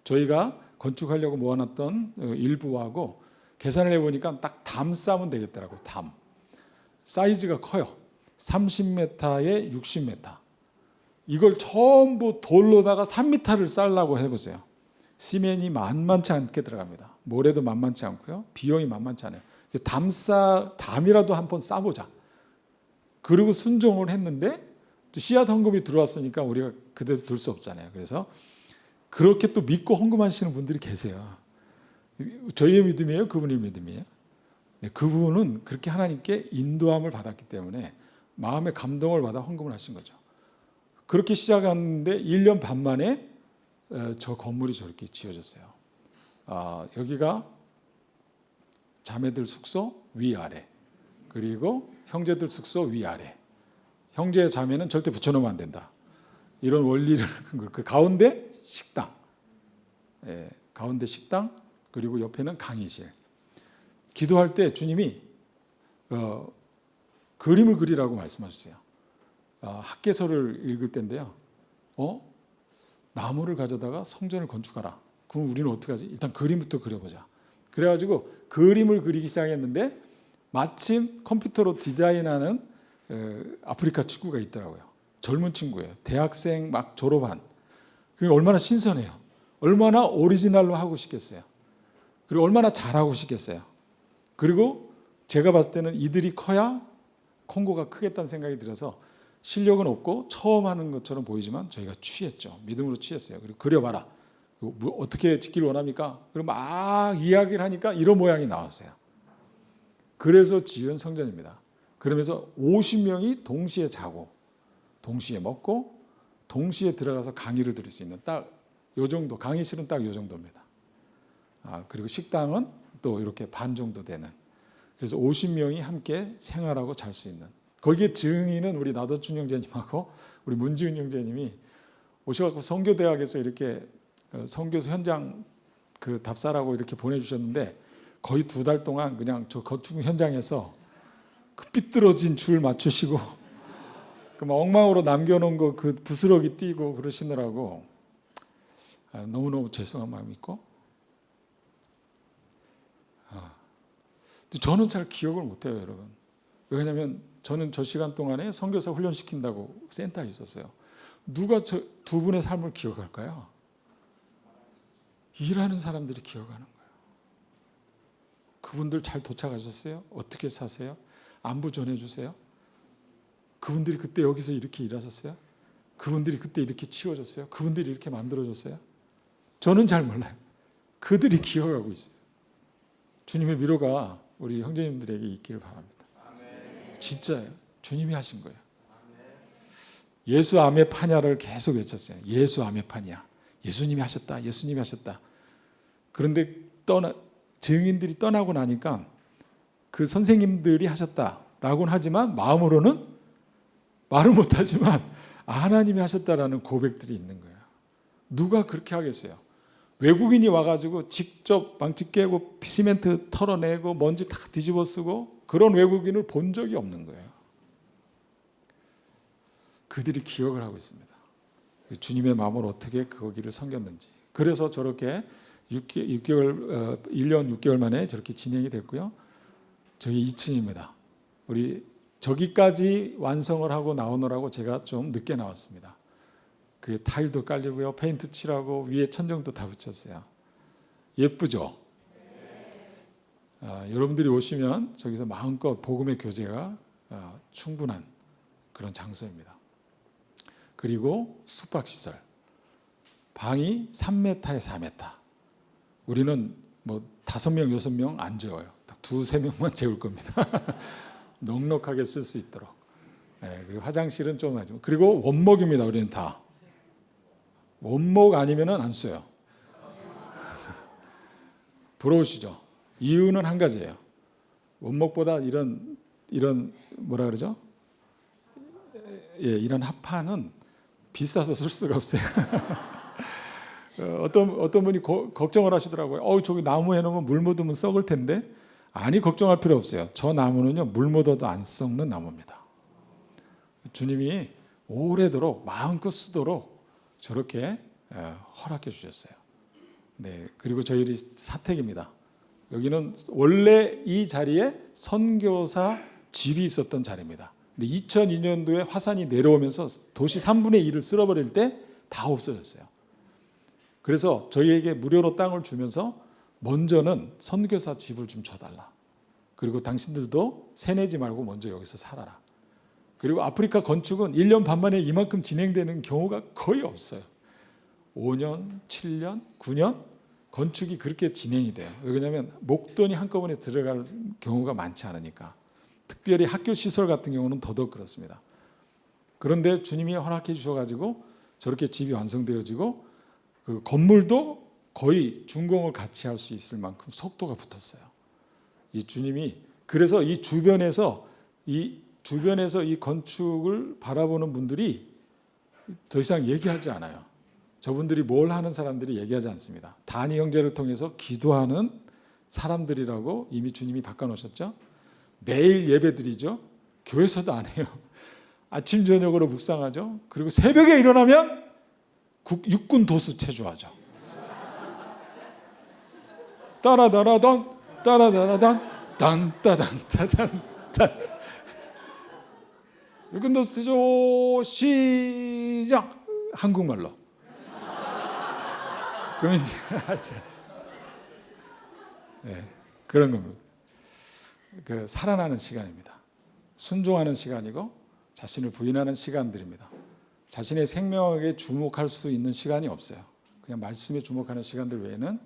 저희가 건축하려고 모아놨던 일부하고 계산을 해보니까 딱 담 쌓으면 되겠더라고요. 담. 사이즈가 커요. 30m에 60m. 이걸 전부 돌로다가 3m를 쌓으려고 해보세요. 시멘이 만만치 않게 들어갑니다. 모래도 만만치 않고요. 비용이 만만치 않아요. 담이라도 한번 쌓아보자. 그리고 순종을 했는데 씨앗 헌금이 들어왔으니까 우리가 그대로 둘 수 없잖아요. 그래서 그렇게 또 믿고 헌금하시는 분들이 계세요. 저희의 믿음이에요? 그분의 믿음이에요? 네, 그분은 그렇게 하나님께 인도함을 받았기 때문에 마음의 감동을 받아 헌금을 하신 거죠. 그렇게 시작하는데 1년 반 만에 저 건물이 저렇게 지어졌어요. 여기가 자매들 숙소 위아래, 그리고 형제들 숙소 위아래. 형제 자매는 절대 붙여놓으면 안 된다. 이런 원리를 그 가운데 식당, 가운데 식당, 그리고 옆에는 강의실. 기도할 때 주님이 그림을 그리라고 말씀하셨어요. 학개서를 읽을 때인데요. 나무를 가져다가 성전을 건축하라. 그럼 우리는 어떻게 하지? 일단 그림부터 그려보자. 그래가지고 그림을 그리기 시작했는데 마침 컴퓨터로 디자인하는 아프리카 친구가 있더라고요. 젊은 친구예요. 대학생 막 졸업한. 그게 얼마나 신선해요. 얼마나 오리지널로 하고 싶겠어요. 그리고 얼마나 잘하고 싶겠어요. 그리고 제가 봤을 때는 이들이 커야 콩고가 크겠다는 생각이 들어서 실력은 없고 처음 하는 것처럼 보이지만 저희가 취했죠. 믿음으로 취했어요. 그리고 그려봐라. 어떻게 짓길 원합니까? 그리고 막 이야기를 하니까 이런 모양이 나왔어요. 그래서 지은 성전입니다. 그러면서 50명이 동시에 자고 동시에 먹고 동시에 들어가서 강의를 들을 수 있는 딱 요 정도, 강의실은 딱 요 정도입니다. 그리고 식당은 또 이렇게 반 정도 되는. 그래서 50명이 함께 생활하고 잘 수 있는. 거기에 증인은 우리 나도춘 형제님하고 우리 문지훈 형제님이 오셔갖고 선교대학에서 이렇게 선교소 현장 그 답사라고 이렇게 보내주셨는데 거의 2달 동안 그냥 저 건축 현장에서 그 삐뚤어진 줄 맞추시고 그 막 엉망으로 남겨놓은 거 그 부스러기 띄고 그러시느라고 너무너무 죄송한 마음이 있고 저는 잘 기억을 못해요, 여러분. 왜냐하면 저는 저 시간 동안에 선교사 훈련시킨다고 센터에 있었어요. 누가 저 두 분의 삶을 기억할까요? 일하는 사람들이 기억하는 거예요. 그분들 잘 도착하셨어요? 어떻게 사세요? 안부 전해주세요? 그분들이 그때 여기서 이렇게 일하셨어요? 그분들이 그때 이렇게 치워줬어요? 그분들이 이렇게 만들어줬어요? 저는 잘 몰라요. 그들이 기억하고 있어요. 주님의 위로가 우리 형제님들에게 있기를 바랍니다. 진짜예요. 주님이 하신 거예요. 예수 아메 파냐를 계속 외쳤어요. 예수 아메 파냐. 예수님이 하셨다. 예수님이 하셨다. 그런데 증인들이 떠나고 나니까 그 선생님들이 하셨다라고는 하지만 마음으로는 말을 못하지만 하나님이 하셨다라는 고백들이 있는 거예요. 누가 그렇게 하겠어요? 외국인이 와가지고 직접 망치 깨고 시멘트 털어내고 먼지 다 뒤집어 쓰고 그런 외국인을 본 적이 없는 거예요. 그들이 기억을 하고 있습니다. 주님의 마음을 어떻게 거기를 섬겼는지. 그래서 저렇게 1년 6개월 만에 저렇게 진행이 됐고요. 저기 2층입니다. 우리 저기까지 완성을 하고 나오느라고 제가 좀 늦게 나왔습니다. 그 타일도 깔리고요. 페인트 칠하고 위에 천정도 다 붙였어요. 예쁘죠? 여러분들이 오시면 저기서 마음껏 복음의 교제가 충분한 그런 장소입니다. 그리고 숙박시설. 방이 3m에 4m. 우리는 뭐 5명, 6명 안 재워요. 딱 2, 3명만 재울 겁니다. 넉넉하게 쓸 수 있도록. 그리고 화장실은 좀 하죠. 그리고 원목입니다. 우리는 다. 원목 아니면 안 써요. 부러우시죠? 이유는 한 가지예요. 원목보다 이런 뭐라 그러죠? 이런 합판은 비싸서 쓸 수가 없어요. 어떤 분이 걱정을 하시더라고요. 저기 나무 해놓으면 물 묻으면 썩을 텐데. 아니, 걱정할 필요 없어요. 저 나무는요, 물 묻어도 안 썩는 나무입니다. 주님이 오래도록 마음껏 쓰도록 저렇게 허락해 주셨어요. 네, 그리고 저희 사택입니다. 여기는 원래 이 자리에 선교사 집이 있었던 자리입니다. 근데 2002년도에 화산이 내려오면서 도시 3분의 1을 쓸어버릴 때 다 없어졌어요. 그래서 저희에게 무료로 땅을 주면서 먼저는 선교사 집을 좀 줘달라. 그리고 당신들도 세내지 말고 먼저 여기서 살아라. 그리고 아프리카 건축은 1년 반 만에 이만큼 진행되는 경우가 거의 없어요. 5년, 7년, 9년 건축이 그렇게 진행이 돼요. 왜냐하면 목돈이 한꺼번에 들어갈 경우가 많지 않으니까. 특별히 학교 시설 같은 경우는 더더욱 그렇습니다. 그런데 주님이 허락해 주셔가지고 저렇게 집이 완성되어지고 그 건물도 거의 준공을 같이 할 수 있을 만큼 속도가 붙었어요. 이 주님이 그래서 이 주변에서 이 건축을 바라보는 분들이 더 이상 얘기하지 않아요. 저분들이 뭘 하는 사람들이 얘기하지 않습니다. 단위 형제를 통해서 기도하는 사람들이라고 이미 주님이 바꿔놓으셨죠. 매일 예배드리죠. 교회에서도 안 해요. 아침 저녁으로 묵상하죠. 그리고 새벽에 일어나면 육군 도수 체조하죠. 따라다라단 따라다라단 딴따단 육군 도수 체조 시작. 한국말로. 그러면 이제 네, 그런 겁니다. 그 살아나는 시간입니다. 순종하는 시간이고 자신을 부인하는 시간들입니다. 자신의 생명에 주목할 수 있는 시간이 없어요. 그냥 말씀에 주목하는 시간들 외에는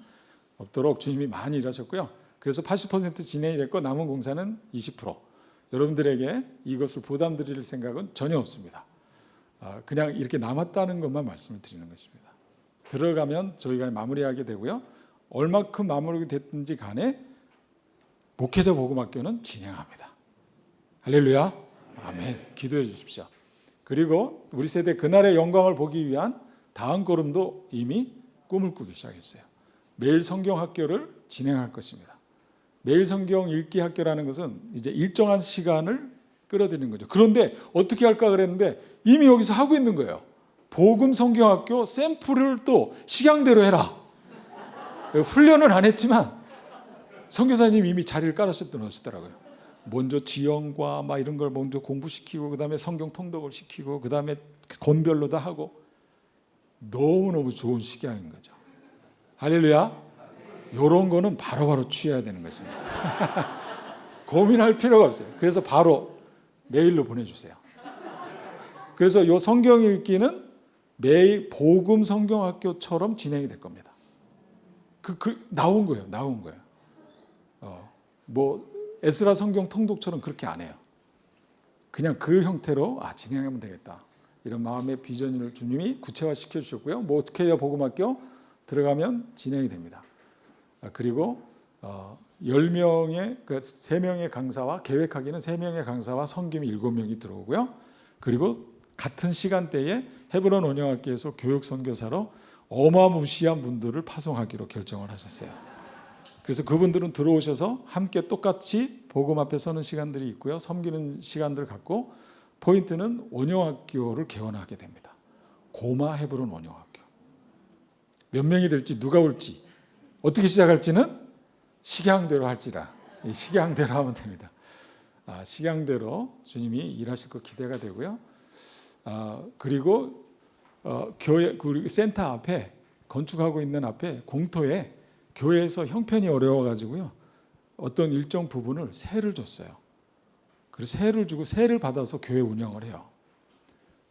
없도록 주님이 많이 일하셨고요. 그래서 80% 진행이 됐고 남은 공사는 20%. 여러분들에게 이것을 부담 드릴 생각은 전혀 없습니다. 그냥 이렇게 남았다는 것만 말씀을 드리는 것입니다. 들어가면 저희가 마무리하게 되고요. 얼마큼 마무리가 됐든지 간에 목회자 복음학교는 진행합니다. 할렐루야. 아멘. 기도해 주십시오. 그리고 우리 세대 그날의 영광을 보기 위한 다음 걸음도 이미 꿈을 꾸기 시작했어요. 매일 성경학교를 진행할 것입니다. 매일 성경 읽기 학교라는 것은 이제 일정한 시간을 끌어들이는 거죠. 그런데 어떻게 할까 그랬는데 이미 여기서 하고 있는 거예요. 복음 성경학교 샘플을 또 식양대로 해라. 훈련은 안 했지만 선교사님 이미 자리를 깔아놓으시더라고요. 먼저 지형과 막 이런 걸 먼저 공부시키고 그다음에 성경 통독을 시키고 그다음에 건별로 다 하고 너무너무 좋은 식양인 거죠. 할렐루야. 이런 거는 바로바로 취해야 되는 것입니다. 고민할 필요가 없어요. 그래서 바로 메일로 보내주세요. 그래서 이 성경 읽기는 매일 복음 성경학교처럼 진행이 될 겁니다. 나온 거예요. 뭐 에스라 성경 통독처럼 그렇게 안 해요. 그냥 그 형태로 진행하면 되겠다. 이런 마음의 비전을 주님이 구체화시켜 주셨고요. 뭐 어떻게 해야 복음학교 들어가면 진행이 됩니다. 그리고 10명의 3명의 강사와 계획하기는 3명의 강사와 성김이 7명이 들어오고요. 그리고 같은 시간대에 헤브론 원영학교에서 교육 선교사로 어마무시한 분들을 파송하기로 결정을 하셨어요. 그래서 그분들은 들어오셔서 함께 똑같이 복음 앞에 서는 시간들이 있고요. 섬기는 시간들을 갖고 포인트는 원영학교를 개원하게 됩니다. 고마 헤브론 원영학교. 몇 명이 될지 누가 올지 어떻게 시작할지는 식양대로 할지라. 식양대로 하면 됩니다. 식양대로 주님이 일하실 것 기대가 되고요. 그리고 교회 센터 앞에 건축하고 있는 앞에 공터에 교회에서 형편이 어려워가지고요. 어떤 일정 부분을 세를 줬어요. 그래서 세를 주고 세를 받아서 교회 운영을 해요.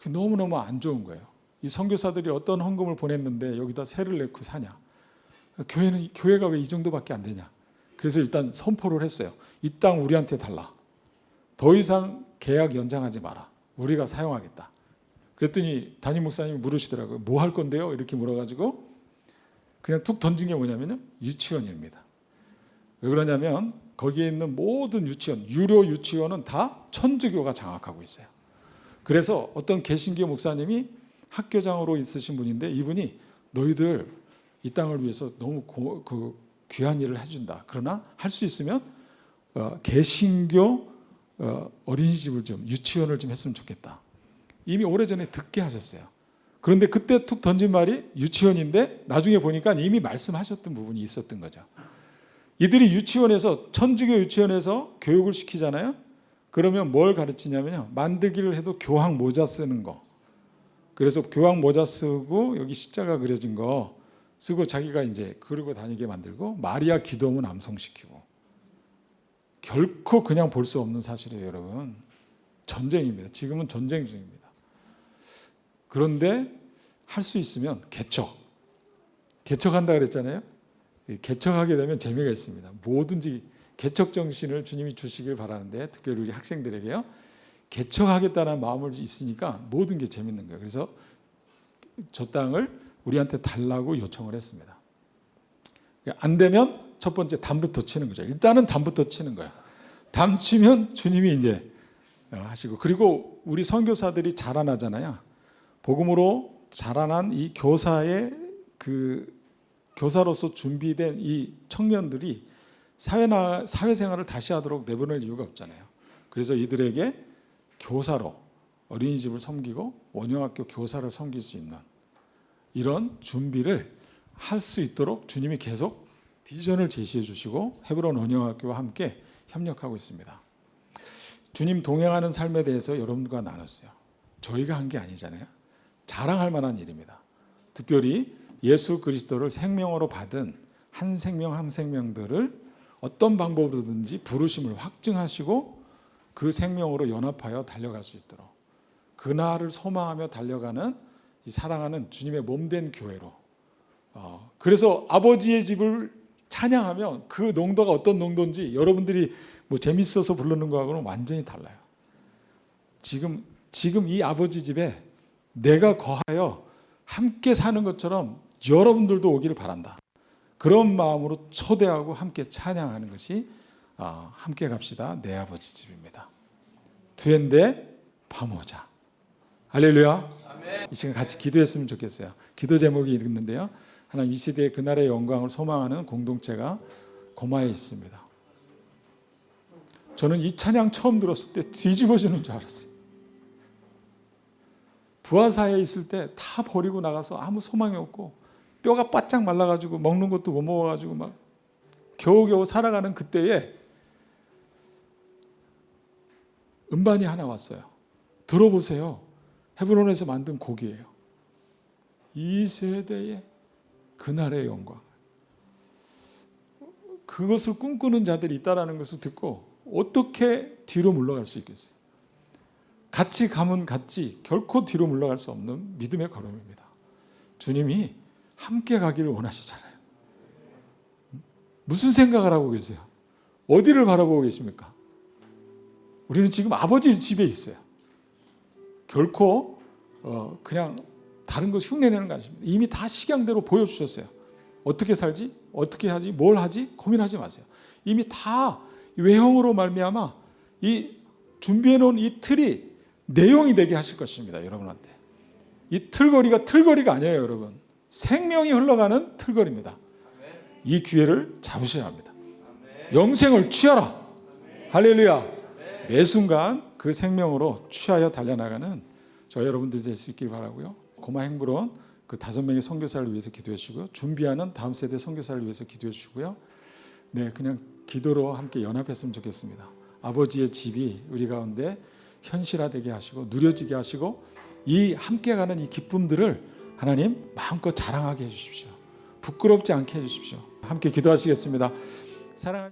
너무너무 안 좋은 거예요. 이 선교사들이 어떤 헌금을 보냈는데 여기다 세를 내고 사냐. 교회가 왜 이 정도밖에 안 되냐. 그래서 일단 선포를 했어요. 이 땅 우리한테 달라. 더 이상 계약 연장하지 마라. 우리가 사용하겠다. 그랬더니 담임 목사님이 물으시더라고요. 뭐 할 건데요? 이렇게 물어가지고 그냥 툭 던진 게 뭐냐면요. 유치원입니다. 왜 그러냐면 거기에 있는 모든 유치원, 유료 유치원은 다 천주교가 장악하고 있어요. 그래서 어떤 개신교 목사님이 학교장으로 있으신 분인데 이분이 너희들 이 땅을 위해서 너무 귀한 일을 해준다. 그러나 할 수 있으면 개신교 어린이집을 좀 유치원을 좀 했으면 좋겠다. 이미 오래전에 듣게 하셨어요. 그런데 그때 툭 던진 말이 유치원인데 나중에 보니까 이미 말씀하셨던 부분이 있었던 거죠. 이들이 유치원에서 천주교 유치원에서 교육을 시키잖아요. 그러면 뭘 가르치냐면요. 만들기를 해도 교황 모자 쓰는 거. 그래서 교황 모자 쓰고 여기 십자가 그려진 거 쓰고 자기가 이제 그러고 다니게 만들고 마리아 기도문 암송시키고 결코 그냥 볼 수 없는 사실이에요, 여러분. 전쟁입니다. 지금은 전쟁 중입니다. 그런데 할 수 있으면 개척한다 그랬잖아요. 개척하게 되면 재미가 있습니다. 뭐든지 개척 정신을 주님이 주시길 바라는데, 특별히 우리 학생들에게요, 개척하겠다는 마음을 있으니까 모든 게 재밌는 거예요. 그래서 저 땅을 우리한테 달라고 요청을 했습니다. 안 되면 첫 번째 담부터 치는 거죠. 일단은 담부터 치는 거야. 담 치면 주님이 이제 하시고, 그리고 우리 선교사들이 자라나잖아요. 복음으로 자라난 이 교사의 교사로서 준비된 이 청년들이 사회생활을 다시 하도록 내보낼 이유가 없잖아요. 그래서 이들에게 교사로 어린이집을 섬기고 원영학교 교사를 섬길 수 있는 이런 준비를 할 수 있도록 주님이 계속 비전을 제시해 주시고 헤브론 원영학교와 함께 협력하고 있습니다. 주님 동행하는 삶에 대해서 여러분과 나눴어요. 저희가 한 게 아니잖아요. 자랑할 만한 일입니다. 특별히 예수 그리스도를 생명으로 받은 한 생명 한 생명들을 어떤 방법으로든지 부르심을 확증하시고 그 생명으로 연합하여 달려갈 수 있도록, 그날을 소망하며 달려가는 이 사랑하는 주님의 몸된 교회로, 그래서 아버지의 집을 찬양하면 그 농도가 어떤 농도인지 여러분들이 뭐 재밌어서 부르는 거하고는 완전히 달라요. 지금 이 아버지 집에 내가 거하여 함께 사는 것처럼 여러분들도 오기를 바란다. 그런 마음으로 초대하고 함께 찬양하는 것이 함께 갑시다 내 아버지 집입니다. 투엔데 파모자. 할렐루야. 아멘. 이 시간 같이 기도했으면 좋겠어요. 기도 제목이 있는데요, 하나님 이 시대의 그날의 영광을 소망하는 공동체가 고마에 있습니다. 저는 이 찬양 처음 들었을 때 뒤집어지는 줄 알았어요. 부하사에 있을 때 다 버리고 나가서 아무 소망이 없고 뼈가 바짝 말라가지고 먹는 것도 못 먹어가지고 막 겨우겨우 살아가는 그때에 음반이 하나 왔어요. 들어보세요. 헤브론에서 만든 곡이에요. 이 세대의 그날의 영광. 그것을 꿈꾸는 자들이 있다는 것을 듣고 어떻게 뒤로 물러갈 수 있겠어요? 같이 가면 같이 결코 뒤로 물러갈 수 없는 믿음의 걸음입니다. 주님이 함께 가기를 원하시잖아요. 무슨 생각을 하고 계세요? 어디를 바라보고 계십니까? 우리는 지금 아버지 집에 있어요. 결코 그냥 다른 것 흉내내는 거 아닙니다. 이미 다 식양대로 보여주셨어요. 어떻게 살지? 어떻게 하지? 뭘 하지? 고민하지 마세요. 이미 다 외형으로 말미암아 이 준비해놓은 이 틀이 내용이 되게 하실 것입니다. 여러분한테. 이 틀거리가 아니에요. 여러분. 생명이 흘러가는 틀거리입니다. 이 기회를 잡으셔야 합니다. 영생을 취하라. 할렐루야. 매 순간 그 생명으로 취하여 달려나가는 저 여러분들 될 수 있길 바라고요. 고마 행브론 그 5명의 선교사를 위해서 기도해 주시고요. 준비하는 다음 세대 선교사를 위해서 기도해 주시고요. 네, 그냥 기도로 함께 연합했으면 좋겠습니다. 아버지의 집이 우리 가운데 현실화되게 하시고 누려지게 하시고 이 함께 가는 이 기쁨들을 하나님 마음껏 자랑하게 해 주십시오. 부끄럽지 않게 해 주십시오. 함께 기도하시겠습니다. 사랑하시는